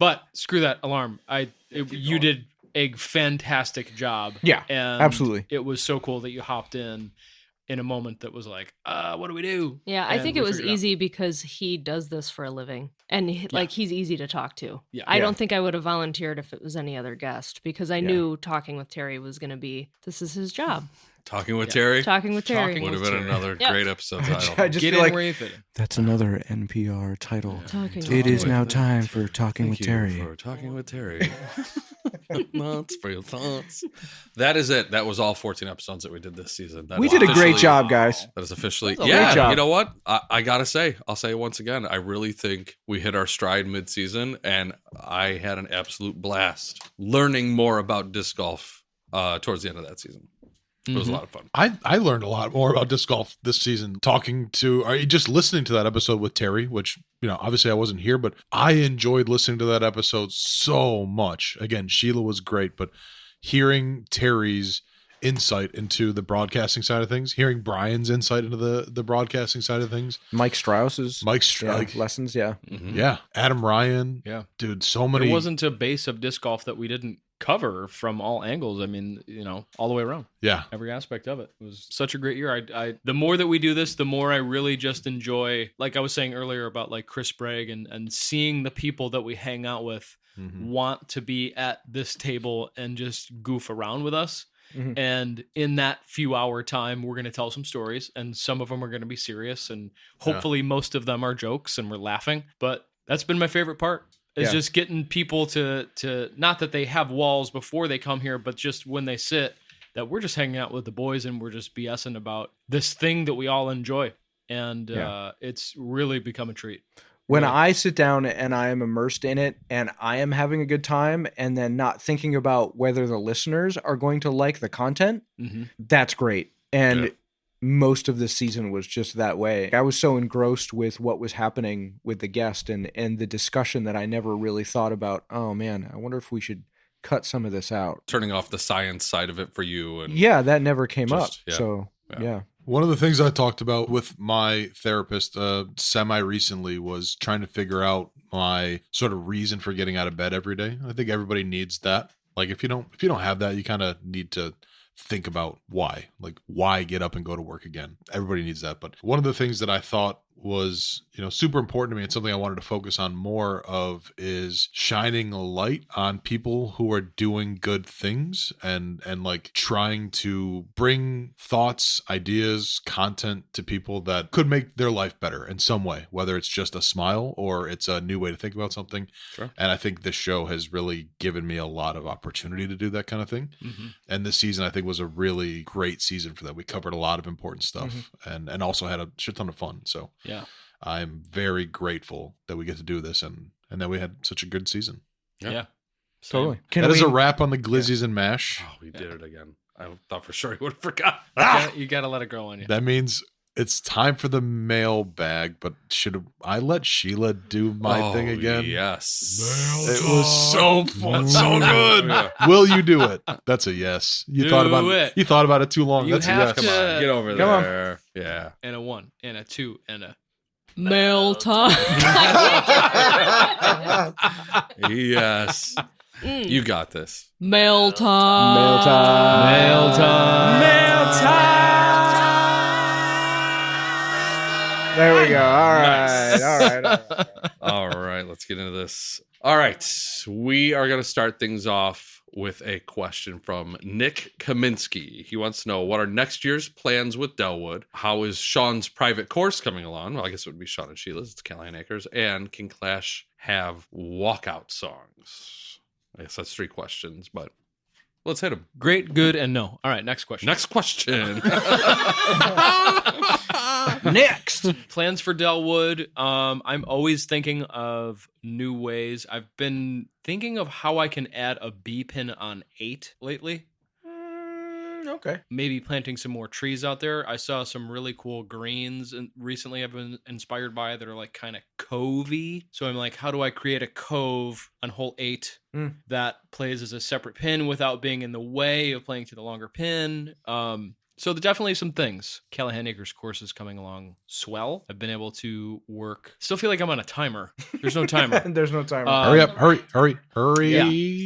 but screw that alarm. You did a fantastic job. Yeah, and absolutely. It was so cool that you hopped in a moment that was like, what do we do? Yeah, I think it was easy because he does this for a living, and he's easy to talk to. Yeah. I don't think I would have volunteered if it was any other guest, because I knew talking with Terry was going to be, this is his job. Talking with Terry? Talking with Terry. Would have been another great episode title. I just feel like that's another NPR title. It is now time for Talking with Terry. For Talking with Terry. Thoughts for your thoughts. That is it. That was all 14 episodes that we did this season. We did a great job, guys. That is officially. Great job. You know what? I got to say, I'll say it once again. I really think we hit our stride mid-season, and I had an absolute blast learning more about disc golf towards the end of that season. It was a lot of fun. I learned a lot more about disc golf this season just listening to that episode with Terry, which, obviously I wasn't here, but I enjoyed listening to that episode so much. Again, Sheila was great, but hearing Terry's insight into the broadcasting side of things, hearing Brian's insight into the broadcasting side of things, Mike Strauss's lessons. Yeah. Mm-hmm. Yeah. Adam Ryan. Yeah. Dude, so many. There wasn't a base of disc golf that we didn't cover from all angles. I mean, all the way around. Yeah. Every aspect of it. It was such a great year. The more that we do this, the more I really just enjoy, like I was saying earlier about like Chris Bragg and seeing the people that we hang out with want to be at this table and just goof around with us. Mm-hmm. And in that few hour time, we're going to tell some stories, and some of them are going to be serious, and hopefully most of them are jokes and we're laughing. But that's been my favorite part. Is just getting people to not that they have walls before they come here, but just when they sit, that we're just hanging out with the boys and we're just BSing about this thing that we all enjoy. And it's really become a treat. When I sit down and I am immersed in it and I am having a good time and then not thinking about whether the listeners are going to like the content, that's great. And most of the season was just that way. I was so engrossed with what was happening with the guest and the discussion that I never really thought about, oh man, I wonder if we should cut some of this out. Turning off the science side of it for you. And that never came up. So, yeah. One of the things I talked about with my therapist semi-recently was trying to figure out my sort of reason for getting out of bed every day. I think everybody needs that. Like if you don't have that, you kind of need to think about why. Like why get up and go to work again? Everybody needs that. But one of the things that I thought was, super important to me and something I wanted to focus on more of is shining a light on people who are doing good things and like trying to bring thoughts, ideas, content to people that could make their life better in some way, whether it's just a smile or it's a new way to think about something. Sure. And I think this show has really given me a lot of opportunity to do that kind of thing. Mm-hmm. And this season I think was a really great season for that. We covered a lot of important stuff and also had a shit ton of fun. So yeah, I'm very grateful that we get to do this and that we had such a good season. Yeah. Totally. That is a wrap on the Glizzies and MASH. Oh, we did it again. I thought for sure he would have forgot. You got to let it grow on you. That means it's time for the mailbag, but should I let Sheila do my thing again? Yes. It was so fun, so good. Yeah. Will you do it? That's a yes. You thought about it. You thought about it too long. That's a yes. Come on, get over there. On. Yeah. And a 1 and a 2 and a mail time. Yes. You got this. Mail time. Mail time. Mail time. Mail time. There we go. All right. Nice. All right. All right. Let's get into this. All right. We are going to start things off with a question from Nick Kaminsky. He wants to know, what are next year's plans with Delwood? How is Sean's private course coming along? Well, I guess it would be Sean and Sheila's. It's Callahan Acres. And can Clash have walkout songs? I guess that's 3 questions, but let's hit them. Great, good, and no. All right, next question. Next question. Next. Plans for Delwood. I'm always thinking of new ways. I've been thinking of how I can add a bee pin on 8 lately. Okay. Maybe planting some more trees out there. I saw some really cool greens and recently I've been inspired by that are like kind of covey. So I'm like, how do I create a cove on hole 8 that plays as a separate pin without being in the way of playing to the longer pin? So there's definitely some things. Callahan Acres course is coming along swell. I've been able to work. Still feel like I'm on a timer. There's no timer. There's no timer. Hurry up. Hurry.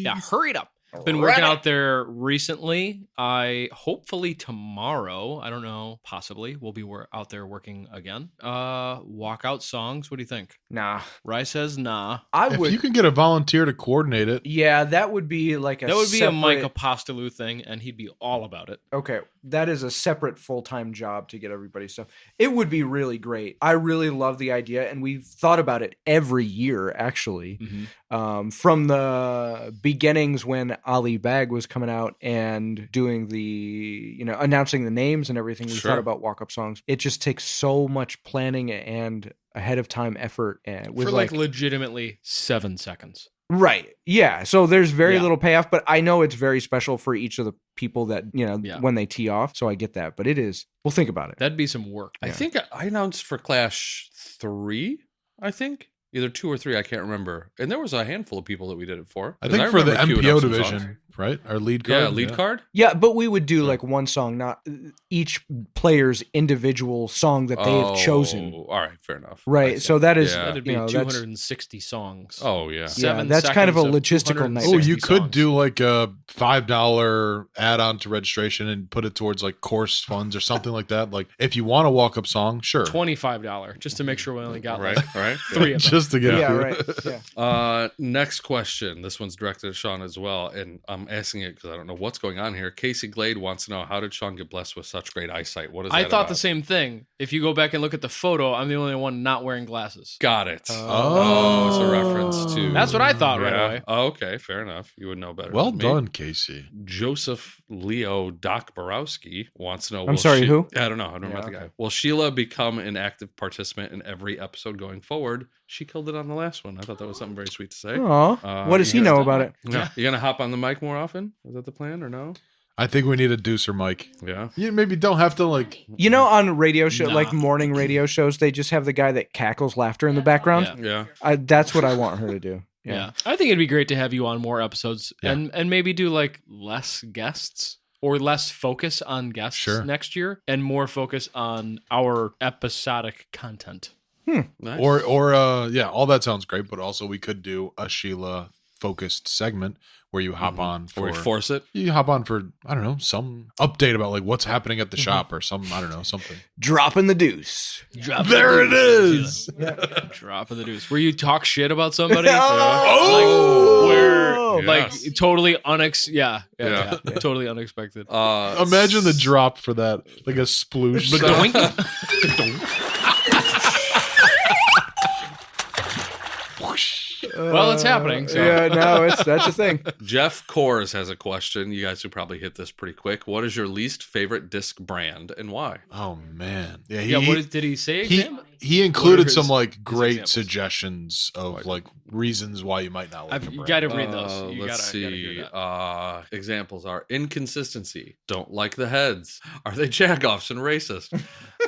Yeah, hurry it up. Been working out there recently. Hopefully tomorrow, I don't know, possibly we'll be out there working again. Walkout songs. What do you think? Nah. Rye says nah. If you can get a volunteer to coordinate it. Yeah, that would be like a Mike Apostolou thing, and he'd be all about it. Okay, that is a separate full-time job to get everybody's stuff. It would be really great. I really love the idea, and we've thought about it every year, actually. Mm-hmm. From the beginnings when Ali Bag was coming out and doing the, announcing the names and everything, we thought about walk-up songs. It just takes so much planning and ahead of time effort. And with for like legitimately 7 seconds. Right. Yeah. So there's very little payoff, but I know it's very special for each of the people that, when they tee off. So I get that, but we'll think about it. That'd be some work. I think I announced for Clash 3, I think. Either 2 or 3, I can't remember. And there was a handful of people that we did it for. I think for the MPO division, right? Our lead card. Yeah, lead card. Yeah, but we would do like one song, not each player's individual song that they have chosen. All right, fair enough. Right, so that is, that'd be 260 songs. Oh, yeah. 7 that's kind of a logistical nightmare. Oh, you could do like a $5 add-on to registration and put it towards like course funds or something like that. Like if you want a walk-up song, sure. $25, just to make sure we only got right. 3 of them. Just to get next question. This one's directed at Sean as well, and I'm asking it because I don't know what's going on here. Casey Glade wants to know, how did Sean get blessed with such great eyesight? What is that I thought about? The same thing. If you go back and look at the photo, I'm the only one not wearing glasses. Got it. It's a reference to... That's what I thought right away. Oh, okay, fair enough. You would know better. Well done, Casey. Joseph Leo Doc Borowski wants to know... I'm sorry, who? I don't know. I don't know the guy. Will Sheila become an active participant in every episode going forward? She killed it on the last one. I thought that was something very sweet to say. Aw. What does he know about it? Yeah. You going to hop on the mic more often? Is that the plan or no? I think we need a deucer mic. Yeah. You maybe don't have to like. On radio show, like morning radio shows, they just have the guy that cackles laughter in the background. Yeah. That's what I want her to do. Yeah. I think it'd be great to have you on more episodes and maybe do like less guests or less focus on guests next year and more focus on our episodic content. Nice. Or all that sounds great, but also we could do a Sheila focused segment where you hop on for, or we force it. You hop on for, I don't know, some update about like what's happening at the shop or some, I don't know, something. Dropping the deuce. There it is. Dropping the deuce. Where you talk shit about somebody. Like totally totally unexpected. Imagine the drop for that, like a sploosh. Well, it's happening. So. Yeah, no, that's a thing. Jeff Kors has a question. You guys should probably hit this pretty quick. What is your least favorite disc brand and why? Oh man, Did he say? He included some like great suggestions of like reasons why you might not like. You got to read those. Let's see. Examples are inconsistency. Don't like the heads. Are they jackoffs and racist?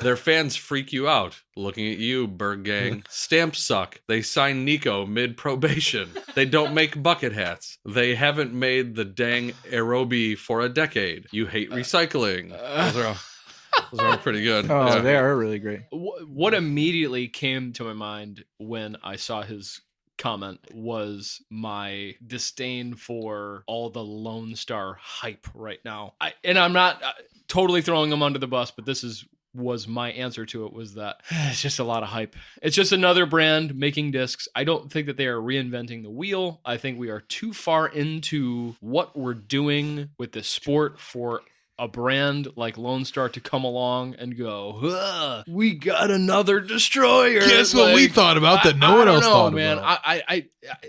Their fans freak you out. Looking at you, Berg Gang. Stamps suck. They sign Nico mid-probation. They don't make bucket hats. They haven't made the dang aerobie for a decade. You hate recycling. Those are all pretty good. Oh, they are really great. What immediately came to my mind when I saw his comment was my disdain for all the Lone Star hype right now. I'm not totally throwing them under the bus, but this was my answer to it, was that it's just a lot of hype. It's just another brand making discs. I don't think that they are reinventing the wheel. I think we are too far into what we're doing with the sport for a brand like Lone Star to come along and go, we got another destroyer. Guess what we thought about that no one else thought about.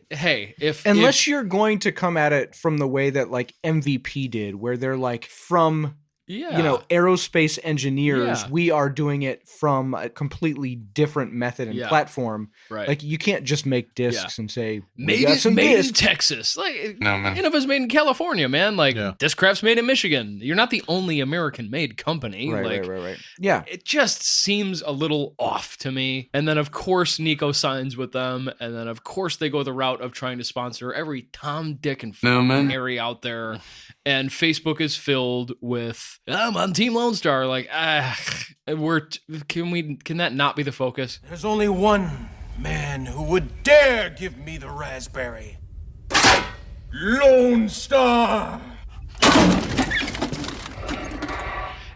Hey, unless you're going to come at it from the way that like MVP did, where they're like from aerospace engineers, we are doing it from a completely different method and platform. Right. Like you can't just make discs and say made in Texas. Like Innova's made in California, man. Like Discraft's made in Michigan. You're not the only American made company. Right. Yeah. It just seems a little off to me. And then of course Nico signs with them, and then of course they go the route of trying to sponsor every Tom, Dick, and Harry out there. And Facebook is filled with, I'm on Team Lone Star. Like, can that not be the focus? There's only one man who would dare give me the raspberry. Lone Star!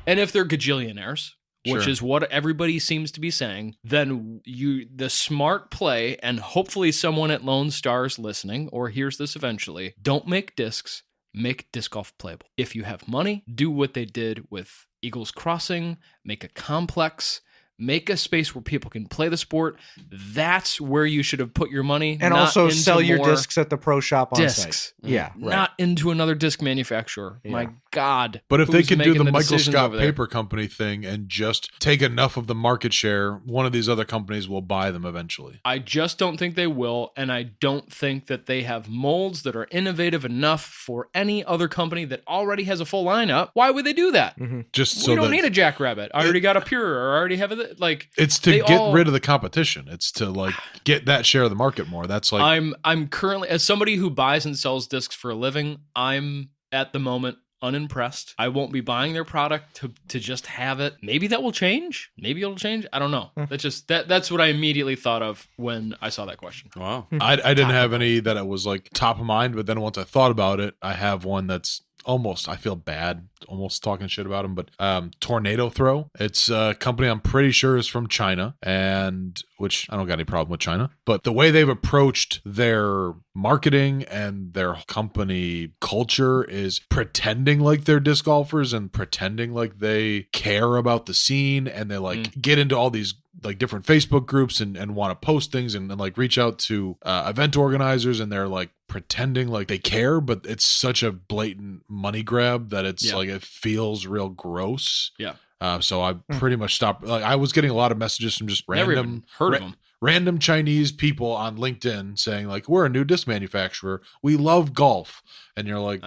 And if they're gajillionaires, which is what everybody seems to be saying, then the smart play, and hopefully someone at Lone Star's listening or hears this eventually, don't make discs. Make disc golf playable. If you have money, do what they did with Eagles Crossing, make a complex, make a space where people can play the sport. That's where you should have put your money. And also sell your discs at the pro shop on discs. Site. Yeah. Not into another disc manufacturer. Yeah. My God. But if they could do the Michael Scott Paper Company thing and just take enough of the market share, one of these other companies will buy them eventually. I just don't think they will, and I don't think that they have molds that are innovative enough for any other company that already has a full lineup. Why would they do that? Mm-hmm. We don't need a Jackrabbit. I already got a Pure, or I already have it. Like, it's to get rid of the competition. It's to like get that share of the market more. That's like I'm currently, as somebody who buys and sells discs for a living, I'm at the moment unimpressed. I won't be buying their product to just have it. Maybe that will change. Maybe it'll change. I don't know. That's just that's what I immediately thought of when I saw that question. Wow. I didn't have any that it was like top of mind, but then once I thought about it, I have one that's almost, I feel bad almost talking shit about them, but Tornado Throw. It's a company I'm pretty sure is from China, and which I don't got any problem with China, but the way they've approached their marketing and their company culture is pretending like they're disc golfers and pretending like they care about the scene, and they like get into all these like different Facebook groups and want to post things and like reach out to event organizers, and they're like pretending like they care, but it's such a blatant money grab that it's like it feels real gross. Yeah. So I pretty much stopped. Like I was getting a lot of messages from just random, heard of them. random Chinese people on LinkedIn saying like, we're a new disc manufacturer. We love golf. And you're like,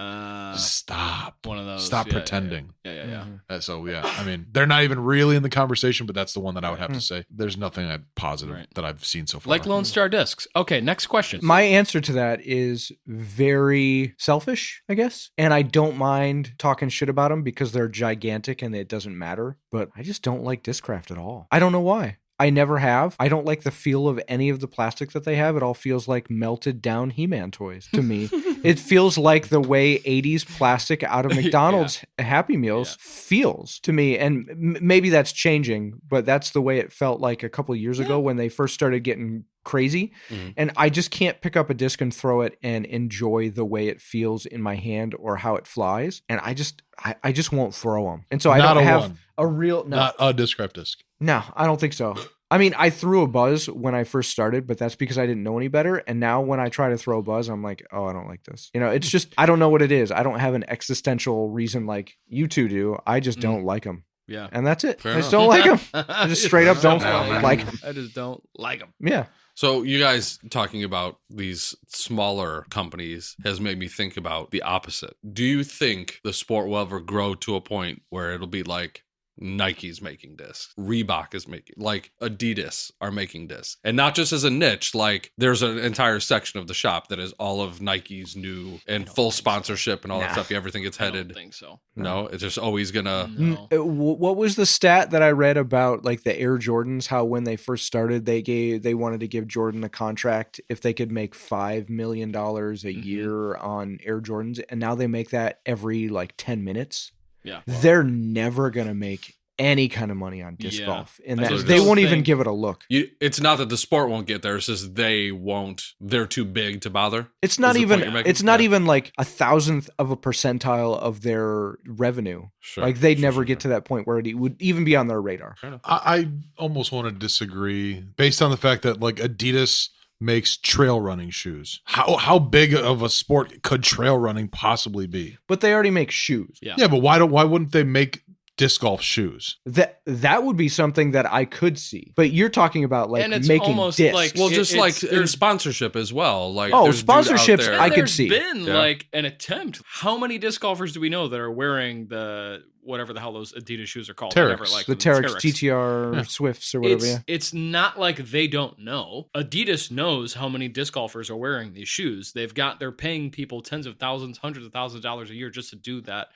stop. One of those. Stop pretending. Yeah. So, I mean, they're not even really in the conversation, but that's the one that I would have to say. There's nothing positive that I've seen so far. Like Lone Star Discs. Okay, next question. My answer to that is very selfish, I guess. And I don't mind talking shit about them because they're gigantic and it doesn't matter. But I just don't like Discraft at all. I don't know why. I never have. I don't like the feel of any of the plastic that they have. It all feels like melted down He-Man toys to me. It feels like the way 80s plastic out of McDonald's Happy Meals feels to me. And maybe that's changing, but that's the way it felt like a couple of years ago when they first started getting crazy. And I just can't pick up a disc and throw it and enjoy the way it feels in my hand or how it flies. And I just won't throw them. And so I don't have a real... Not a Discraft disc. No, I don't think so. I mean, I threw a Buzz when I first started, but that's because I didn't know any better. And now when I try to throw a Buzz, I'm like, oh, I don't like this. You know, it's just, I don't know what it is. I don't have an existential reason like you two do. I just don't like them. Yeah. And that's it. Fair I just enough. don't like them. I just straight up don't like them. I just don't like them. Yeah. So you guys talking about these smaller companies has made me think about the opposite. Do you think the sport will ever grow to a point where it'll be like Nike's making discs, Reebok is making, like Adidas are making discs, and not just as a niche, like there's an entire section of the shop that is all of Nike's new and full sponsorship and all that stuff. Everything gets headed. I don't think so. No, it's just always gonna. What was the stat that I read about like the Air Jordans? How when they first started, they wanted to give Jordan a contract if they could make $5 million a year on Air Jordans, and now they make that every like 10 minutes. Yeah, they're never gonna make any kind of money on disc golf, and that So they won't even give it a look. It's not that the sport won't get there; it's just they won't. They're too big to bother. It's not even. It's not even like 1,000th of a percentile of their revenue. Sure, like they'd never get to that point where it would even be on their radar. I almost want to disagree based on the fact that like Adidas makes trail running shoes. How big of a sport could trail running possibly be? But they already make shoes. Yeah, but why wouldn't they make disc golf shoes? That would be something that I could see. But you're talking about like and it's making almost discs. like well, just like in sponsorship as well. Like sponsorships I could see. There's been like an attempt. How many disc golfers do we know that are wearing the whatever the hell those Adidas shoes are called? Terex. Whatever, like the Terex GTR Swifts or whatever. It's not like they don't know. Adidas knows how many disc golfers are wearing these shoes. They're paying people tens of thousands, hundreds of thousands of dollars a year just to do that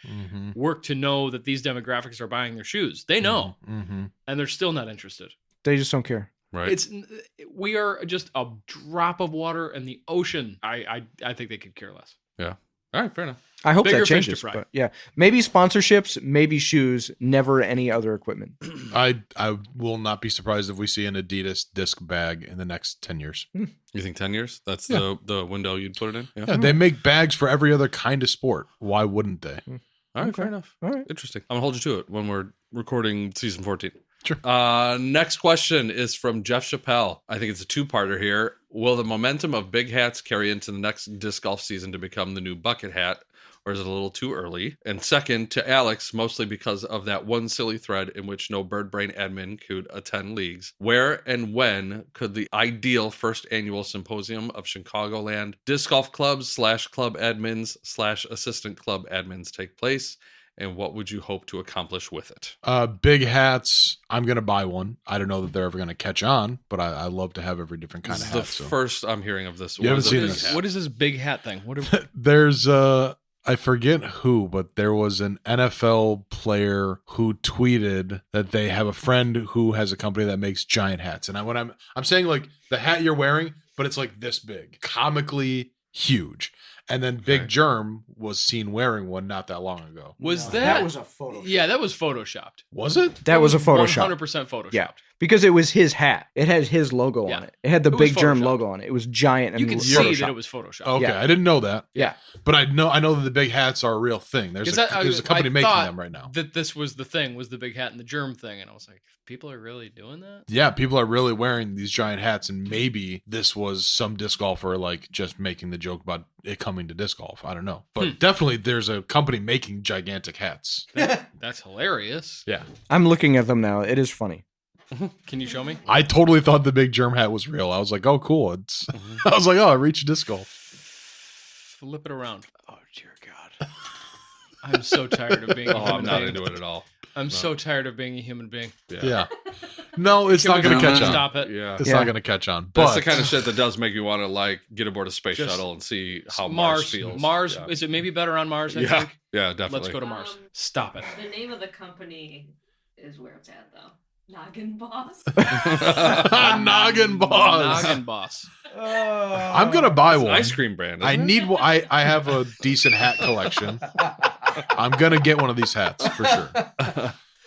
work to know that these demographics are buying their shoes. They know, and they're still not interested. They just don't care. Right. We are just a drop of water in the ocean. I think they could care less. Yeah. All right, fair enough. I hope Bigger that fish to changes. fry. But yeah, maybe sponsorships, maybe shoes, never any other equipment. I will not be surprised if we see an Adidas disc bag in the next 10 years. You think 10 years? That's the window you'd put it in? Yeah, they make bags for every other kind of sport. Why wouldn't they? All right, fair enough. All right. Interesting. I'm going to hold you to it when we're recording season 14. Sure. Next question is from Jeff Chappelle. I think it's a two-parter here. Will the momentum of big hats carry into the next disc golf season to become the new bucket hat, or is it a little too early? And second, to Alex, mostly because of that one silly thread in which no bird brain admin could attend leagues. Where and when could the ideal first annual symposium of Chicagoland disc golf clubs / club admins / assistant club admins take place? And what would you hope to accomplish with it? Big hats. I'm going to buy one. I don't know that they're ever going to catch on, but I love to have every different kind of hat. The first I'm hearing of this. You haven't seen this. What is this big hat thing? There's I forget who, but there was an NFL player who tweeted that they have a friend who has a company that makes giant hats. And when I'm saying like the hat you're wearing, but it's like this big, comically huge. And then Big Germ was seen wearing one not that long ago. That was a photo? Yeah, that was photoshopped. Was it? That was a Photoshop. 100% photoshopped. Yeah, because it was his hat. It had his logo on it. It had the Big Germ logo on it. It was giant. And you can see that it was photoshopped. Okay, I didn't know that. Yeah, but I know that the big hats are a real thing. There's a company making them right now. That this was the thing, was the big hat and the germ thing, and I was like, people are really doing that? Yeah, people are really wearing these giant hats, and maybe this was some disc golfer like just making the joke about it coming to disc golf. I don't know, but definitely there's a company making gigantic hats. That's hilarious. Yeah, I'm looking at them now. It is funny. Can you show me? I totally thought the big germ hat was real. I was like, oh, cool. It's. I was like, oh, I reached disc golf. Flip it around. Oh, dear God. I'm so tired of being a human I'm not being. into it at all. I'm so tired of being a human being. Yeah. No, it's not going to catch on. Stop it. Yeah. It's not going to catch on. That's But the kind of shit that does make you want to like get aboard a space shuttle and see how Mars feels. Mars, Yeah. is it maybe better on Mars, I think? Yeah, definitely. Let's go to Mars. Stop it. The name of the company is where it's at, though. Noggin Boss. Noggin Boss. Noggin Boss. I'm going to buy one. Ice cream brand. I need one. I have a decent hat collection. I'm going to get one of these hats for sure.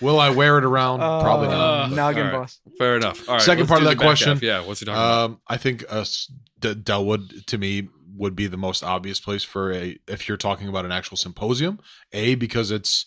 Will I wear it around? Probably not. Noggin Boss. Fair enough. All right. Second part of that question. Yeah. What's he talking about? I think Delwood to me would be the most obvious place for if you're talking about an actual symposium. A, because it's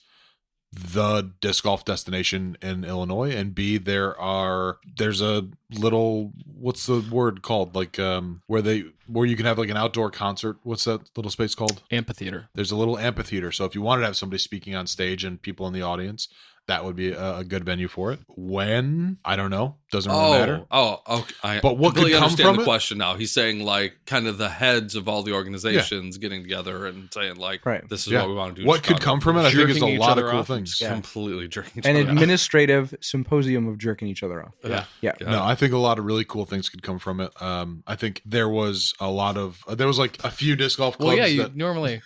the disc golf destination in Illinois, and B, there's a little, what's the word called, like where you can have like an outdoor concert. What's that little space called? Amphitheater. There's a little amphitheater, so if you wanted to have somebody speaking on stage and people in the audience, that would be a good venue for it. When? I don't know. Doesn't really matter. Okay. But what could completely come understand from the it? question now. He's saying like kind of the heads of all the organizations getting together and saying like, this is what we want to do. What could come from it? I think is a lot of cool off. things. Completely jerking each An other off. administrative symposium of jerking each other off. Yeah. No, I think a lot of really cool things could come from it. I think there was like a few disc golf clubs. Well, yeah, normally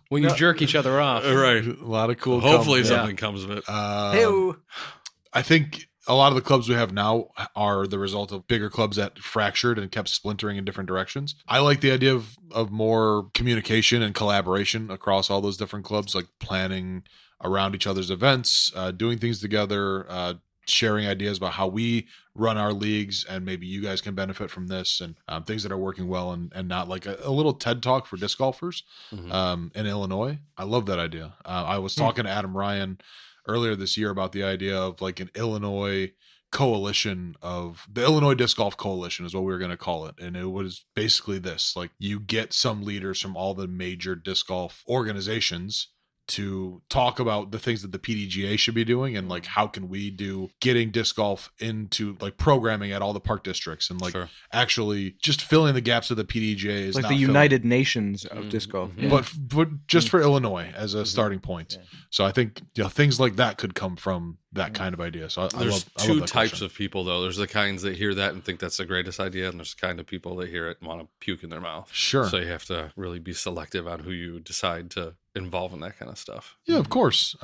when you jerk each other off. Right. A lot of cool. Hopefully something comes of it. I think a lot of the clubs we have now are the result of bigger clubs that fractured and kept splintering in different directions. I like the idea of more communication and collaboration across all those different clubs, like planning around each other's events, doing things together, sharing ideas about how we run our leagues, and maybe you guys can benefit from this, and things that are working well, and not like a little TED talk for disc golfers in Illinois. I love that idea. I was talking to Adam Ryan earlier this year about the idea of like an Illinois coalition of the Illinois Disc Golf Coalition is what we were going to call it. And it was basically this, like you get some leaders from all the major disc golf organizations to talk about the things that the PDGA should be doing, and like how can we do getting disc golf into like programming at all the park districts, and like actually just filling the gaps of the PDGA is like not the filling. United Nations of disc golf. But just for Illinois as a starting point. So I think things like that could come from that kind of idea. So I There's love two that types question. of people though. There's the kinds that hear that and think that's the greatest idea, and there's the kind of people that hear it and want to puke in their mouth. Sure. So you have to really be selective on who you decide to involve in that kind of stuff. Yeah, of course.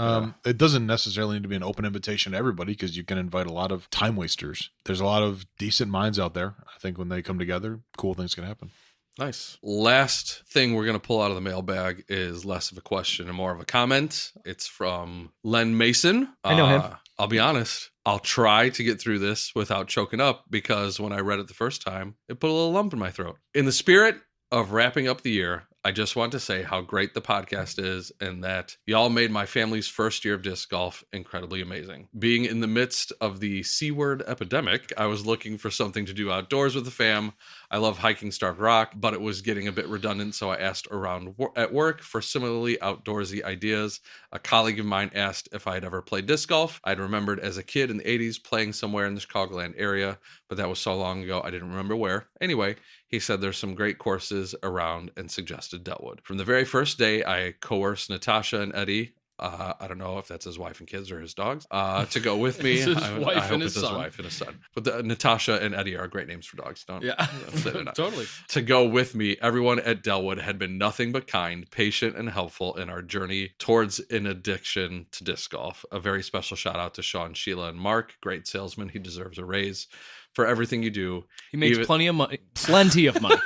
It doesn't necessarily need to be an open invitation to everybody, because you can invite a lot of time wasters. There's a lot of decent minds out there. I think when they come together, cool things can happen. Nice. Last thing we're going to pull out of the mailbag is less of a question and more of a comment. It's from Len Mason. I know him. I'll be honest. I'll try to get through this without choking up, because when I read it the first time, it put a little lump in my throat. In the spirit of wrapping up the year, I just want to say how great the podcast is, and that y'all made my family's first year of disc golf incredibly amazing. Being in the midst of the C-word epidemic, I was looking for something to do outdoors with the fam. I love hiking Starved Rock, but it was getting a bit redundant, so I asked around at work for similarly outdoorsy ideas. A colleague of mine asked if I had ever played disc golf. I'd remembered as a kid in the 80s playing somewhere in the Chicagoland area, but that was so long ago I didn't remember where. Anyway, he said there's some great courses around and suggested Delwood. From the very first day, I coerced Natasha and Eddie, I don't know if that's his wife and kids or his dogs, to go with me. It's his I wife hope and it's his his son. wife and his son. But Natasha and Eddie are great names for dogs. Don't say they're not. Totally. To go with me, everyone at Delwood had been nothing but kind, patient, and helpful in our journey towards an addiction to disc golf. A very special shout out to Sean, Sheila, and Mark. Great salesman. He deserves a raise for everything you do. He makes plenty of money. Plenty of money.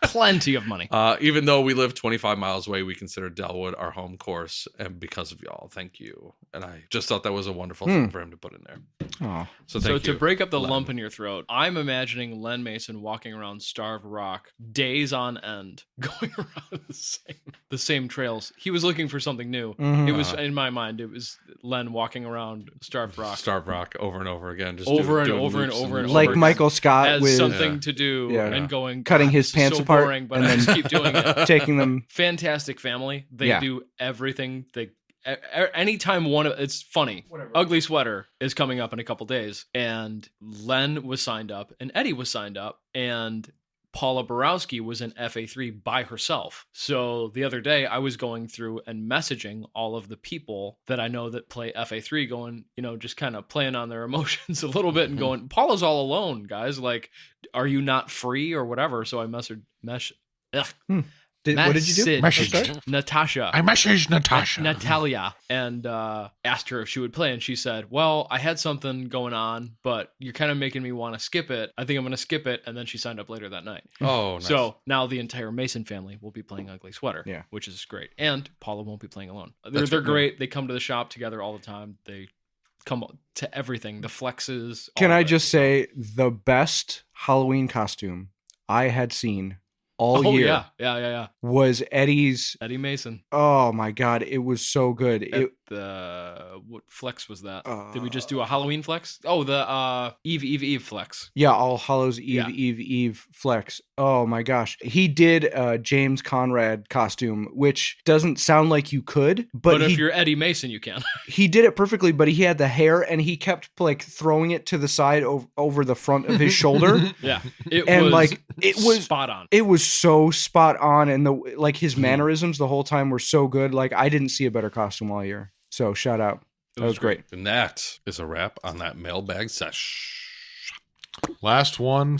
Plenty of money. Even though we live 25 miles away, we consider Delwood our home course, and because of y'all, thank you. And I just thought that was a wonderful thing for him to put in there. Oh. So thank you, to break up the Len. lump in your throat, I'm imagining Len Mason walking around Starved Rock days on end, going around the same trails. He was looking for something new. It was in my mind. It was Len walking around Starved Rock, over and over again, just over and doing over and loops over and Like over Michael Scott as with something to do and going cutting his "This is pants so apart boring, but and I then just keep doing it. taking them. Fantastic family. They do everything. anytime it's funny. Whatever. Ugly Sweater is coming up in a couple days, and Len was signed up, and Eddie was signed up, and Paula Borowski was in FA3 by herself. So the other day I was going through and messaging all of the people that I know that play FA3 going, just kind of playing on their emotions a little bit and going, Paula's all alone, guys. Like, are you not free or whatever? So I messaged what did you do? Natasha. I messaged Natasha. Natalia. And asked her if she would play. And she said, well, I had something going on, but you're kind of making me want to skip it. I think I'm going to skip it. And then she signed up later that night. Oh, nice. So now the entire Mason family will be playing Ugly Sweater, which is great. And Paula won't be playing alone. They're great. They come to the shop together all the time. They come to everything. The flexes. Can I just say the best Halloween costume I had seen all year was Eddie Mason. Oh my God, it was so good. What flex was that? Did we just do a Halloween flex? Oh, the Eve flex. Yeah, All Hallows Eve flex. Oh my gosh. He did a James Conrad costume, which doesn't sound like you could, but if you're Eddie Mason, you can. He did it perfectly, but he had the hair and he kept like throwing it to the side over the front of his shoulder. Yeah. It was spot on. It was so spot on, and his mannerisms the whole time were so good. Like, I didn't see a better costume all year. So shout out. That was great. And that is a wrap on that mailbag sesh. Last one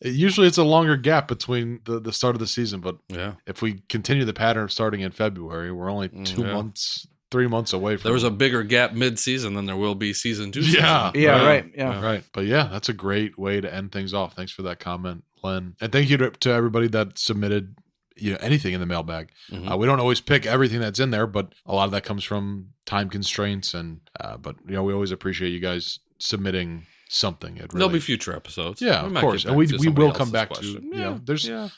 usually it's a longer gap between the start of the season, but if we continue the pattern of starting in February, we're only 3 months away from There was a bigger gap mid-season than there will be season 2. Right. But yeah, that's a great way to end things off. Thanks for that comment, Len. And thank you to everybody that submitted anything in the mailbag. We don't always pick everything that's in there, but a lot of that comes from time constraints, and but we always appreciate you guys submitting something. There'll be future episodes. Yeah, of course. And we will come back to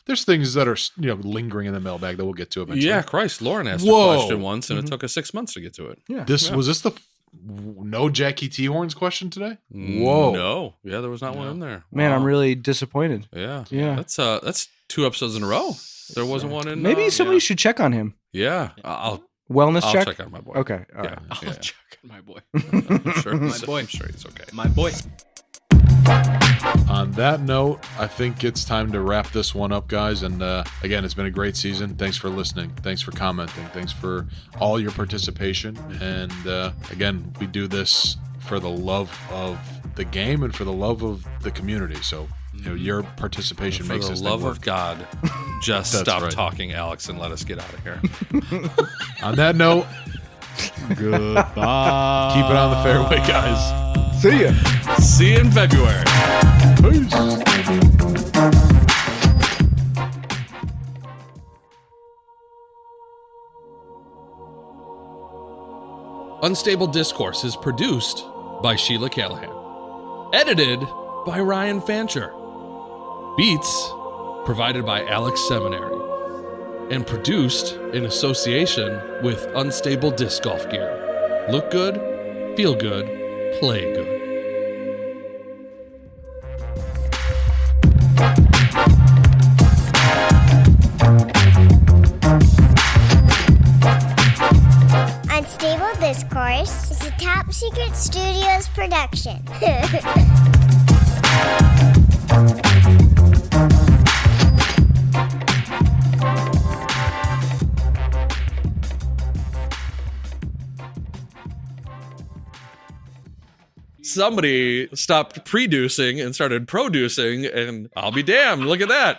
there's things that are lingering in the mailbag that we'll get to eventually. Yeah, Christ, Lauren asked a question once and it took us 6 months to get to it. Yeah. Was this the no Jackie T Horns question today? Whoa. No. Yeah, there was not one in there. Man, I'm really disappointed. Yeah. That's 2 episodes in a row. There wasn't one in. Maybe somebody should check on him. Yeah. I'll check on my boy. Okay. All right. I'll check on my boy. I'm sure he's okay. My boy. On that note, I think it's time to wrap this one up, guys. And again, it's been a great season. Thanks for listening. Thanks for commenting. Thanks for all your participation. And again, we do this for the love of the game and for the love of the community. So your participation makes this thing work. For the love of God, just stop talking, Alex, and let us get out of here. On that note, goodbye. Keep it on the fairway, guys. See ya. See you in February. Peace. Unstable Discourse is produced by Sheila Callahan. Edited by Ryan Fancher. Beats provided by Alex Seminary. And produced in association with Unstable Disc Golf Gear. Look good, feel good, play good. Unstable Discourse is a Top Secret Studios production. Somebody stopped producing and started producing, and I'll be damned, look at that.